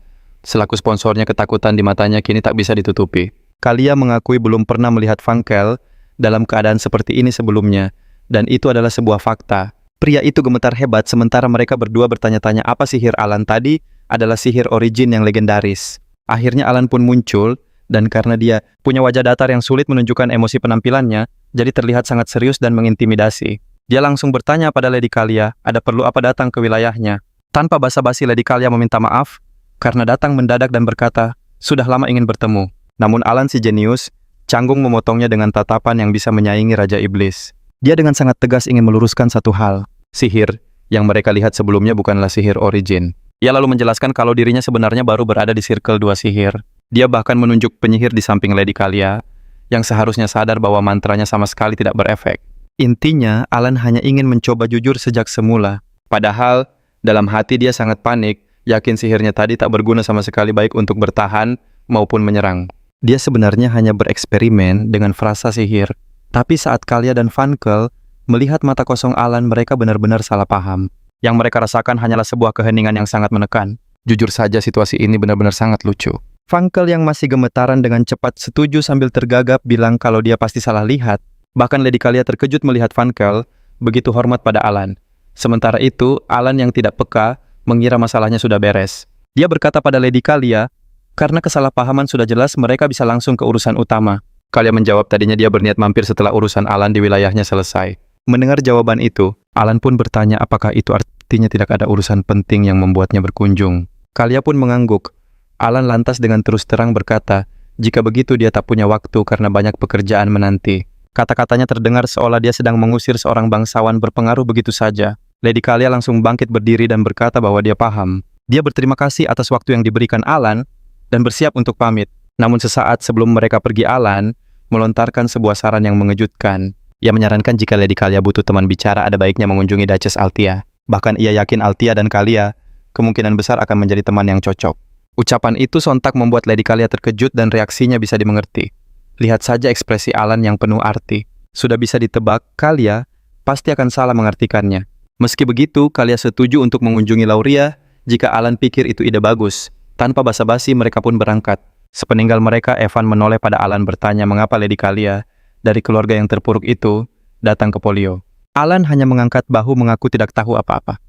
selaku sponsornya ketakutan di matanya kini tak bisa ditutupi. Kalia mengakui belum pernah melihat Funkel dalam keadaan seperti ini sebelumnya, dan itu adalah sebuah fakta. Pria itu gemetar hebat sementara mereka berdua bertanya-tanya apa sihir Alan tadi adalah sihir Origin yang legendaris. Akhirnya Alan pun muncul, dan karena dia punya wajah datar yang sulit menunjukkan emosi penampilannya, jadi terlihat sangat serius dan mengintimidasi. Dia langsung bertanya pada Lady Kalia, ada perlu apa datang ke wilayahnya. Tanpa basa-basi Lady Kalia meminta maaf, karena datang mendadak dan berkata, sudah lama ingin bertemu. Namun Alan si jenius, canggung memotongnya dengan tatapan yang bisa menyaingi Raja Iblis. Dia dengan sangat tegas ingin meluruskan satu hal. Sihir yang mereka lihat sebelumnya bukanlah sihir origin. Ia lalu menjelaskan kalau dirinya sebenarnya baru berada di circle 2 sihir. Dia bahkan menunjuk penyihir di samping Lady Kalia, yang seharusnya sadar bahwa mantranya sama sekali tidak berefek. Intinya, Alan hanya ingin mencoba jujur sejak semula. Padahal, dalam hati dia sangat panik, yakin sihirnya tadi tak berguna sama sekali baik untuk bertahan maupun menyerang. Dia sebenarnya hanya bereksperimen dengan frasa sihir. Tapi saat Kalia dan Vankel melihat mata kosong Alan, mereka benar-benar salah paham. Yang mereka rasakan hanyalah sebuah keheningan yang sangat menekan. Jujur saja situasi ini benar-benar sangat lucu. Vankel yang masih gemetaran dengan cepat setuju sambil tergagap bilang kalau dia pasti salah lihat. Bahkan Lady Kalia terkejut melihat Vankel begitu hormat pada Alan. Sementara itu, Alan yang tidak peka mengira masalahnya sudah beres. Dia berkata pada Lady Kalia, karena kesalahpahaman sudah jelas mereka bisa langsung ke urusan utama. Kalia menjawab tadinya dia berniat mampir setelah urusan Alan di wilayahnya selesai. Mendengar jawaban itu, Alan pun bertanya apakah itu artinya tidak ada urusan penting yang membuatnya berkunjung. Kalia pun mengangguk. Alan lantas dengan terus terang berkata, jika begitu dia tak punya waktu karena banyak pekerjaan menanti. Kata-katanya terdengar seolah dia sedang mengusir seorang bangsawan berpengaruh begitu saja. Lady Kalia langsung bangkit berdiri dan berkata bahwa dia paham. Dia berterima kasih atas waktu yang diberikan Alan dan bersiap untuk pamit. Namun sesaat sebelum mereka pergi, Alan melontarkan sebuah saran yang mengejutkan. Ia menyarankan jika Lady Kalia butuh teman bicara, ada baiknya mengunjungi Duchess Althea. Bahkan ia yakin Althea dan Kalia kemungkinan besar akan menjadi teman yang cocok. Ucapan itu sontak membuat Lady Kalia terkejut dan reaksinya bisa dimengerti. Lihat saja ekspresi Alan yang penuh arti. Sudah bisa ditebak, Kalia pasti akan salah mengartikannya. Meski begitu, Kalia setuju untuk mengunjungi Lauria jika Alan pikir itu ide bagus. Tanpa basa-basi, mereka pun berangkat. Sepeninggal mereka, Evan menoleh pada Alan bertanya mengapa Lady Kalia dari keluarga yang terpuruk itu datang ke Polio. Alan hanya mengangkat bahu mengaku tidak tahu apa-apa.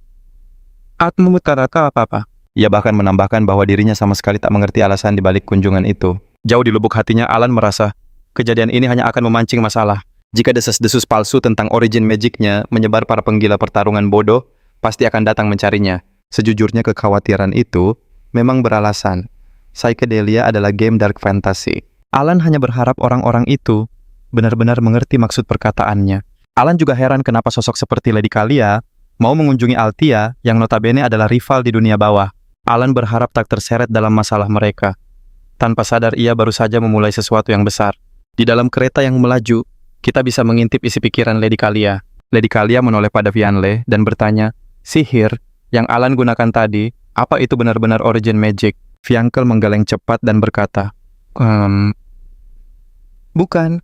Aku memutarakan apa-apa. Ia bahkan menambahkan bahwa dirinya sama sekali tak mengerti alasan di balik kunjungan itu. Jauh di lubuk hatinya, Alan merasa kejadian ini hanya akan memancing masalah. Jika desas-desus palsu tentang origin magicnya menyebar, para penggila pertarungan bodoh pasti akan datang mencarinya. Sejujurnya kekhawatiran itu memang beralasan. Psychedelia adalah game dark fantasy. Alan hanya berharap orang-orang itu benar-benar mengerti maksud perkataannya. Alan juga heran kenapa sosok seperti Lady Kalia mau mengunjungi Althea yang notabene adalah rival di dunia bawah. Alan berharap tak terseret dalam masalah mereka. Tanpa sadar ia baru saja memulai sesuatu yang besar. Di dalam kereta yang melaju, kita bisa mengintip isi pikiran Lady Kalia. Lady Kalia menoleh pada Vianle dan bertanya, sihir yang Alan gunakan tadi, apa itu benar-benar origin magic? Viankel menggeleng cepat dan berkata, bukan.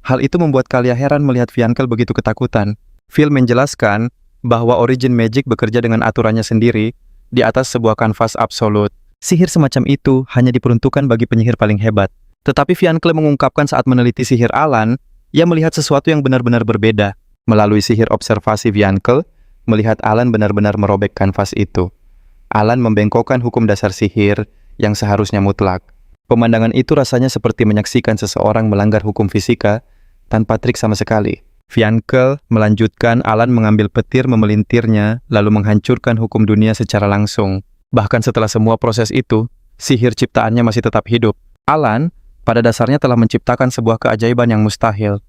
Hal itu membuat Kalia heran melihat Viankel begitu ketakutan. Phil menjelaskan bahwa origin magic bekerja dengan aturannya sendiri di atas sebuah kanvas absolut. Sihir semacam itu hanya diperuntukkan bagi penyihir paling hebat. Tetapi Viancle mengungkapkan saat meneliti sihir Alan, ia melihat sesuatu yang benar-benar berbeda. Melalui sihir observasi, Viancle melihat Alan benar-benar merobek kanvas itu. Alan membengkokkan hukum dasar sihir yang seharusnya mutlak. Pemandangan itu rasanya seperti menyaksikan seseorang melanggar hukum fisika tanpa trik sama sekali. Viancle melanjutkan, Alan mengambil petir, memelintirnya, lalu menghancurkan hukum dunia secara langsung. Bahkan setelah semua proses itu, sihir ciptaannya masih tetap hidup. Alan pada dasarnya telah menciptakan sebuah keajaiban yang mustahil.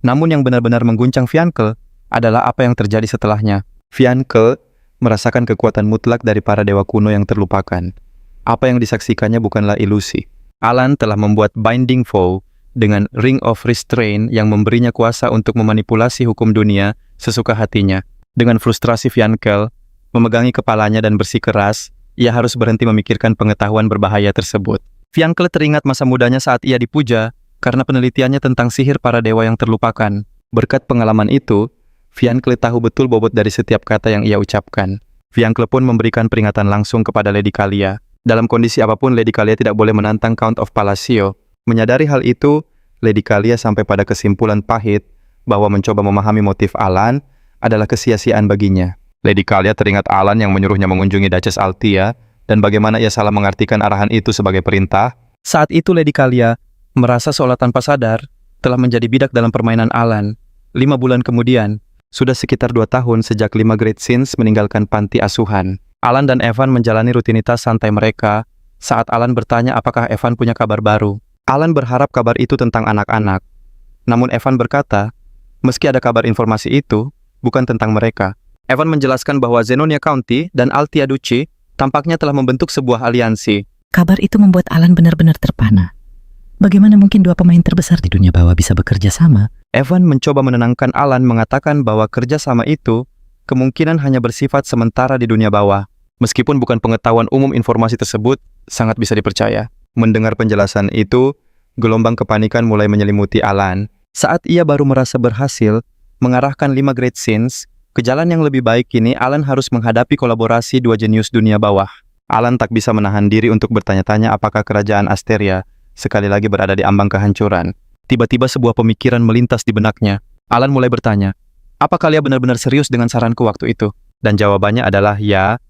Namun yang benar-benar mengguncang Viancle adalah apa yang terjadi setelahnya. Viancle merasakan kekuatan mutlak dari para dewa kuno yang terlupakan. Apa yang disaksikannya bukanlah ilusi. Alan telah membuat Binding Vow dengan Ring of Restraint yang memberinya kuasa untuk memanipulasi hukum dunia sesuka hatinya. Dengan frustrasi, Viancle memegangi kepalanya dan bersikeras, ia harus berhenti memikirkan pengetahuan berbahaya tersebut. Viancle teringat masa mudanya saat ia dipuja karena penelitiannya tentang sihir para dewa yang terlupakan. Berkat pengalaman itu, Viancle tahu betul bobot dari setiap kata yang ia ucapkan. Viancle pun memberikan peringatan langsung kepada Lady Kalia. Dalam kondisi apapun, Lady Kalia tidak boleh menantang Count of Palacio. Menyadari hal itu, Lady Kalia sampai pada kesimpulan pahit bahwa mencoba memahami motif Alan adalah kesia-siaan baginya. Lady Kalia teringat Alan yang menyuruhnya mengunjungi Duchess Althea dan bagaimana ia salah mengartikan arahan itu sebagai perintah. Saat itu Lady Kalia merasa seolah tanpa sadar telah menjadi bidak dalam permainan Alan. 5 bulan kemudian, sudah sekitar 2 tahun sejak 5 Great Sins meninggalkan panti asuhan. Alan dan Evan menjalani rutinitas santai mereka saat Alan bertanya apakah Evan punya kabar baru. Alan berharap kabar itu tentang anak-anak. Namun Evan berkata, meski ada kabar informasi itu, bukan tentang mereka. Evan menjelaskan bahwa Zenonia County dan Altia Duchy tampaknya telah membentuk sebuah aliansi. Kabar itu membuat Alan benar-benar terpana. Bagaimana mungkin dua pemain terbesar di dunia bawah bisa bekerja sama? Evan mencoba menenangkan Alan mengatakan bahwa kerjasama itu kemungkinan hanya bersifat sementara di dunia bawah. Meskipun bukan pengetahuan umum, informasi tersebut sangat bisa dipercaya. Mendengar penjelasan itu, gelombang kepanikan mulai menyelimuti Alan. Saat ia baru merasa berhasil mengarahkan 5 Great Sins ke jalan yang lebih baik, kini Alan harus menghadapi kolaborasi dua jenius dunia bawah. Alan tak bisa menahan diri untuk bertanya-tanya apakah kerajaan Asteria sekali lagi berada di ambang kehancuran. Tiba-tiba sebuah pemikiran melintas di benaknya. Alan mulai bertanya, apa kalian benar-benar serius dengan saranku waktu itu? Dan jawabannya adalah ya,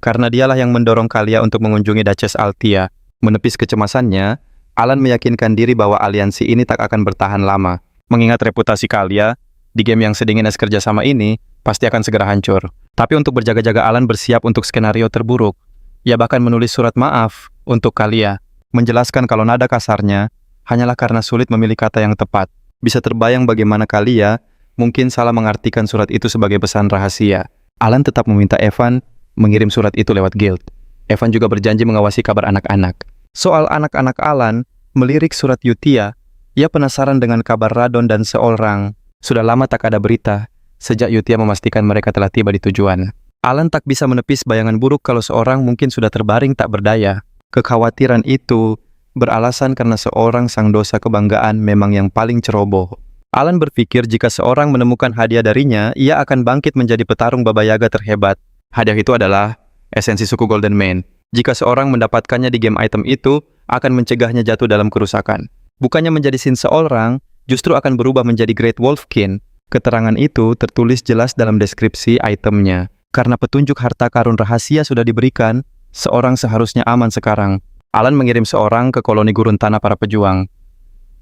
karena dialah yang mendorong kalian untuk mengunjungi Duchess Altia. Menepis kecemasannya, Alan meyakinkan diri bahwa aliansi ini tak akan bertahan lama. Mengingat reputasi kalian, di game yang sedingin es kerjasama ini, pasti akan segera hancur. Tapi untuk berjaga-jaga, Alan bersiap untuk skenario terburuk. Ia bahkan menulis surat maaf untuk kalian, menjelaskan kalau nada kasarnya hanyalah karena sulit memilih kata yang tepat. Bisa terbayang bagaimana kalian mungkin salah mengartikan surat itu sebagai pesan rahasia. Alan tetap meminta Evan mengirim surat itu lewat Guild. Evan juga berjanji mengawasi kabar anak-anak. Soal anak-anak, Alan melirik surat Yutia. Ia penasaran dengan kabar Radon dan seorang. Sudah lama tak ada berita sejak Yutia memastikan mereka telah tiba di tujuan. Alan tak bisa menepis bayangan buruk kalau seorang mungkin sudah terbaring tak berdaya. Kekhawatiran itu beralasan karena seorang sang dosa kebanggaan memang yang paling ceroboh. Alan berpikir jika seorang menemukan hadiah darinya, ia akan bangkit menjadi petarung Baba Yaga terhebat. Hadiah itu adalah esensi suku Golden Mane. Jika seorang mendapatkannya di game item itu, akan mencegahnya jatuh dalam kerusakan. Bukannya menjadi sin seorang, justru akan berubah menjadi Great Wolfkin. Keterangan itu tertulis jelas dalam deskripsi itemnya. Karena petunjuk harta karun rahasia sudah diberikan, seorang seharusnya aman sekarang. Alan mengirim seorang ke koloni gurun tanah para pejuang.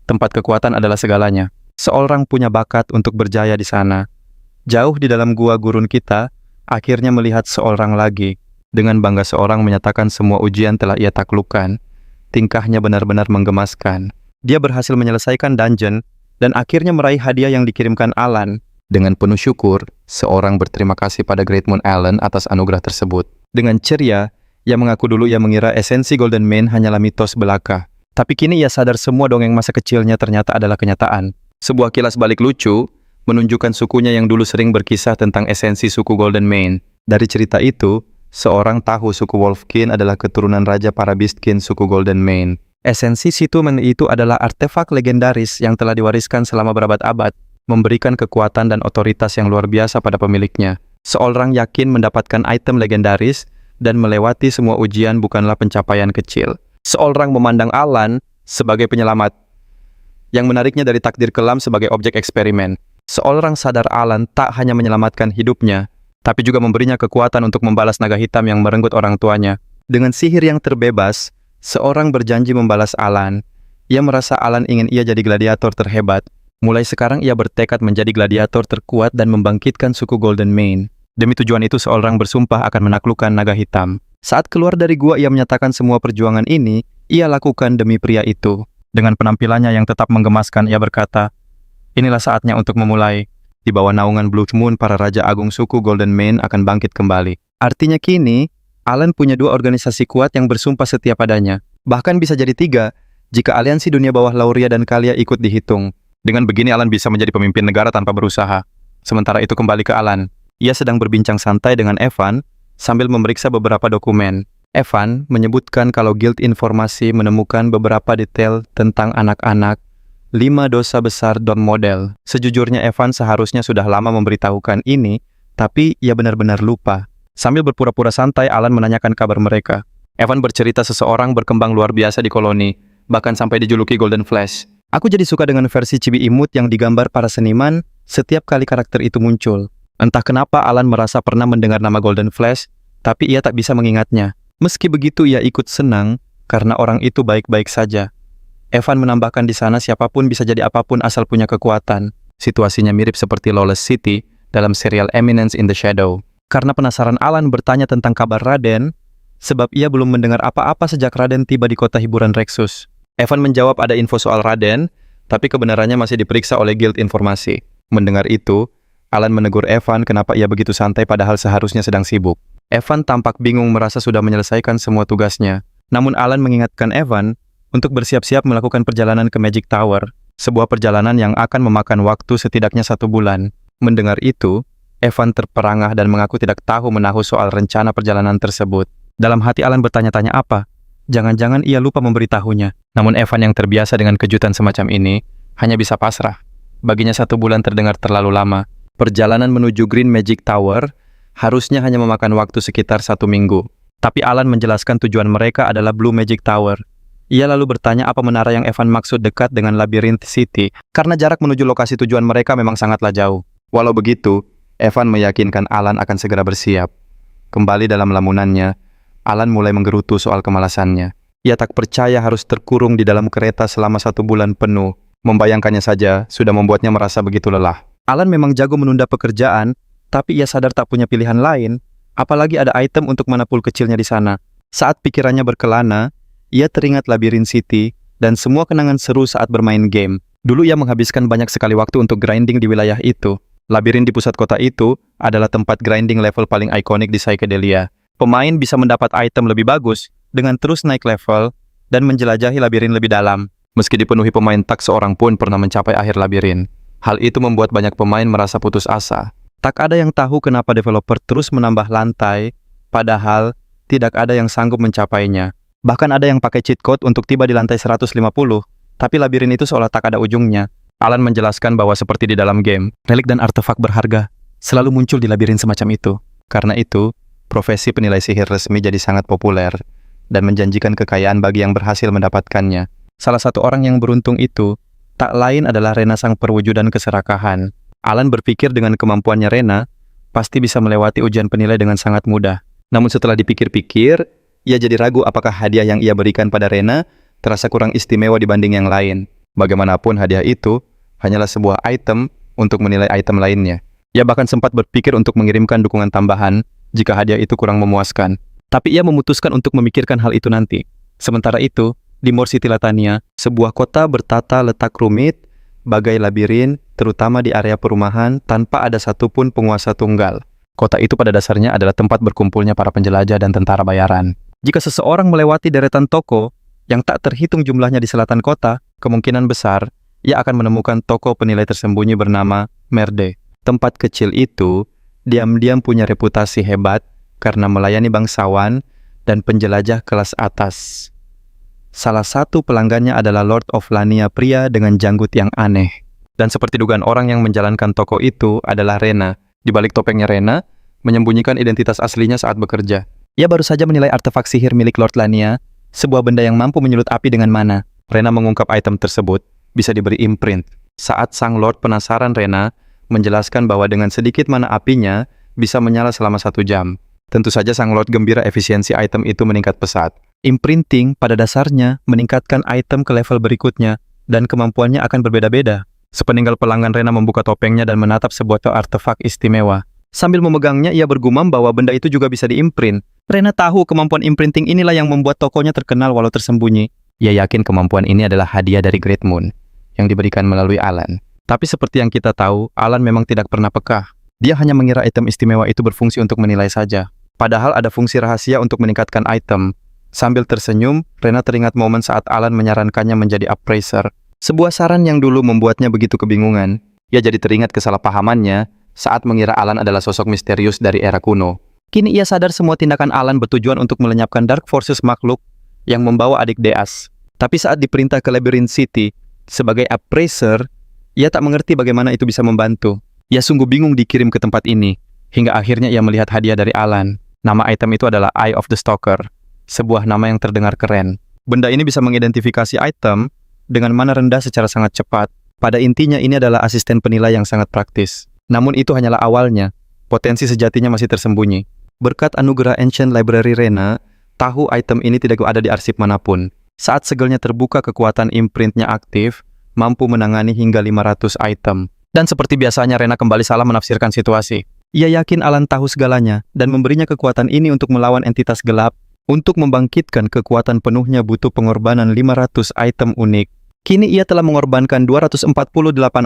Tempat kekuatan adalah segalanya. Seorang punya bakat untuk berjaya di sana. Jauh di dalam gua gurun kita, akhirnya melihat seorang lagi. Dengan bangga seorang menyatakan semua ujian telah ia taklukkan. Tingkahnya benar-benar menggemaskan. Dia berhasil menyelesaikan dungeon dan akhirnya meraih hadiah yang dikirimkan Alan. Dengan penuh syukur, seorang berterima kasih pada Great Moon Allen atas anugerah tersebut. Dengan ceria, ia mengaku dulu ia mengira esensi Golden Mane hanyalah mitos belaka. Tapi kini ia sadar semua dongeng masa kecilnya ternyata adalah kenyataan. Sebuah kilas balik lucu menunjukkan sukunya yang dulu sering berkisah tentang esensi suku Golden Mane. Dari cerita itu, seorang tahu suku Wolfkin adalah keturunan Raja para Beastkin suku Golden Mane. Esensi Situmen itu adalah artefak legendaris yang telah diwariskan selama berabad-abad, memberikan kekuatan dan otoritas yang luar biasa pada pemiliknya. Seorang yakin mendapatkan item legendaris dan melewati semua ujian bukanlah pencapaian kecil. Seorang memandang Alan sebagai penyelamat, yang menariknya dari takdir kelam sebagai objek eksperimen. Seorang sadar Alan tak hanya menyelamatkan hidupnya, tapi juga memberinya kekuatan untuk membalas naga hitam yang merenggut orang tuanya. Dengan sihir yang terbebas, seorang berjanji membalas Alan. Ia merasa Alan ingin ia jadi gladiator terhebat. Mulai sekarang ia bertekad menjadi gladiator terkuat dan membangkitkan suku Golden Mane. Demi tujuan itu seorang bersumpah akan menaklukkan naga hitam. Saat keluar dari gua ia menyatakan semua perjuangan ini ia lakukan demi pria itu. Dengan penampilannya yang tetap menggemaskan ia berkata, inilah saatnya untuk memulai. Di bawah naungan Blue Moon para Raja Agung suku Golden Mane akan bangkit kembali. Artinya kini, Alan punya dua organisasi kuat yang bersumpah setia padanya. Bahkan bisa jadi 3 jika aliansi dunia bawah Lauria dan Kalia ikut dihitung. Dengan begini Alan bisa menjadi pemimpin negara tanpa berusaha. Sementara itu kembali ke Alan. Ia sedang berbincang santai dengan Evan sambil memeriksa beberapa dokumen. Evan menyebutkan kalau Guild Informasi menemukan beberapa detail tentang anak-anak 5 dosa besar Don Model. Sejujurnya Evan seharusnya sudah lama memberitahukan ini, tapi ia benar-benar lupa. Sambil berpura-pura santai, Alan menanyakan kabar mereka. Evan bercerita seseorang berkembang luar biasa di koloni, bahkan sampai dijuluki Golden Flash. Aku jadi suka dengan versi chibi imut yang digambar para seniman setiap kali karakter itu muncul. Entah kenapa Alan merasa pernah mendengar nama Golden Flash, tapi ia tak bisa mengingatnya. Meski begitu ia ikut senang karena orang itu baik-baik saja. Evan menambahkan di sana siapapun bisa jadi apapun asal punya kekuatan. Situasinya mirip seperti Lawless City dalam serial Eminence in the Shadow. Karena penasaran, Alan bertanya tentang kabar Raden, sebab ia belum mendengar apa-apa sejak Raden tiba di kota hiburan Rexus. Evan menjawab ada info soal Raden, tapi kebenarannya masih diperiksa oleh Guild Informasi. Mendengar itu, Alan menegur Evan kenapa ia begitu santai padahal seharusnya sedang sibuk. Evan tampak bingung merasa sudah menyelesaikan semua tugasnya. Namun Alan mengingatkan Evan untuk bersiap-siap melakukan perjalanan ke Magic Tower, sebuah perjalanan yang akan memakan waktu setidaknya 1 bulan. Mendengar itu, Evan terperangah dan mengaku tidak tahu menahu soal rencana perjalanan tersebut. Dalam hati Alan bertanya-tanya apa? Jangan-jangan ia lupa memberitahunya. Namun Evan yang terbiasa dengan kejutan semacam ini, hanya bisa pasrah. Baginya 1 bulan terdengar terlalu lama. Perjalanan menuju Green Magic Tower harusnya hanya memakan waktu sekitar 1 minggu. Tapi Alan menjelaskan tujuan mereka adalah Blue Magic Tower. Ia lalu bertanya apa menara yang Evan maksud dekat dengan Labyrinth City, karena jarak menuju lokasi tujuan mereka memang sangatlah jauh. Walau begitu, Evan meyakinkan Alan akan segera bersiap. Kembali dalam lamunannya, Alan mulai menggerutu soal kemalasannya. Ia tak percaya harus terkurung di dalam kereta selama 1 bulan penuh. Membayangkannya saja sudah membuatnya merasa begitu lelah. Alan memang jago menunda pekerjaan, tapi ia sadar tak punya pilihan lain, apalagi ada item untuk mana pool kecilnya di sana. Saat pikirannya berkelana, ia teringat Labyrinth City dan semua kenangan seru saat bermain game. Dulu ia menghabiskan banyak sekali waktu untuk grinding di wilayah itu. Labirin di pusat kota itu adalah tempat grinding level paling ikonik di Psychedelia. Pemain bisa mendapat item lebih bagus dengan terus naik level dan menjelajahi labirin lebih dalam. Meski dipenuhi pemain, tak seorang pun pernah mencapai akhir labirin. Hal itu membuat banyak pemain merasa putus asa. Tak ada yang tahu kenapa developer terus menambah lantai, padahal tidak ada yang sanggup mencapainya. Bahkan ada yang pakai cheat code untuk tiba di lantai 150, tapi labirin itu seolah tak ada ujungnya. Alan menjelaskan bahwa seperti di dalam game, relik dan artefak berharga selalu muncul di labirin semacam itu. Karena itu, profesi penilai sihir resmi jadi sangat populer dan menjanjikan kekayaan bagi yang berhasil mendapatkannya. Salah satu orang yang beruntung itu tak lain adalah Rena sang perwujudan keserakahan. Alan berpikir dengan kemampuannya Rena, pasti bisa melewati ujian penilai dengan sangat mudah. Namun setelah dipikir-pikir, ia jadi ragu apakah hadiah yang ia berikan pada Rena terasa kurang istimewa dibanding yang lain. Bagaimanapun hadiah itu hanyalah sebuah item untuk menilai item lainnya. Ia bahkan sempat berpikir untuk mengirimkan dukungan tambahan jika hadiah itu kurang memuaskan. Tapi ia memutuskan untuk memikirkan hal itu nanti. Sementara itu, di Moor City Latania, sebuah kota bertata letak rumit, bagai labirin, terutama di area perumahan, tanpa ada satupun penguasa tunggal. Kota itu pada dasarnya adalah tempat berkumpulnya para penjelajah dan tentara bayaran. Jika seseorang melewati deretan toko yang tak terhitung jumlahnya di selatan kota, kemungkinan besar ia akan menemukan toko penilai tersembunyi bernama Merde. Tempat kecil itu diam-diam punya reputasi hebat karena melayani bangsawan dan penjelajah kelas atas. Salah satu pelanggannya adalah Lord of Lania, pria dengan janggut yang aneh. Dan seperti dugaan orang yang menjalankan toko itu adalah Rena. Di balik topengnya Rena, menyembunyikan identitas aslinya saat bekerja. Ia baru saja menilai artefak sihir milik Lord Lania, sebuah benda yang mampu menyulut api dengan mana. Rena mengungkap item tersebut bisa diberi imprint. Saat sang Lord penasaran, Rena menjelaskan bahwa dengan sedikit mana apinya bisa menyala selama 1 jam. Tentu saja sang Lord gembira efisiensi item itu meningkat pesat. Imprinting pada dasarnya meningkatkan item ke level berikutnya dan kemampuannya akan berbeda-beda. Sepeninggal pelanggan, Rena membuka topengnya dan menatap sebuah artefak istimewa. Sambil memegangnya, ia bergumam bahwa benda itu juga bisa diimprint. Rena tahu kemampuan imprinting inilah yang membuat tokonya terkenal walau tersembunyi. Ia yakin kemampuan ini adalah hadiah dari Great Moon yang diberikan melalui Alan. Tapi seperti yang kita tahu, Alan memang tidak pernah peka. Dia hanya mengira item istimewa itu berfungsi untuk menilai saja. Padahal ada fungsi rahasia untuk meningkatkan item. Sambil tersenyum, Rena teringat momen saat Alan menyarankannya menjadi appraiser. Sebuah saran yang dulu membuatnya begitu kebingungan. Ia jadi teringat kesalahpahamannya saat mengira Alan adalah sosok misterius dari era kuno. Kini ia sadar semua tindakan Alan bertujuan untuk melenyapkan Dark Forces makhluk yang membawa adik Deas. Tapi saat diperintah ke Labyrinth City sebagai appraiser, ia tak mengerti bagaimana itu bisa membantu. Ia sungguh bingung dikirim ke tempat ini, hingga akhirnya ia melihat hadiah dari Alan. Nama item itu adalah Eye of the Stalker, sebuah nama yang terdengar keren. Benda ini bisa mengidentifikasi item dengan mana rendah secara sangat cepat. Pada intinya ini adalah asisten penilai yang sangat praktis. Namun itu hanyalah awalnya. Potensi sejatinya masih tersembunyi. Berkat anugerah Ancient Library, Rena tahu item ini tidak ada di arsip manapun. Saat segelnya terbuka, kekuatan imprintnya aktif, mampu menangani hingga 500 item. Dan seperti biasanya, Rena kembali salah menafsirkan situasi. Ia yakin Alan tahu segalanya dan memberinya kekuatan ini untuk melawan entitas gelap Untuk membangkitkan kekuatan penuhnya butuh pengorbanan 500 item unik. Kini ia telah mengorbankan 248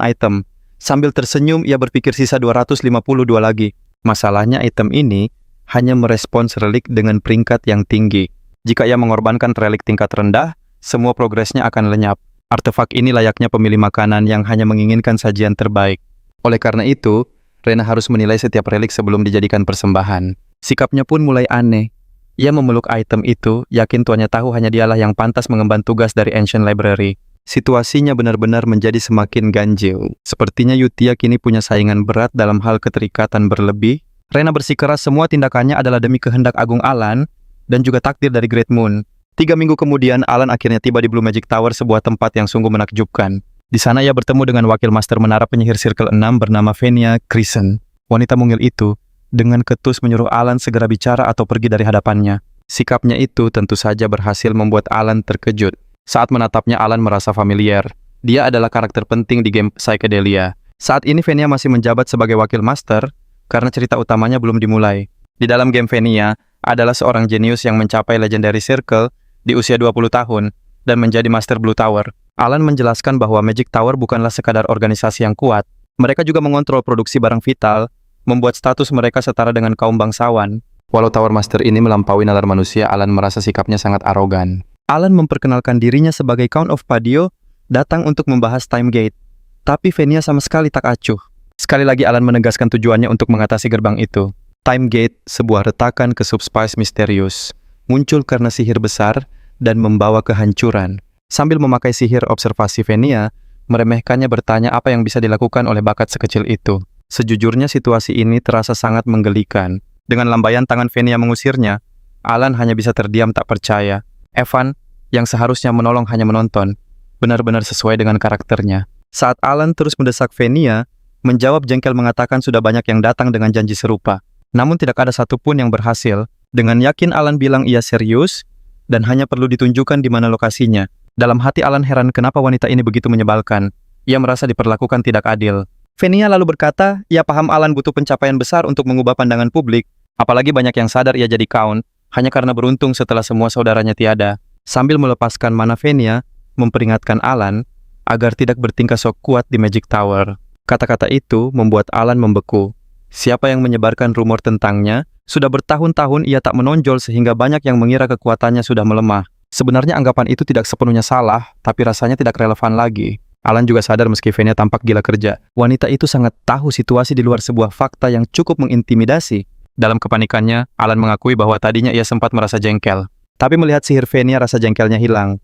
item. Sambil tersenyum, ia berpikir sisa 252 lagi. Masalahnya item ini hanya merespons relik dengan peringkat yang tinggi. Jika ia mengorbankan relik tingkat rendah, semua progresnya akan lenyap. Artefak ini layaknya pemilik makanan yang hanya menginginkan sajian terbaik. Oleh karena itu, Rena harus menilai setiap relik sebelum dijadikan persembahan. Sikapnya pun mulai aneh. Ia memeluk item itu, yakin tuannya tahu hanya dialah yang pantas mengemban tugas dari Ancient Library. Situasinya benar-benar menjadi semakin ganjil. Sepertinya Yutia kini punya saingan berat dalam hal keterikatan berlebih. Rena bersikeras semua tindakannya adalah demi kehendak agung Alan dan juga takdir dari Great Moon. 3 minggu kemudian, Alan akhirnya tiba di Blue Magic Tower, sebuah tempat yang sungguh menakjubkan. Di sana ia bertemu dengan wakil master menara penyihir Circle 6 bernama Venia Crescent. Wanita mungil itu dengan ketus menyuruh Alan segera bicara atau pergi dari hadapannya. Sikapnya itu tentu saja berhasil membuat Alan terkejut. Saat menatapnya, Alan merasa familiar. Dia adalah karakter penting di game Psychedelia. Saat ini Venia masih menjabat sebagai wakil master karena cerita utamanya belum dimulai. Di dalam game Venia adalah seorang jenius yang mencapai Legendary Circle di usia 20 tahun dan menjadi Master Blue Tower. Alan menjelaskan bahwa Magic Tower bukanlah sekadar organisasi yang kuat. Mereka juga mengontrol produksi barang vital, membuat status mereka setara dengan kaum bangsawan. Walau Tower Master ini melampaui nalar manusia, Alan merasa sikapnya sangat arogan. Alan memperkenalkan dirinya sebagai Count of Padio, datang untuk membahas Time Gate. Tapi Venia sama sekali tak acuh. Sekali lagi Alan menegaskan tujuannya untuk mengatasi gerbang itu. Time Gate, sebuah retakan ke subspace misterius, muncul karena sihir besar dan membawa kehancuran. Sambil memakai sihir observasi Venia, meremehkannya bertanya apa yang bisa dilakukan oleh bakat sekecil itu. Sejujurnya situasi ini terasa sangat menggelikan. Dengan lambaian tangan Venia mengusirnya, Alan hanya bisa terdiam tak percaya. Evan, yang seharusnya menolong hanya menonton, benar-benar sesuai dengan karakternya. Saat Alan terus mendesak Venia, menjawab jengkel mengatakan sudah banyak yang datang dengan janji serupa. Namun tidak ada satupun yang berhasil. Dengan yakin Alan bilang ia serius, dan hanya perlu ditunjukkan di mana lokasinya. Dalam hati Alan heran kenapa wanita ini begitu menyebalkan. Ia merasa diperlakukan tidak adil. Venia lalu berkata, ia paham Alan butuh pencapaian besar untuk mengubah pandangan publik. Apalagi banyak yang sadar ia jadi Count, hanya karena beruntung setelah semua saudaranya tiada. Sambil melepaskan mana Venia, memperingatkan Alan agar tidak bertingkah sok kuat di Magic Tower. Kata-kata itu membuat Alan membeku. Siapa yang menyebarkan rumor tentangnya? Sudah bertahun-tahun ia tak menonjol sehingga banyak yang mengira kekuatannya sudah melemah. Sebenarnya anggapan itu tidak sepenuhnya salah, tapi rasanya tidak relevan lagi. Alan juga sadar meski Venia tampak gila kerja, wanita itu sangat tahu situasi di luar sebuah fakta yang cukup mengintimidasi. Dalam kepanikannya, Alan mengakui bahwa tadinya ia sempat merasa jengkel. Tapi melihat sihir Venia, rasa jengkelnya hilang.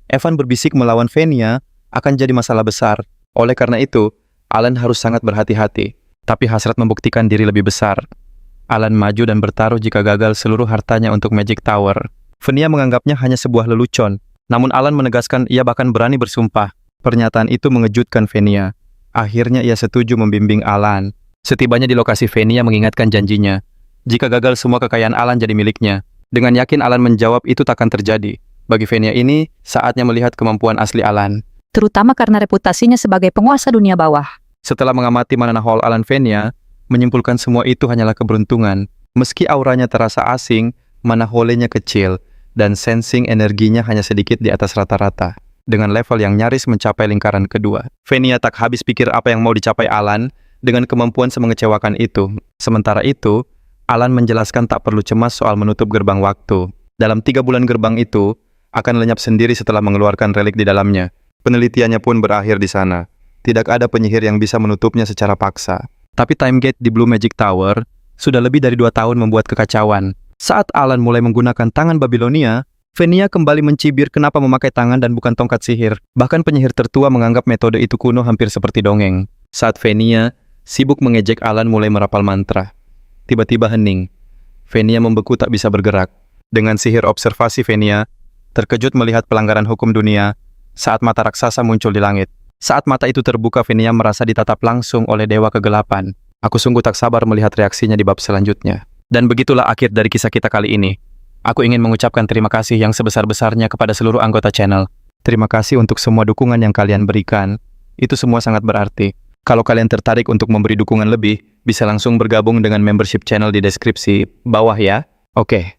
Evan berbisik melawan Venia akan jadi masalah besar. Oleh karena itu, Alan harus sangat berhati-hati. Tapi hasrat membuktikan diri lebih besar. Alan maju dan bertaruh jika gagal seluruh hartanya untuk Magic Tower. Venia menganggapnya hanya sebuah lelucon. Namun Alan menegaskan ia bahkan berani bersumpah. Pernyataan itu mengejutkan Venia. Akhirnya ia setuju membimbing Alan. Setibanya di lokasi, Venia mengingatkan janjinya. Jika gagal, semua kekayaan Alan jadi miliknya. Dengan yakin Alan menjawab itu takkan terjadi. Bagi Venia ini, saatnya melihat kemampuan asli Alan. Terutama karena reputasinya sebagai penguasa dunia bawah. Setelah mengamati Manana Hall, Alan Venia menyimpulkan semua itu hanyalah keberuntungan. Meski auranya terasa asing, Mana Hole-nya kecil, dan sensing energinya hanya sedikit di atas rata-rata. Dengan level yang nyaris mencapai lingkaran kedua. Venia tak habis pikir apa yang mau dicapai Alan dengan kemampuan semengecewakan itu. Sementara itu, Alan menjelaskan tak perlu cemas soal menutup gerbang waktu. Dalam 3 bulan gerbang itu akan lenyap sendiri setelah mengeluarkan relik di dalamnya. Penelitiannya pun berakhir di sana. Tidak ada penyihir yang bisa menutupnya secara paksa. Tapi Time Gate di Blue Magic Tower sudah lebih dari 2 tahun membuat kekacauan. Saat Alan mulai menggunakan tangan Babilonia, Venia kembali mencibir kenapa memakai tangan dan bukan tongkat sihir. Bahkan penyihir tertua menganggap metode itu kuno, hampir seperti dongeng. Saat Venia sibuk mengejek, Alan mulai merapal mantra. Tiba-tiba hening. Venia membeku tak bisa bergerak. Dengan sihir observasi, Venia terkejut melihat pelanggaran hukum dunia saat mata raksasa muncul di langit. Saat mata itu terbuka, Venia merasa ditatap langsung oleh Dewa Kegelapan. Aku sungguh tak sabar melihat reaksinya di bab selanjutnya. Dan begitulah akhir dari kisah kita kali ini. Aku ingin mengucapkan terima kasih yang sebesar-besarnya kepada seluruh anggota channel. Terima kasih untuk semua dukungan yang kalian berikan. Itu semua sangat berarti. Kalau kalian tertarik untuk memberi dukungan lebih, bisa langsung bergabung dengan membership channel di deskripsi bawah ya. Oke.